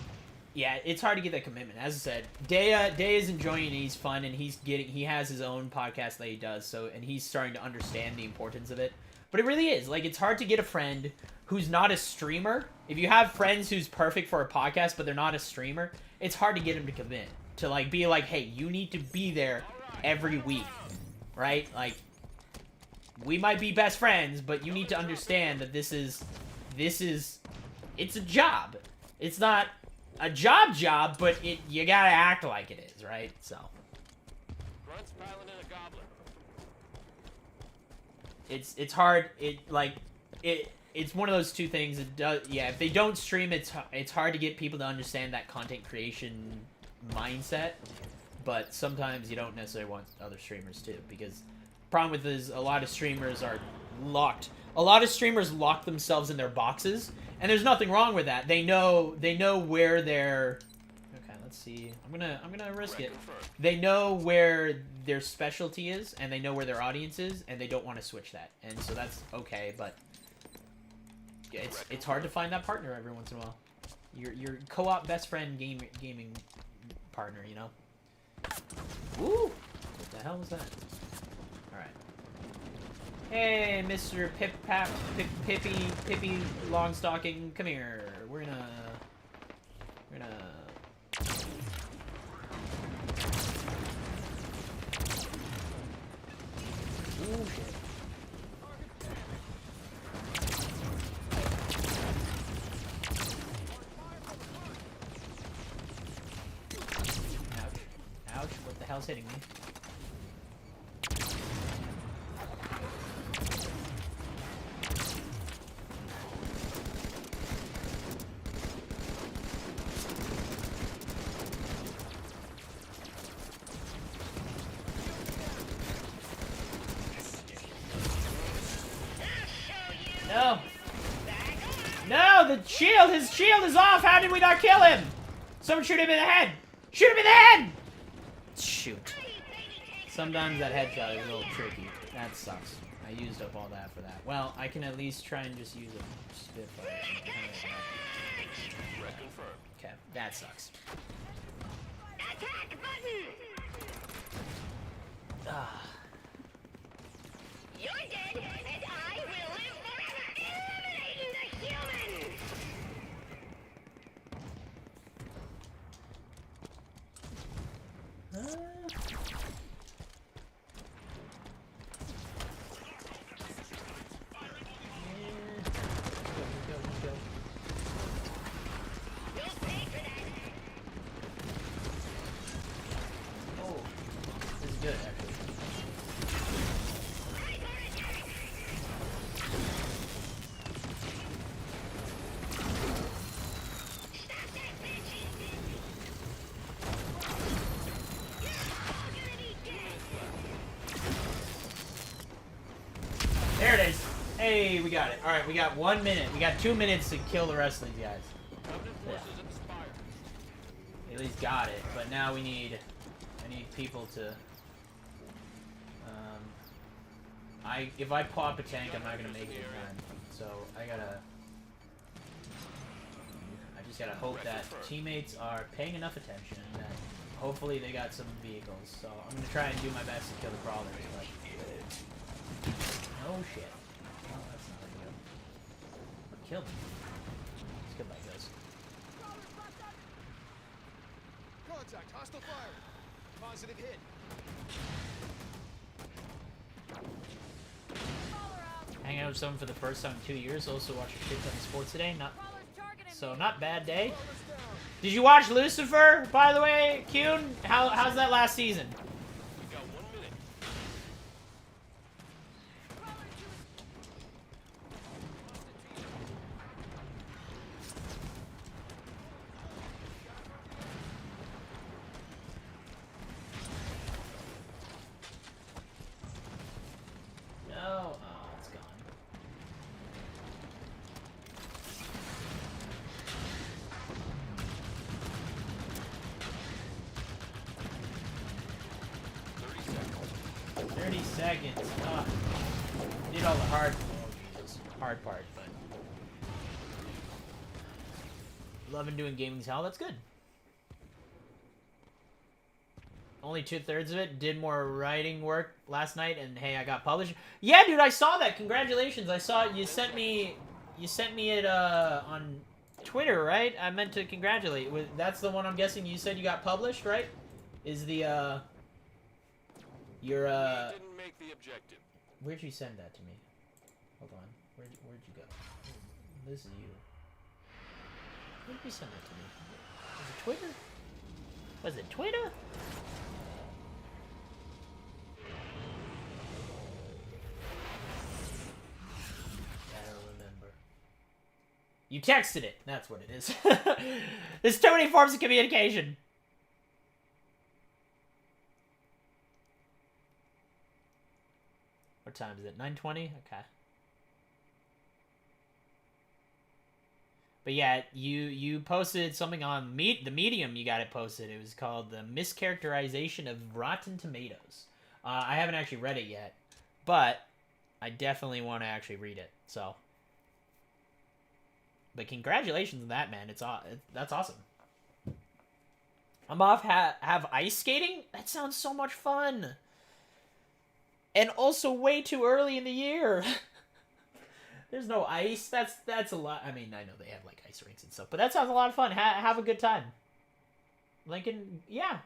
Yeah, it's hard to get that commitment. As I said, Daya is enjoying it. He's fun, and he has his own podcast that he does. So, and he's starting to understand the importance of it. But it really is like, it's hard to get a friend who's not a streamer. If you have friends who's perfect for a podcast, but they're not a streamer, it's hard to get them to commit. To like be like, hey, you need to be there every week, right? Like, we might be best friends, but you need to understand that this is, it's a job. It's not a job, but you gotta act like it is, right? So. Grunts piling in a goblin. It's hard. It's one of those two things. It does. Yeah, if they don't stream, it's hard to get people to understand that content creation mindset. But sometimes you don't necessarily want other streamers too, because the problem with this, a lot of streamers are locked. A lot of streamers lock themselves in their boxes, and there's nothing wrong with that. They know where they're. Okay, let's see. I'm gonna risk it. They know where their specialty is, and they know where their audience is, and they don't want to switch that. And so that's okay, but it's hard to find that partner every once in a while. Your co-op best friend gaming partner, you know. Ooh, what the hell was that? All right. Hey, Mr. Pippy Longstocking, come here. We're gonna. Ooh, shit. Ouch, what the hell's hitting me? No. No, the shield! His shield is off! How did we not kill him? Someone shoot him in the head! Shoot him in the head! Shoot. Sometimes that headshot is a little tricky. That sucks. I used up all that for that. Well, I can at least try and just use a Spitfire. Okay, that sucks. Attack button! Ah. You're dead, and I will live forever eliminating the human! Let's go. You'll pay for that! Oh, this is good, actually. Stop that bitch! You're all gonna be dead! There it is. Hey, we got it. All right, we got 1 minute. We got 2 minutes to kill the rest of these guys. Covenant forces at the spire. We at least got it, but now I need people to. If I pop a tank, I'm not gonna make it in time. So I just gotta hope that teammates are paying enough attention and that hopefully they got some vehicles. So I'm gonna try and do my best to kill the crawlers, but oh shit. Oh, that's not good. But kill them. Let's get like this. Contact, hostile fire. Positive hit. Hang out with someone for the first time in 2 years. Also watch a shit ton of sports today. Not bad day. Did you watch Lucifer, by the way, Kuhn? How's that last season? We got 1 minute. No. Oh, it's gone. Seconds. 30 seconds. Oh. Did all the hard. Oh Jesus, hard part, but loving doing gaming's hell. That's good. Only 2/3 of it. Did more writing work last night, and hey, I got published. Yeah, dude, I saw that. Congratulations. I saw it. You sent me it on Twitter, right? I meant to congratulate. That's the one I'm guessing you said you got published, right? Is the your We didn't make the objective. where'd you send that to me? Hold on. Where'd you go? This is you. Where did you send that to me? Was it Twitter? Was it Twitter? I don't remember. You texted it. That's what it is. There's too many forms of communication. What time is it? 9:20? Okay. But yeah, you posted something on the Medium. You got it posted. It was called The Mischaracterization of Rotten Tomatoes. I haven't actually read it yet, but I definitely want to actually read it. So, but congratulations on that, man. That's awesome. I'm off. Have ice skating? That sounds so much fun. And also way too early in the year. There's no ice. That's a lot. I mean, I know they have like ice rinks and stuff, but that sounds a lot of fun. Have a good time. Lincoln, yeah.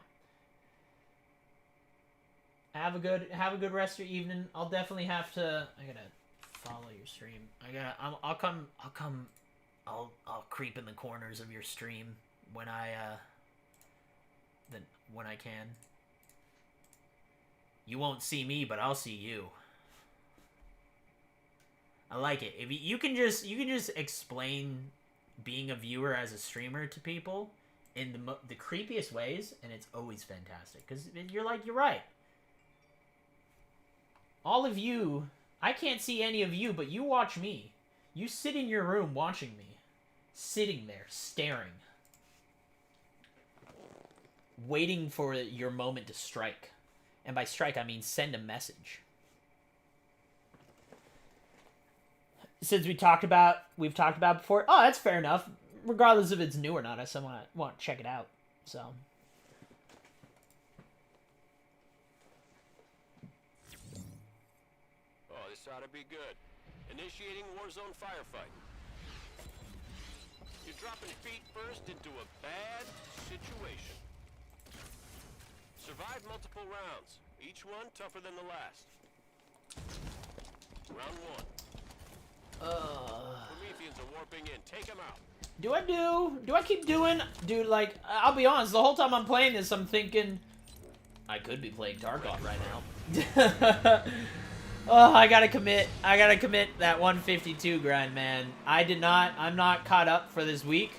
Have a good rest of your evening. I'll definitely have to. I gotta follow your stream. I'll creep in the corners of your stream when when I can. You won't see me, but I'll see you. I like it. If you can just explain being a viewer as a streamer to people in the creepiest ways, and it's always fantastic because you're right. All of you, I can't see any of you, but you watch me. You sit in your room watching me. Sitting there, staring. Waiting for your moment to strike. And by strike, I mean send a message. Since we've talked about before. Oh, that's fair enough. Regardless if it's new or not, I still want to check it out. So. Oh, this ought to be good. Initiating warzone firefight. You're dropping feet first into a bad situation. Survive multiple rounds. Each one tougher than the last. Round 1. Prometheans are warping in. Take them out. Do I keep doing? Dude, like, I'll be honest, the whole time I'm playing this, I'm thinking, I could be playing Tarkov right now. Oh, I gotta commit that 152 grind, man. I'm not caught up for this week,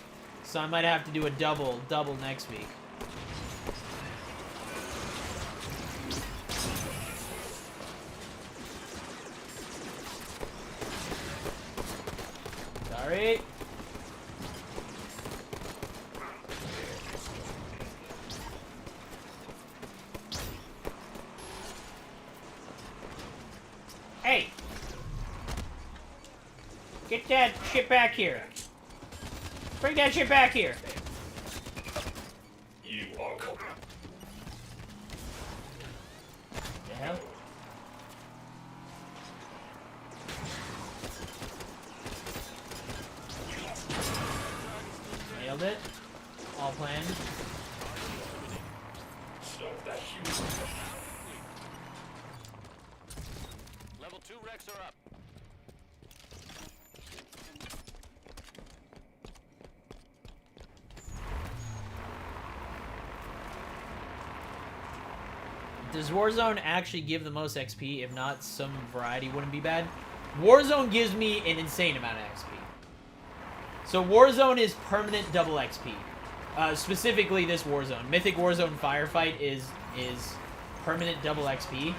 so I might have to do a double next week. Sorry. Hey! Get that shit back here. Bring that shit back here. You are covered. The hell? Nailed it. All planned. Stop that huge. Level 2 wrecks are up. Does Warzone actually give the most XP? If not, some variety wouldn't be bad. Warzone gives me an insane amount of XP. So Warzone is permanent double XP. Specifically this Warzone. Mythic Warzone Firefight is permanent double XP.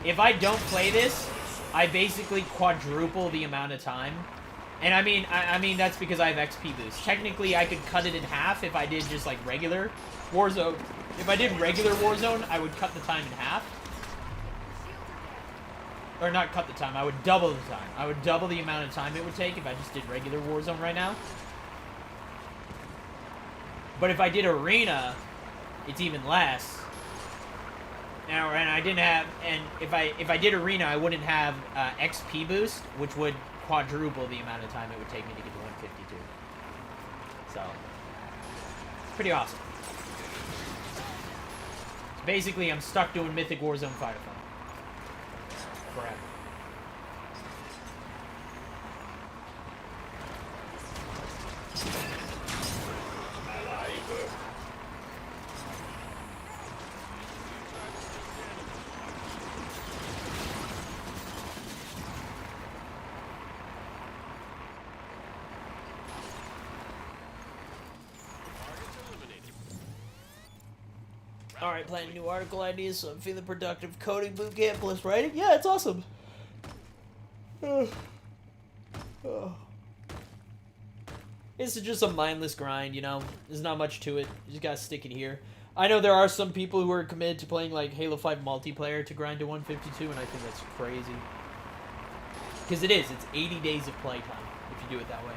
If I don't play this, I basically quadruple the amount of time. And I mean that's because I have XP boost. Technically, I could cut it in half if I did just like regular Warzone. If I did regular Warzone, I would cut the time in half. Or not cut the time, I would double the time. I would double the amount of time it would take if I just did regular Warzone right now. But if I did Arena, it's even less. Now, and I didn't have, and if I did Arena, I wouldn't have XP boost, which would quadruple the amount of time it would take me to get to 152. So, pretty awesome. Basically, I'm stuck doing Mythic Warzone Firefight. Forever. Alright, planning new article ideas, so I'm feeling productive. Coding bootcamp plus writing? Yeah, it's awesome. It's just a mindless grind, you know? There's not much to it. You just gotta stick it here. I know there are some people who are committed to playing, like, Halo 5 multiplayer to grind to 152, and I think that's crazy. Because it is. It's 80 days of playtime, if you do it that way.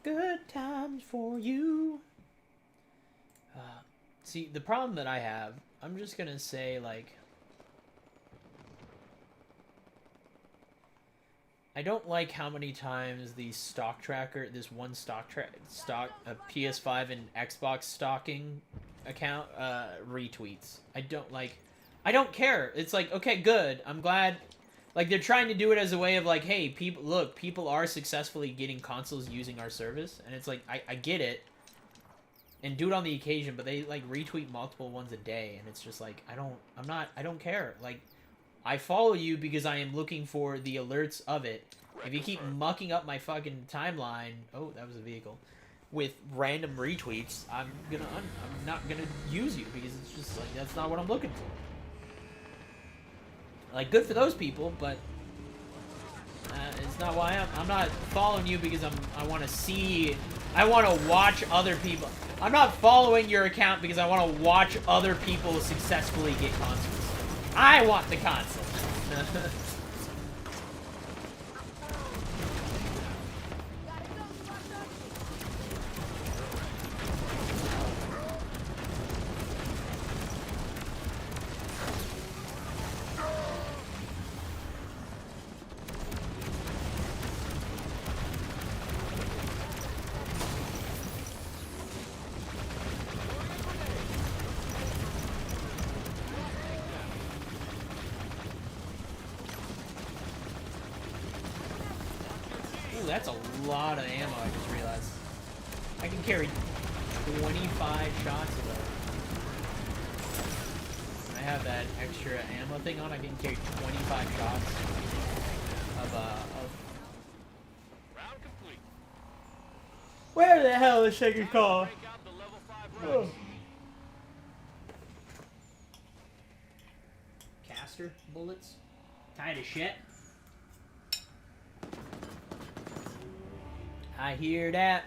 Good times for you. See, the problem that I have, I'm just gonna say, like, I don't like how many times the stock tracker, this one PS5 and Xbox stocking account, retweets. I don't care. It's like, okay, good. I'm glad Like, they're trying to do it as a way of, like, hey, people, look, people are successfully getting consoles using our service. And it's like, I get it. And do it on the occasion, but they, like, retweet multiple ones a day. And it's just like, I don't care. Like, I follow you because I am looking for the alerts of it. If you keep mucking up my fucking timeline... Oh, that was a vehicle. With random retweets, I'm not gonna use you because it's just, like, that's not what I'm looking for. Like, good for those people, but it's not why I'm not following you because I want to see, I want to watch other people. I'm not following your account because I want to watch other people successfully get consoles. I want the console. That's a lot of ammo, I just realized. I can carry 25 shots of that. When I have that extra ammo thing on, I can carry 25 shots of Round complete. Where the hell is second call? Break out the level 5 rush. Caster bullets? Tired of shit? I hear that.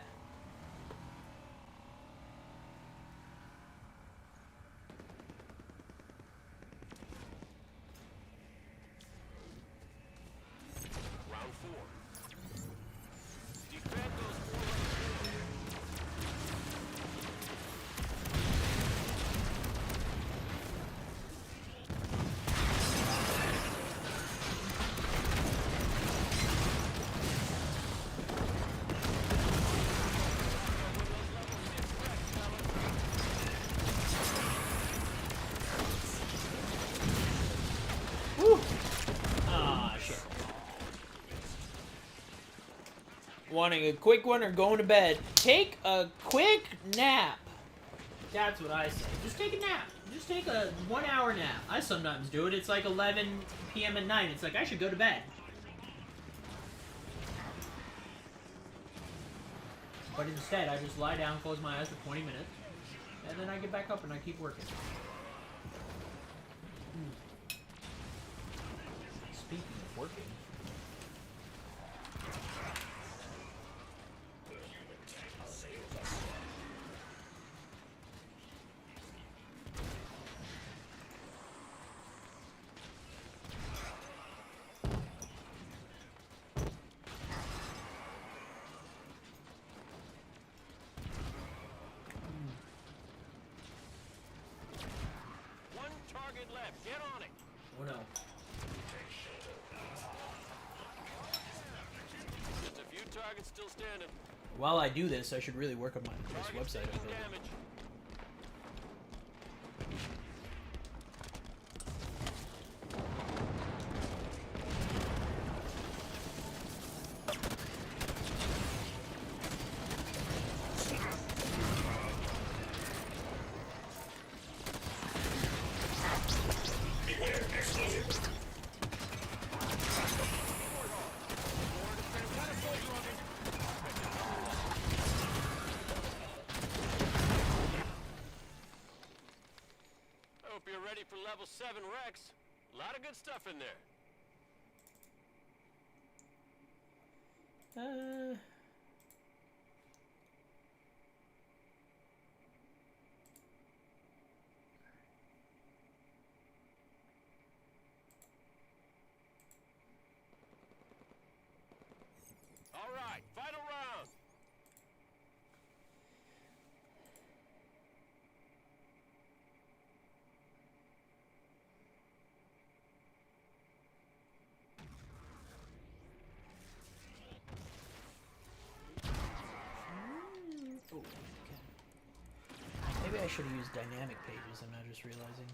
Round 4. Defend those 4 levels. Ah, shit. Wanting a quick one or going to bed? Take a quick nap. That's what I say. Just take a nap. Just take a 1 hour nap. I sometimes do it. It's like 11 p.m. at night. It's like, I should go to bed. But instead, I just lie down, close my eyes for 20 minutes, and then I get back up and I keep working. Speaking of working... One target left. Get on it. Oh no. Just a few targets still standing. While I do this, I should really work on this Targets website. taking I think. damage. I hope you're ready for level 7 Rex. A lot of good stuff in there. All right, final round. Oh, okay. Maybe I should have used dynamic pages. I'm now just realizing.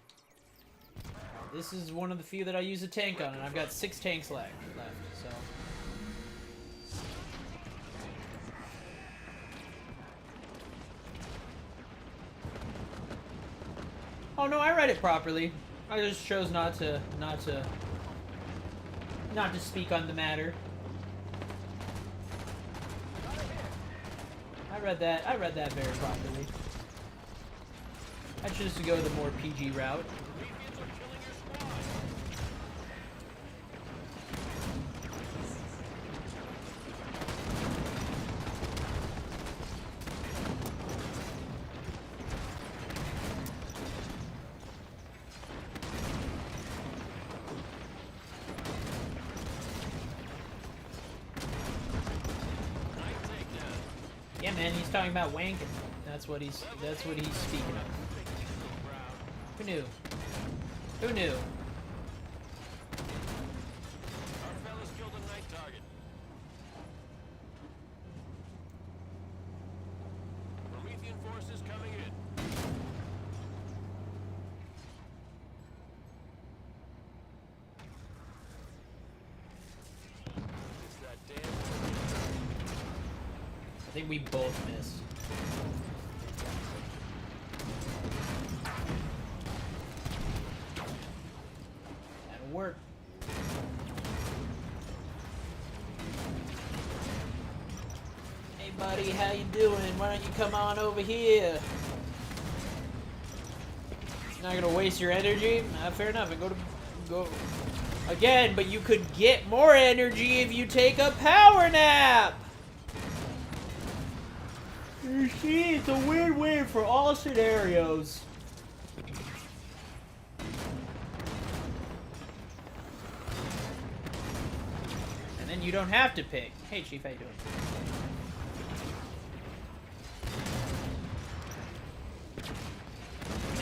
This is one of the few that I use a tank on, and I've got 6 tanks left. So. Oh no, I read it properly. I just chose not to speak on the matter. I read that very properly. I choose to go the more PG route. Prometheans are killing your squad. Nice takedown. Yeah, man, he's talking about wanking. That's what he's speaking of. Who knew? Who knew? Our fellas killed a night target. Promethean forces coming in. It's that damn. I think we both missed. That'll work. Hey buddy, how you doing? Why don't you come on over here? You're not gonna waste your energy? Fair enough. Go again, but you could get more energy if you take a power nap. You see, it's a win-win for all scenarios. And then you don't have to pick. Hey, Chief, how you doing?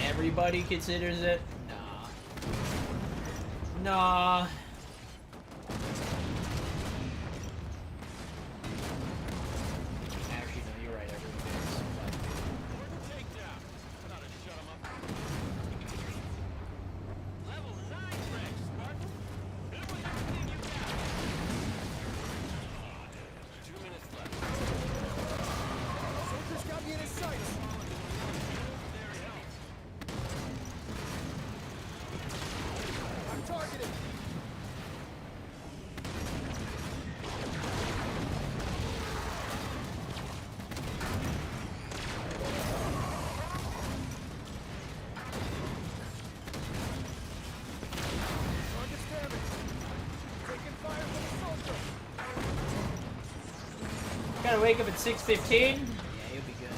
Everybody considers it? Nah. Actually, no, you're right. Everyone does. Important takedown. That ought to shut 'em up. Level 9 Rex, Spartan. Hit 'em with everything you got. 2 minutes left. Soldiers got me in his sights. There he helps. I'm targeted. Target's damaged. Taking fire from the soldier. Gotta wake up at 6:15. Yeah, you'll be good.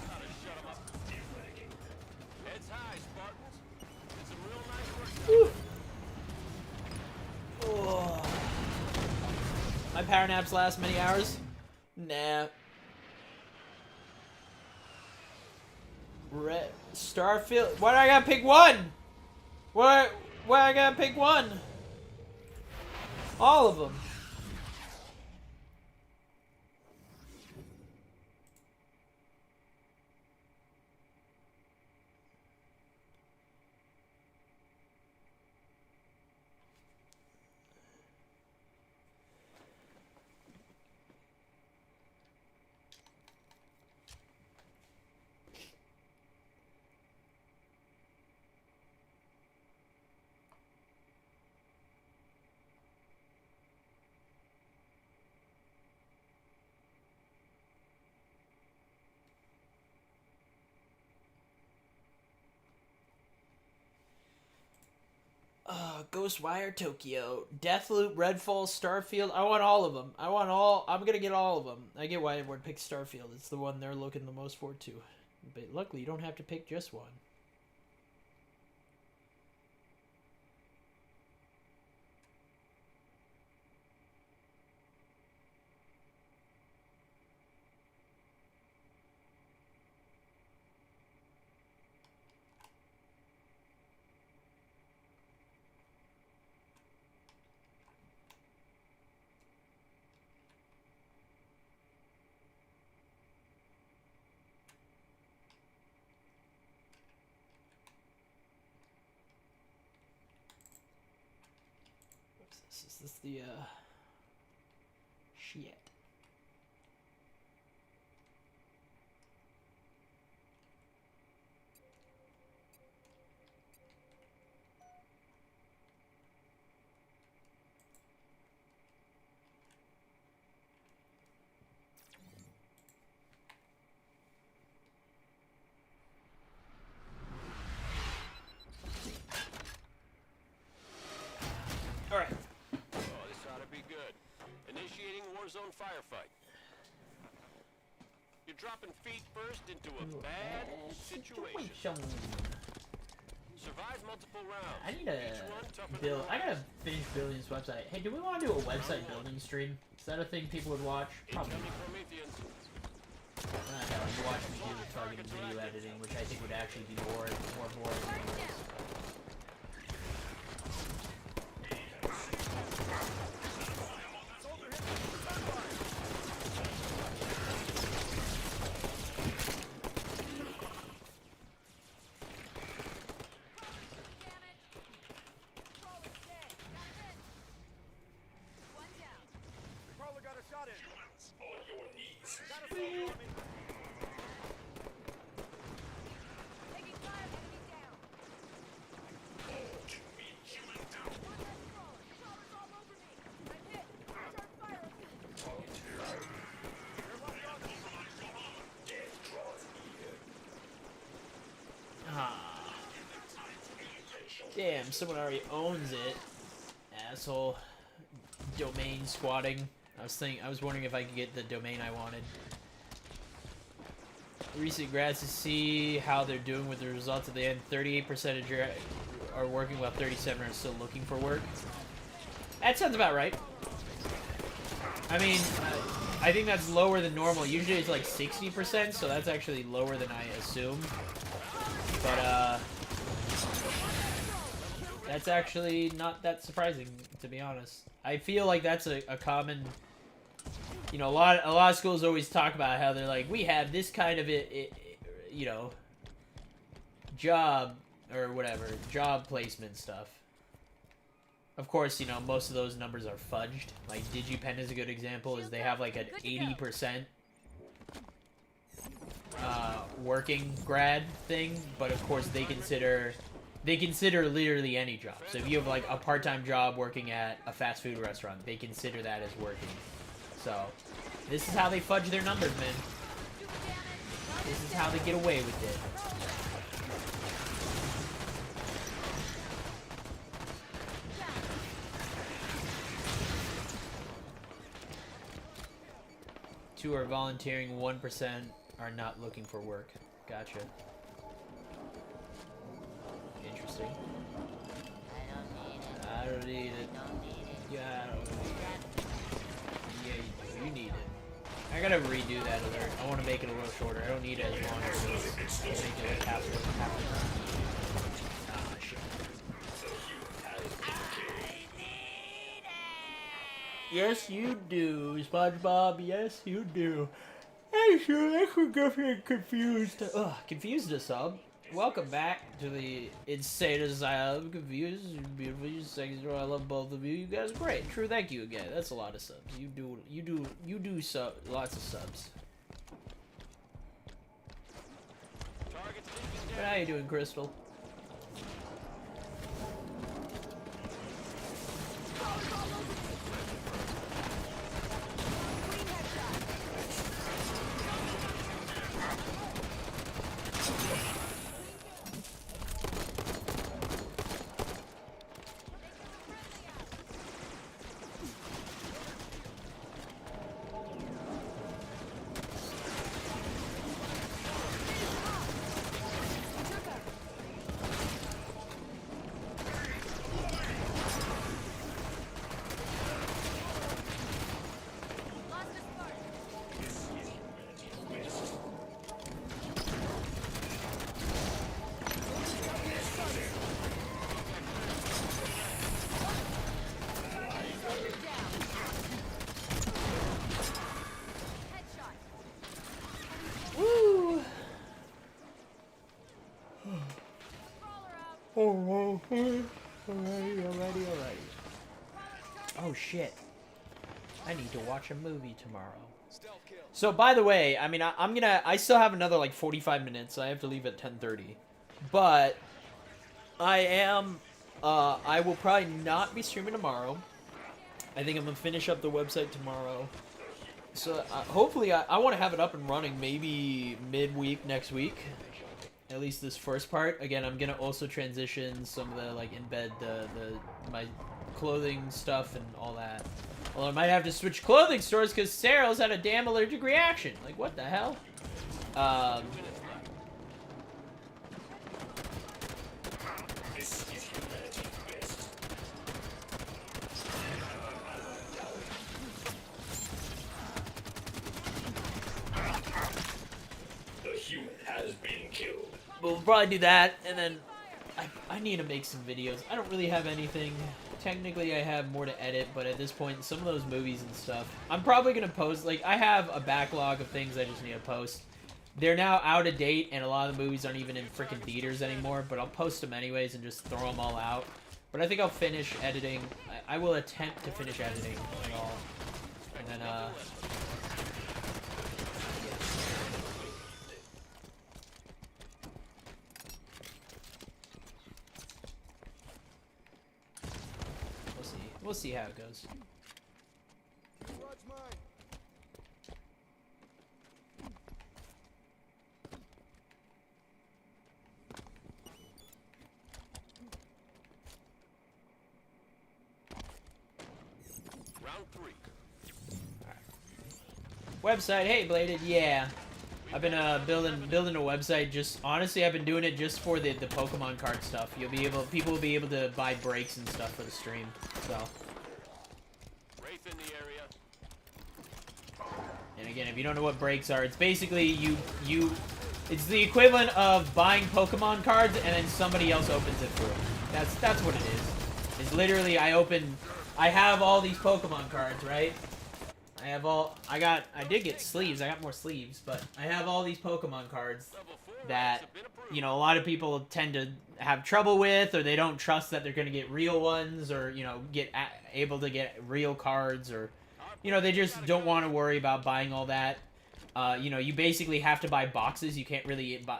Ought to shut 'em up. Heads high, Spartans. Did some real nice work. Oh. My power naps last many hours? Nah. Starfield. Why do I gotta pick one? Why I gotta pick one? All of them. Ghostwire Tokyo, Deathloop, Redfall, Starfield. I want all of them. I'm gonna get all of them. I get why everyone picks Starfield. It's the one they're looking the most forward to. But luckily, you don't have to pick just one. this the shit? All right. Oh, this ought to be good. Initiating warzone firefight. You're dropping feet first into a bad situation. Survive multiple rounds. I need to Each one tougher than build. the I gotta last. finish building this website. Hey, do we want to do a website building stream? Is that a thing people would watch? Probably. Incoming Prometheans. Hell, you watch me do fucking video editing, which I think would actually be more boring. Anyways. Crawler got a shot in. On your knees. Got a soldier on me. Taking fire, enemy down. All to me, human down. One less crawler. Crawler's all over me. I'm hit. Start fire. Target here. They're locked on me. Death draws near. Ah. Damn, someone already owns it. Asshole. Domain squatting. I was wondering if I could get the domain I wanted. Recent grads to see how they're doing with the results at the end. 38% are working while 37 are still looking for work. That sounds about right. I mean, I think that's lower than normal. Usually it's like 60%, so that's actually lower than I assumed. But, that's actually not that surprising, to be honest. I feel like that's a common, you know, a lot of schools always talk about how they're like, we have this kind of you know, job or whatever, job placement stuff. Of course, you know, most of those numbers are fudged. Like DigiPen is a good example, is they have like an 80% working grad thing, but of course they consider literally any job. So if you have like a part-time job working at a fast food restaurant, they consider that as working. So this is how they fudge their numbers, man. This is how they get away with it. Two are volunteering, 1% are not looking for work. Gotcha. Interesting. I don't need it. Yeah, I don't need it. Yeah, you need it. I gotta redo that alert. I want to make it a little shorter. I don't need it as long as it is. Make it like half the time. Ah, shit. Yes, you do, SpongeBob. Yes, you do. Hey, sure, I could go for confused. Ugh, confused a sub. Welcome back to the insane asylum. Confused, beautiful, you sexy. I love both of you. You guys are great. True, thank you again. That's a lot of subs. You do lots of subs. But how you doing, Crystal? Woo! Alrighty. Oh shit. I need to watch a movie tomorrow. Stealth kill. So by the way, I mean I still have another like 45 minutes. So I have to leave at 10:30. But I will probably not be streaming tomorrow. I think I'm gonna finish up the website tomorrow. So hopefully I want to have it up and running maybe midweek next week. At least this first part. Again, I'm gonna also transition some of the like embed my clothing stuff and all that. Although I might have to switch clothing stores because Sarah's had a damn allergic reaction. Like what the hell? This is humanity's best. The human has been killed. We'll probably do that, and then I need to make some videos. I don't really have anything. Technically, I have more to edit, but at this point, some of those movies and stuff, I'm probably going to post. Like, I have a backlog of things I just need to post. They're now out of date, and a lot of the movies aren't even in freaking theaters anymore, but I'll post them anyways and just throw them all out. But I think I'll finish editing. I will attempt to finish editing it all. And then, we'll see how it goes. Rod's mine. Round 3. Website, hey Bladed, yeah. I've been building a website. Just honestly, I've been doing it just for the Pokemon card stuff. People will be able to buy breaks and stuff for the stream. So. Wraith in the area. And again, if you don't know what breaks are, it's basically it's the equivalent of buying Pokemon cards and then somebody else opens it for you. That's what it is. It's literally I have all these Pokemon cards, right? I did get sleeves. I got more sleeves, but I have all these Pokemon cards that, you know, a lot of people tend to have trouble with, or they don't trust that they're going to get real ones, or, you know, able to get real cards, or, you know, they just don't want to worry about buying all that. You know, you basically have to buy boxes. You can't really buy...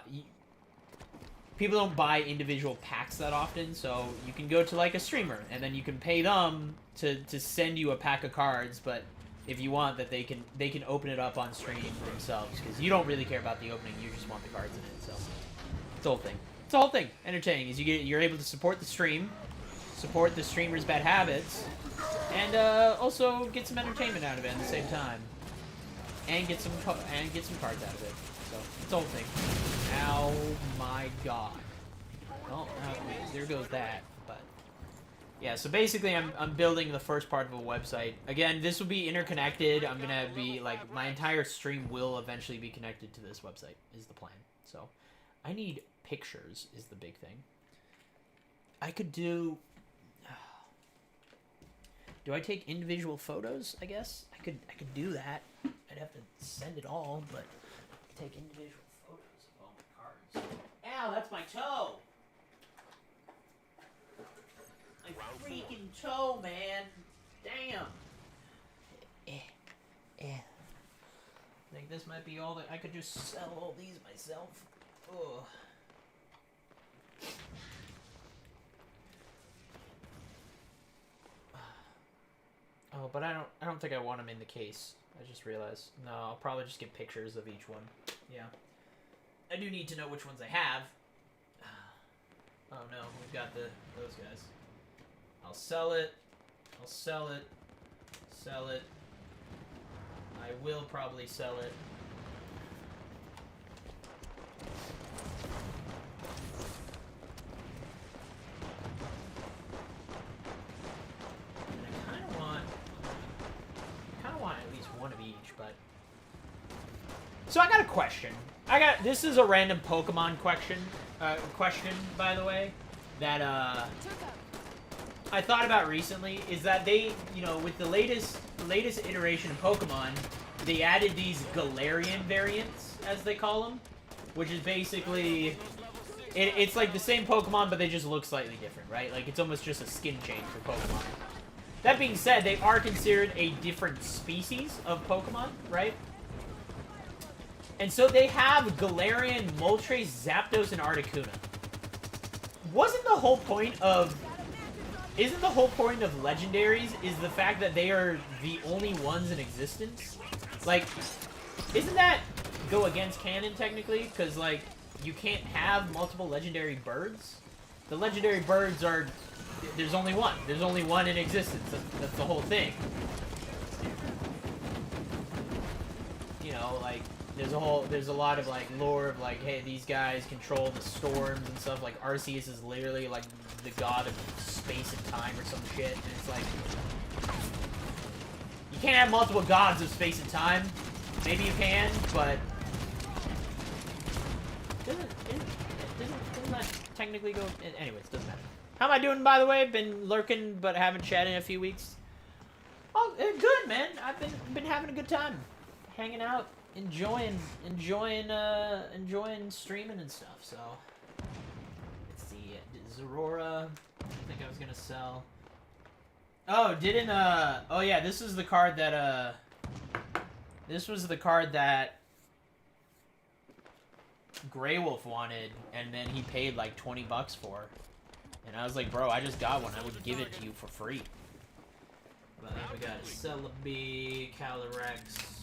People don't buy individual packs that often, so you can go to, like, a streamer, and then you can pay them to send you a pack of cards, but... If you want, that they can open it up on stream themselves, because you don't really care about the opening, you just want the cards in it. So it's the whole thing. It's the whole thing. Entertaining is you're able to support the stream, support the streamer's bad habits, and also get some entertainment out of it at the same time, and get some cards out of it. So it's the whole thing. Oh my god. Oh, there goes that. Yeah, so basically I'm building the first part of a website. Again, this will be interconnected. I'm going to be, like, my entire stream will eventually be connected to this website, is the plan. So, I need pictures, is the big thing. I could do... Do I take individual photos, I guess? I could do that. I'd have to send it all, but... Take individual photos of all my cards. Ow, that's my toe! My freaking toe, man. Damn. I think this might be all that I could just sell all these myself. Ugh. Oh, but I don't think I want them in the case. I just realized. No, I'll probably just get pictures of each one. Yeah. I do need to know which ones I have. Oh no, we've got those guys. I'll sell it. I'll sell it. Sell it. I will probably sell it. And I kind of want at least one of each, but... So I got a question. This is a random Pokemon question, by the way, that, I thought about recently, is that they, you know, with the latest iteration of Pokemon, they added these Galarian variants, as they call them, which is basically, it's like the same Pokemon, but they just look slightly different, right? Like, it's almost just a skin change for Pokemon. That being said, they are considered a different species of Pokemon, right? And so they have Galarian, Moltres, Zapdos, and Articuno. Wasn't the whole point of... Isn't the whole point of legendaries is the fact that they are the only ones in existence? Like, isn't that go against canon technically? Because, like, you can't have multiple legendary birds? The legendary birds are... There's only one. There's only one in existence. That's the whole thing. You know, like, there's a lot of, like, lore of, like, hey, these guys control the storms and stuff. Like, Arceus is literally, like, the god of space and time or some shit. And it's like... You can't have multiple gods of space and time. Maybe you can, but... Doesn't that technically go... Anyways, doesn't matter. How am I doing, by the way? Been lurking, but haven't chatted in a few weeks. Oh, good, man. I've been having a good time, hanging out, enjoying streaming and stuff. So, let's see. Zerora. I think I was gonna sell. Oh, didn't Oh yeah, this is the card that This was the card that Grey Wolf wanted, and then he paid like 20 bucks for. And I was like, bro, I just got one. I would give it to you for free. But then we got Celebi, Calyrex.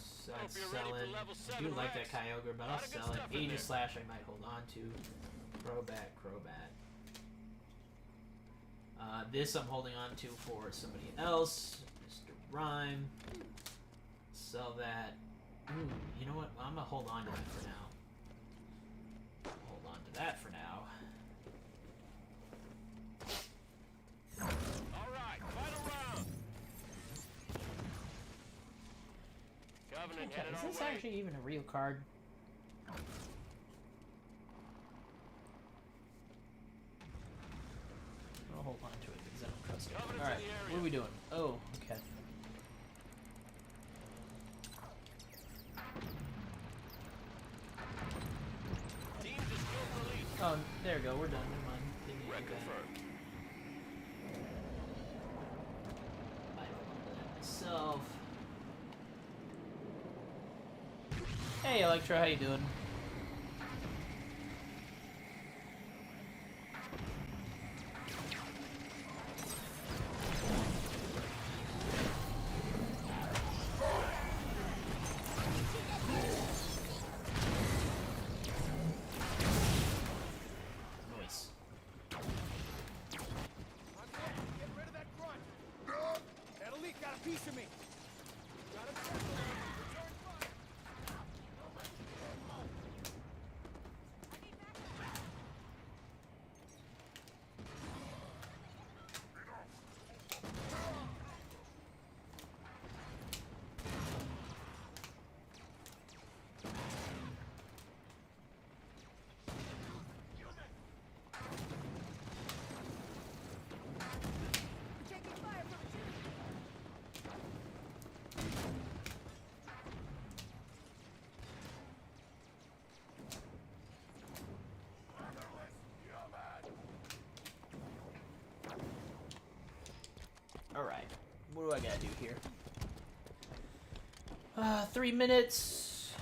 I'd sell it. I do like that Kyogre, but I'll sell it. Aegislash I might hold on to. Crobat. This I'm holding on to for somebody else. Mr. Rhyme. Sell that. Ooh, you know what? I'm gonna hold on to that for now. Hold on to that for now. Alright, final round. Covenant headed Is our this way. actually even a real card? I'll hold on to it because I don't trust it. Covenant's in Alright, the area. what are we doing? Oh, okay. Team just killed release. Oh, there we go. We're done. Never mind. Didn't need to Red do that. confirmed. Might hold on to that myself. Hey, Electra, how you doing? Nice. Get rid of that grunt. That elite got a piece of me. Got a circle. Return fire. Alright. What do I gotta do here? 3 minutes.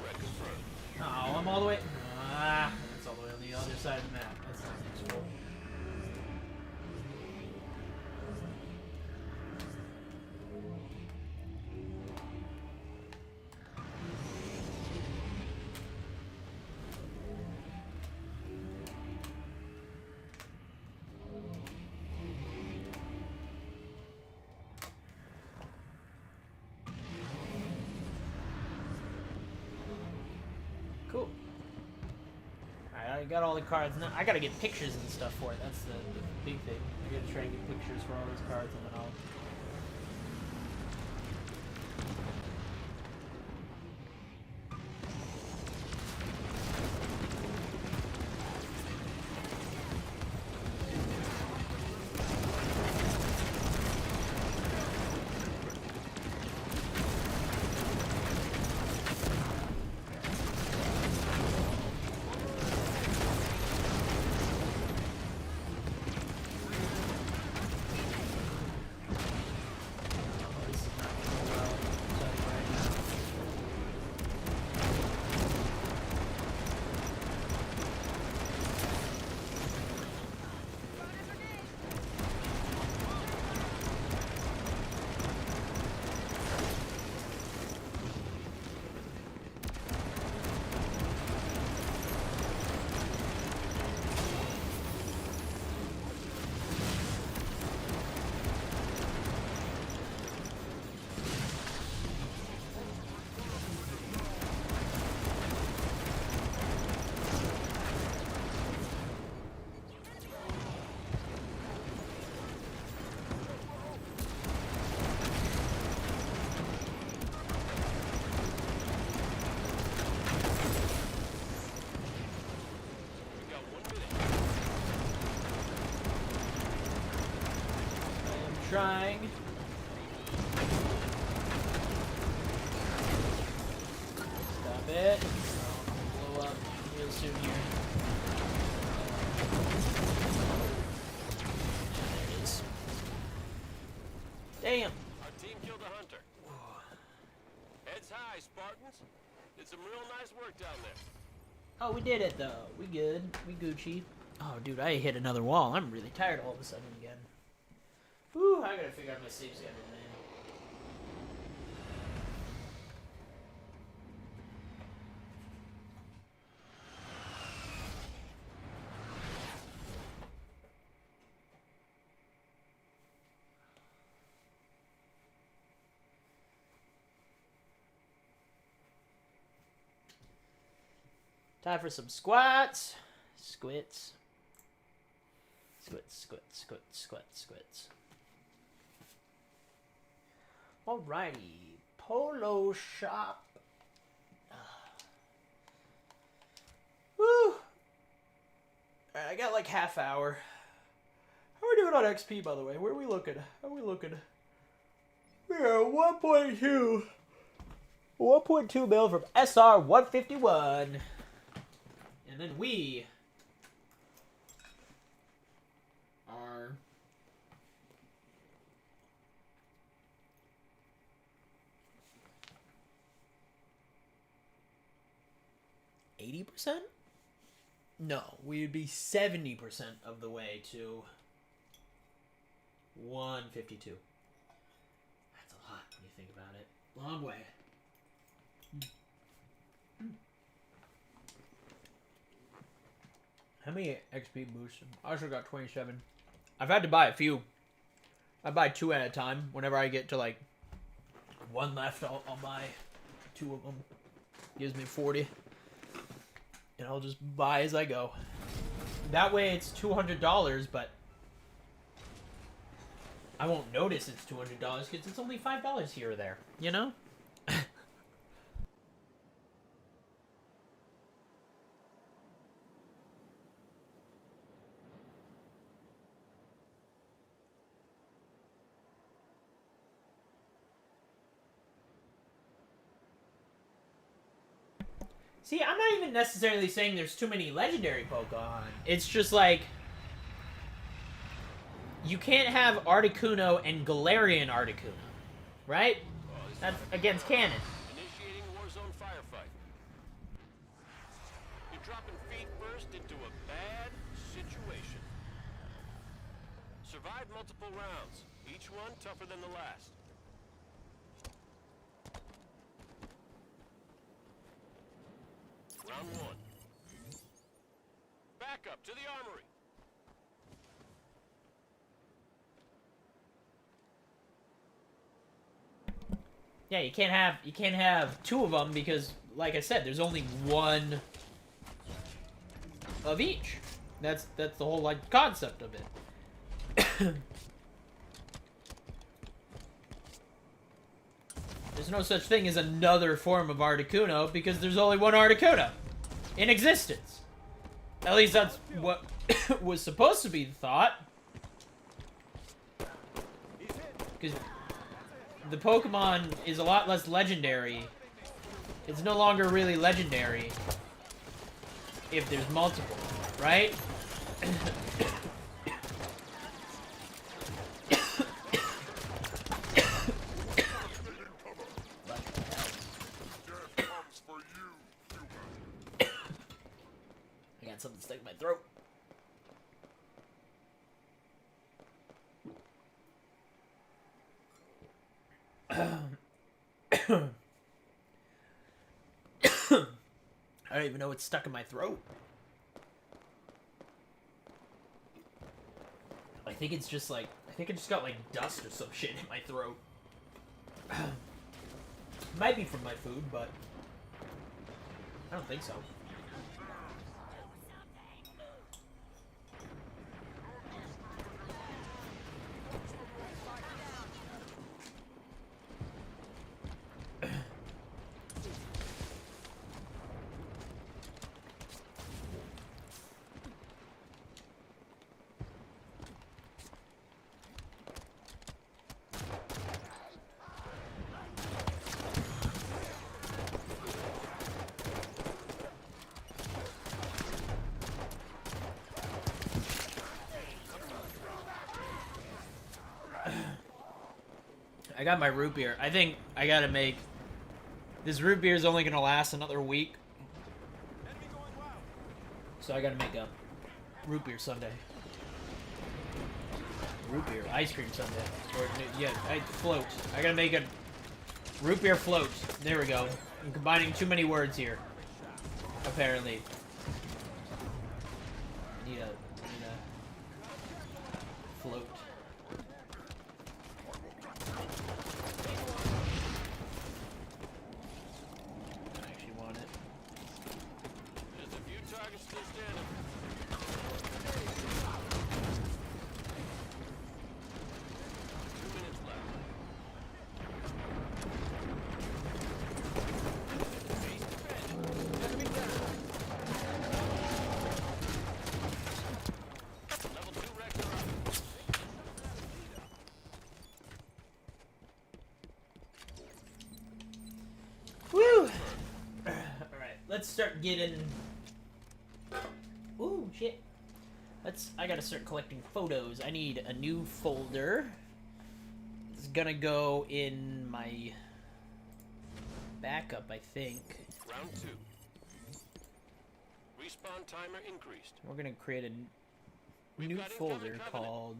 Red confirmed. Oh, I'm all the way. That's all the way on the other side of the map. That's not useful. Cool. Alright, I got all the cards. Now I gotta get pictures and stuff for it. That's the big thing. I gotta try and get pictures for all those cards, and then I'll... trying. Stop it. I'll blow up real soon here. There it is. Damn. Our team killed a hunter. Heads high, Spartans. Did some real nice work down there. Oh, we did it though. We good. We Gucci. Oh, dude, I hit another wall. I'm really tired all of a sudden again. Whew, I gotta figure out my sleep schedule, man. Time for some squats. Squits. Squits, squits, squits, squits, squits. Alrighty. Polo shop. Woo! Alright, I got like half hour. How are we doing on XP, by the way? Where are we looking? How are we looking? We are 1.2. 1.2 mil from SR 151. And then we are %? No, we'd be 70% of the way to 152. That's a lot when you think about it. Long way. How many XP boosts? I also got 27. I've had to buy a few. I buy 2 at a time. Whenever I get to like 1 left, I'll buy 2 of them. Gives me 40. And I'll just buy as I go. That way it's $200, but I won't notice it's $200 because it's only $5 here or there. You know? See, I'm not even necessarily saying there's too many legendary Pokemon. It's just like you can't have Articuno and Galarian Articuno, right? That's against canon. Initiating Warzone firefight. You're dropping feet first into a bad situation. Survived multiple rounds, each one tougher than the last. Round 1. Back up to the armory. Yeah, you can't have 2 of them because, like I said, there's only 1 of each. That's the whole like concept of it. There's no such thing as another form of Articuno because there's only 1 Articuno in existence. At least that's what was supposed to be the thought. Because the Pokemon is a lot less legendary. It's no longer really legendary if there's multiple, right? I got something stuck in my throat. I don't even know what's stuck in my throat. I think it's just like, I think I just got like dust or some shit in my throat. Might be from my food, but I don't think so. I got my root beer. I think I gotta make... This root beer is only gonna last another week. Enemy going wild. So I gotta make a root beer sundae. Root beer, ice cream sundae. Or, yeah, float. I gotta make a root beer float. There we go. I'm combining too many words here. Apparently. I need a float. I actually want it. There's a few targets still standing. 2 minutes left. Level 2 wrecks are up. Woo! Alright, let's start getting... Ooh, shit. I gotta start collecting photos. I need a new folder. It's gonna go in my backup, I think. Round 2. Respawn timer increased. We're gonna create a We've new got folder incoming covenant. called...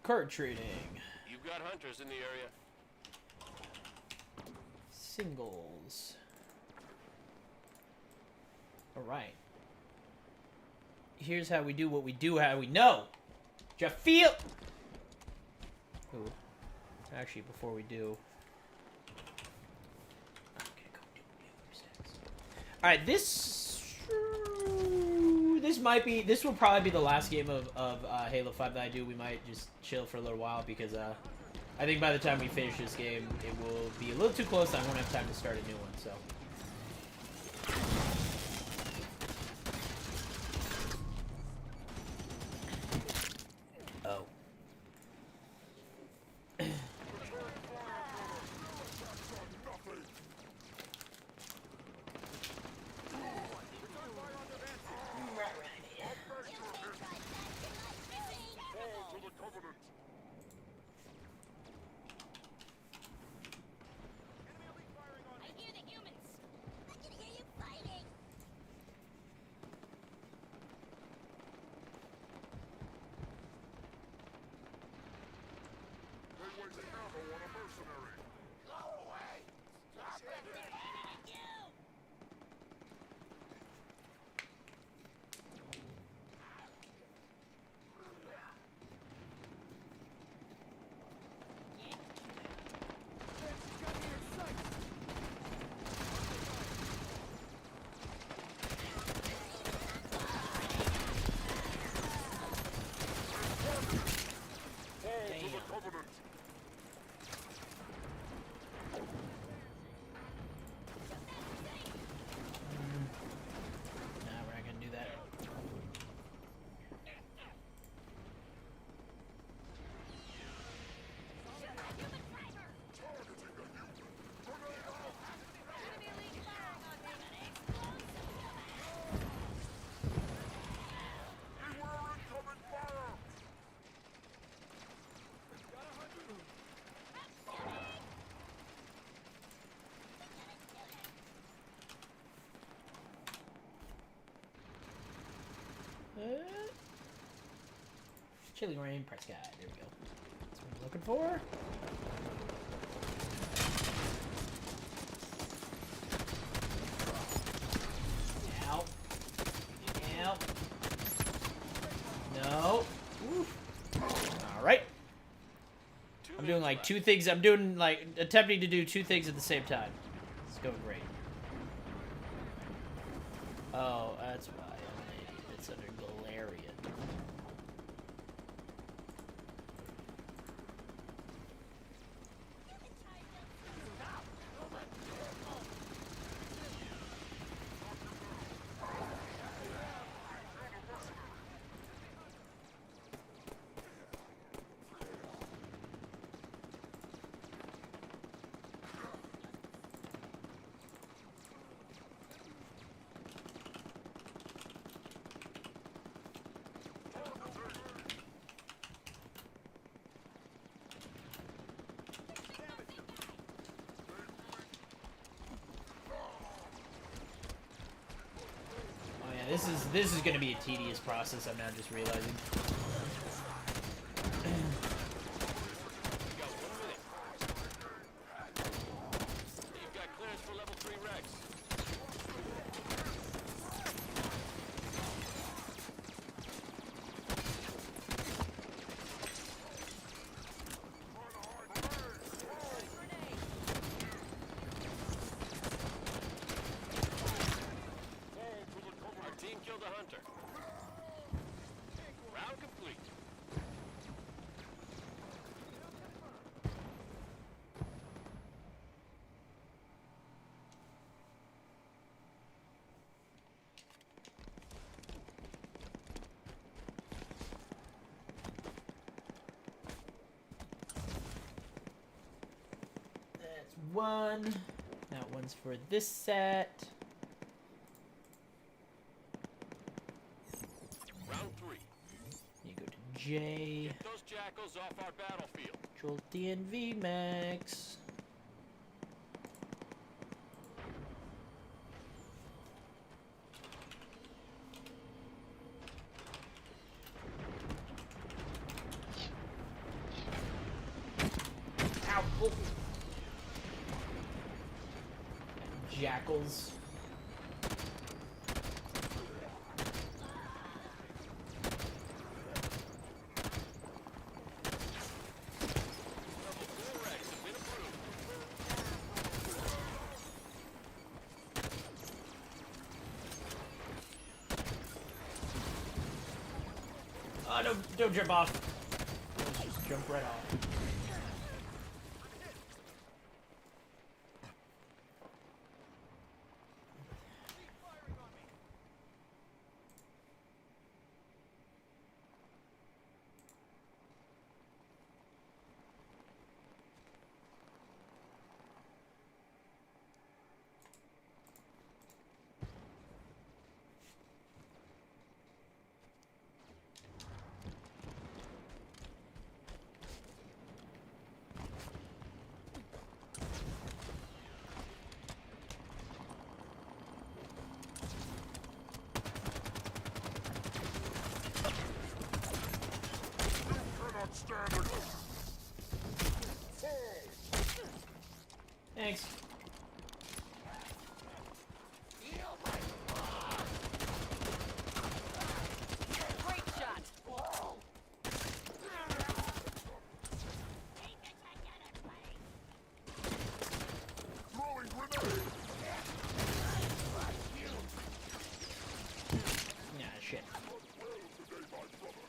Card trading. You've got hunters in the area. Singles. Alright. Here's how we do what we do, how we know. Jeff Field! Ooh. Actually, before we do... Alright, this might be... This will probably be the last game of Halo 5 that I do. We might just chill for a little while because, I think by the time we finish this game, it will be a little too close. I won't have time to start a new one, so... Oh. I hear the humans. I can hear you fighting. They waste ammo on a mercenary. Go away! Stop it! They're aiming at you. Got me in sight. Fall to the Covenant. Nah, we're not gonna do that. Beware incoming fire! Chili Rain, press guide. There we go. That's what I'm looking for. Ow. Ow. No. Oof. Alright. I'm doing like two things. I'm doing like attempting to do two things at the same time. It's going great. Oh, that's why I'm an idiot. It's under Galarian. This is gonna be a tedious process. I'm now just realizing. You got 1 minute. You've got clearance for level 3 Rex. Our team killed a hunter. Round complete. That's one. That one's for this set. Round 3. You go to J. Get those jackals off our battlefield. Control D and V max. Ow! Oh. Jackals. Level 4 Rex have been approved. Oh, don't jump off. Just jump right off. Cannot stand it. Thanks. Great shot. Throwing grenade. Nah, shit. Today, my brother.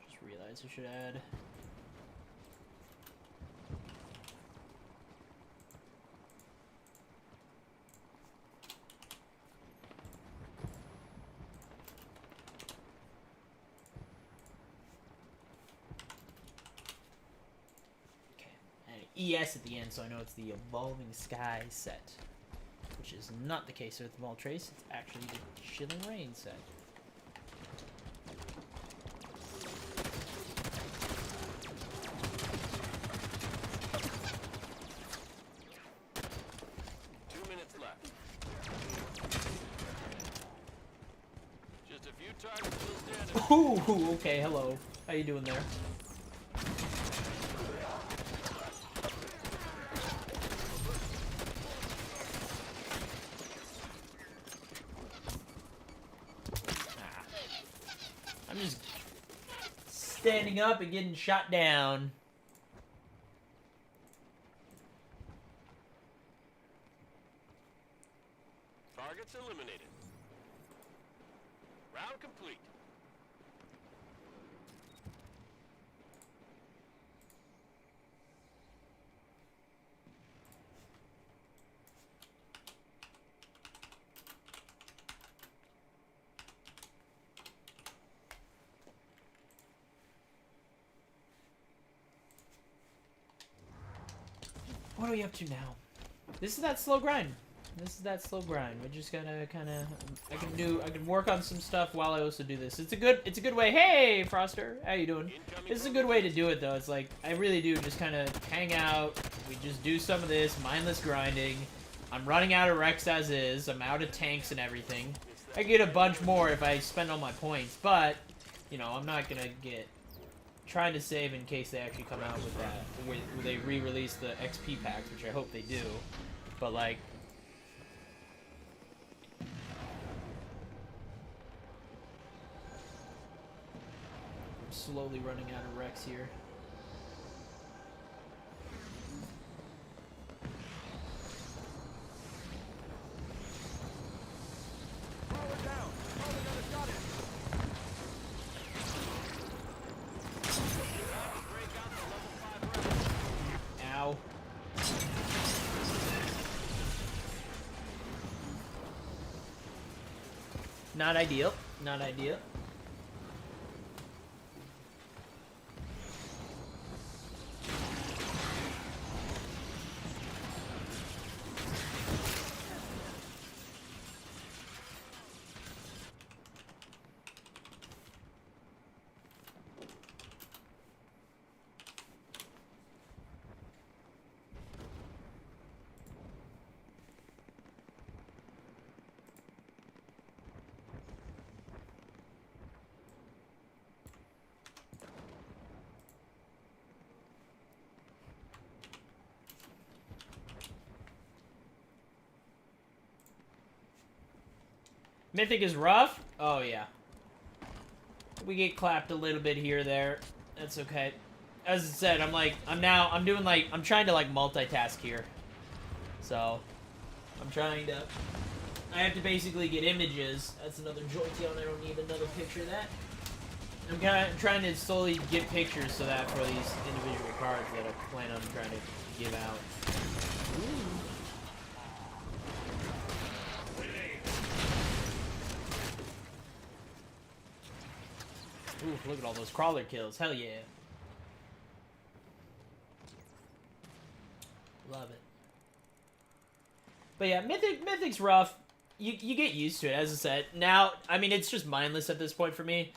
Just realized I should add. Okay, and an ES at the end, so I know it's the Evolving Sky set, which is not the case with Vault Trace. It's actually the Chilling Rain set. Just a few targets still standing. Ooh, okay, hello. How you doing there? Ah. I'm just standing up and getting shot down. Targets eliminated. Round complete. What are we up to now? This is that slow grind. This is that slow grind. We're just gonna kind of. I can work on some stuff while I also do this. It's a good way. Hey, Froster, how you doing? This is a good way to do it though. It's like I really do just kind of hang out. We just do some of this mindless grinding. I'm running out of Rex as is. I'm out of tanks and everything. I get a bunch more if I spend all my points, but you know I'm not gonna get. Trying to save in case they actually come out with that, where they re-release the XP packs, which I hope they do. But like. Slowly running out of Rex here. Throw it down. Oh, we got a shot at it. Break out the level 5 round. Ow. Not ideal. Not ideal. Mythic is rough? Oh, yeah. We get clapped a little bit here or there. That's okay. As I said, I'm trying to, like, multitask here. So, I'm trying to... I have to basically get images. That's another Jolteon. I don't need another picture of that. I'm trying to slowly get pictures so that for these individual cards that I plan on trying to give out. Ooh. Ooh, look at all those crawler kills. Hell yeah. Love it. But yeah, Mythic's rough. You get used to it, as I said. Now, I mean, it's just mindless at this point for me.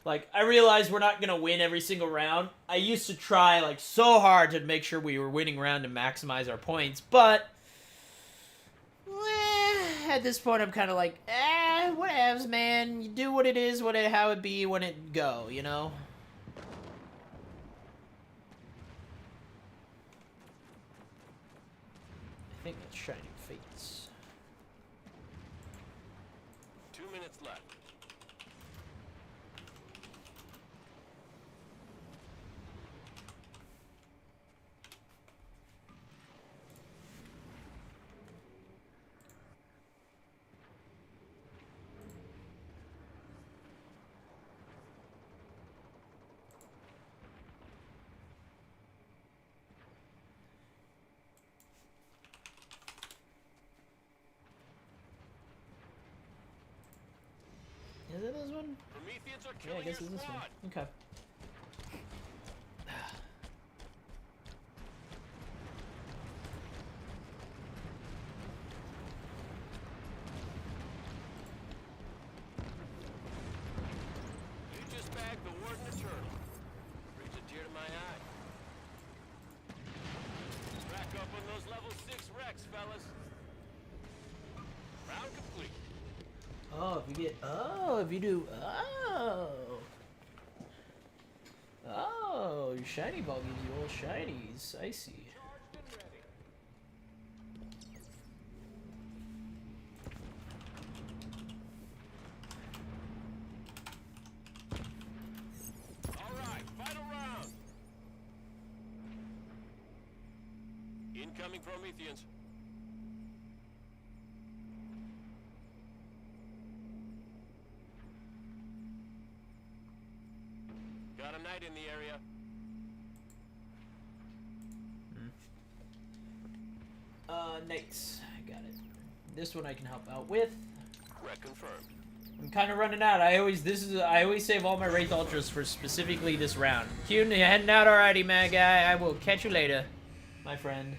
Like, I realize we're not going to win every single round. I used to try, like, so hard to make sure we were winning round and maximize our points. But, at this point, I'm kind of like, whatevs, man. You do what it is, how it be, when it go, you know? I think it's Shining Fates. 2 minutes left. Is it this one? Prometheans are Yeah, I killing guess your it's this one. squad. Okay. You just bagged the Warden Eternal. Brings a tear to my eye. Rack up on those level 6 Rex, fellas. Round complete. Oh, if you get... Oh, if you do... Oh. Oh, your shiny ball gives you all shinies. I see. Alright, final round. Incoming Prometheans. Got a knight in the area. Knights. I got it. This one I can help out with. Wreck confirmed. I'm kind of running out. I always save all my Wraith Ultras for specifically this round. Q, you heading out alrighty, man, guy. I will catch you later, my friend.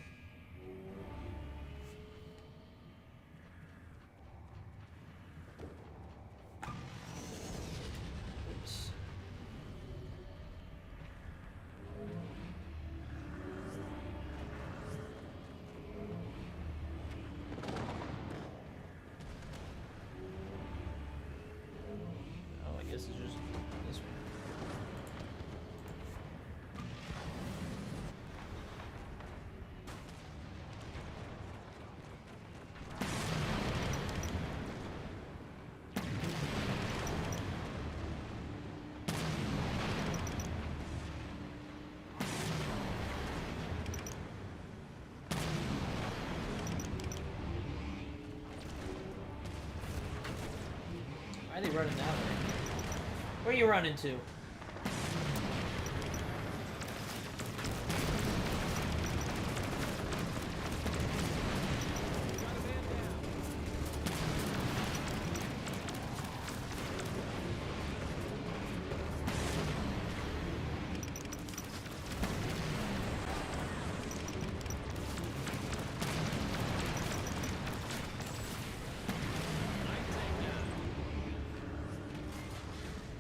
Why are they running that way? Where are you running to?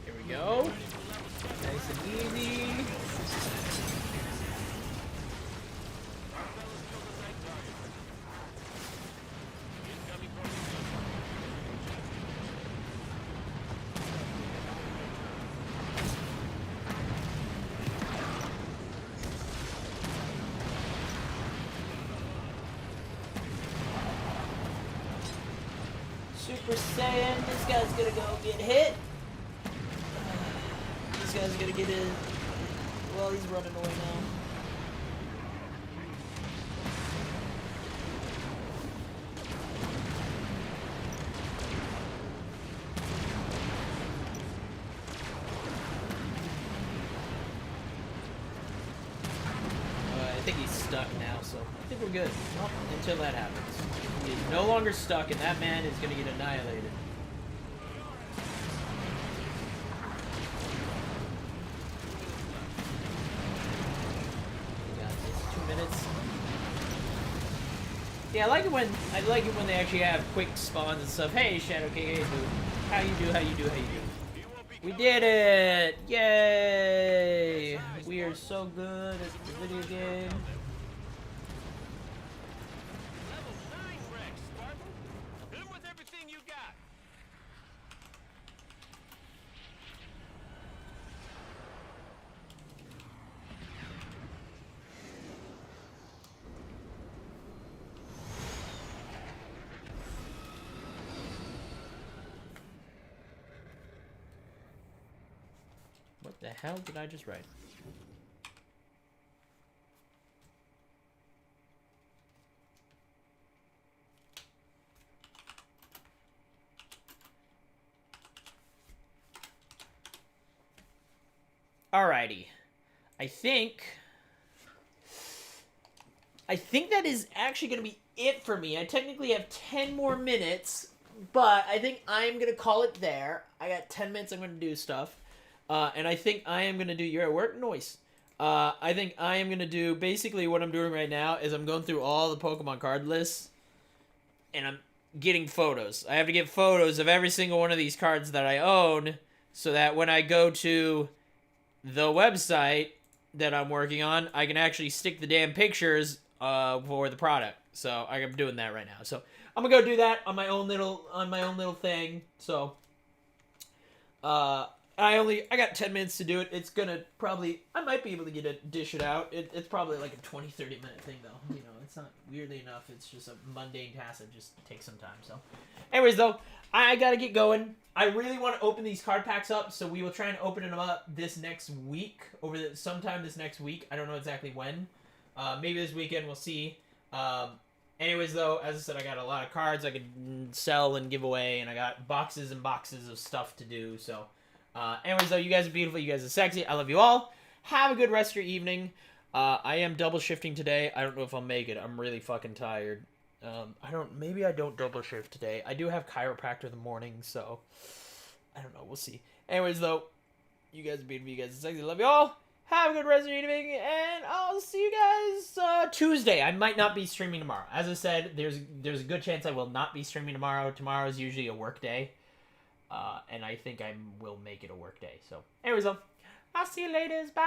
Here we go. Nice and easy. Super Saiyan, this guy's gonna go get hit. This guy's gonna get in. Well, he's running away now. I think he's stuck now, so I think we're good. Well, until that happens. He is no longer stuck, and that man is going to get annihilated. We got this. 2 minutes. Yeah, I like it when they actually have quick spawns and stuff. Hey, Shadow King, hey, dude. How you do? How you do? How you do? We did it! Yay! We are so good at the video game. Level 9 wreck, Spartan. Hit him with everything you got. What the hell did I just write? Alrighty. I think that is actually going to be it for me. I technically have 10 more minutes, but I think I'm going to call it there. I got 10 minutes I'm going to do stuff. And I think I am going to do... You're at work? Noise. I think I am going to do... Basically, what I'm doing right now is I'm going through all the Pokemon card lists. And I'm getting photos. I have to get photos of every single one of these cards that I own. So that when I go to the website that I'm working on, I can actually stick the damn pictures for the product. So I'm doing that right now. So I'm going to go do that on my own little thing. So... I got 10 minutes to do it. It's gonna probably, I might be able to dish it out. It's probably like a 20-30 minute thing though. You know, it's not, weirdly enough, it's just a mundane task that just takes some time, so. Anyways though, I gotta get going. I really want to open these card packs up, so we will try and open them up this next week, sometime this next week. I don't know exactly when. Maybe this weekend, we'll see. Anyways though, as I said, I got a lot of cards I could sell and give away, and I got boxes and boxes of stuff to do, so. Anyways, though, you guys are beautiful. You guys are sexy. I love you all. Have a good rest of your evening. I am double shifting today. I don't know if I'll make it. I'm really fucking tired. Maybe I don't double shift today. I do have chiropractor in the morning, so I don't know. We'll see. Anyways, though, you guys are beautiful. You guys are sexy. I love you all. Have a good rest of your evening, and I'll see you guys Tuesday. I might not be streaming tomorrow. As I said, there's a good chance I will not be streaming tomorrow. Tomorrow is usually a work day. And I think I will make it a work day. So, anyways, I'll see you later. Bye.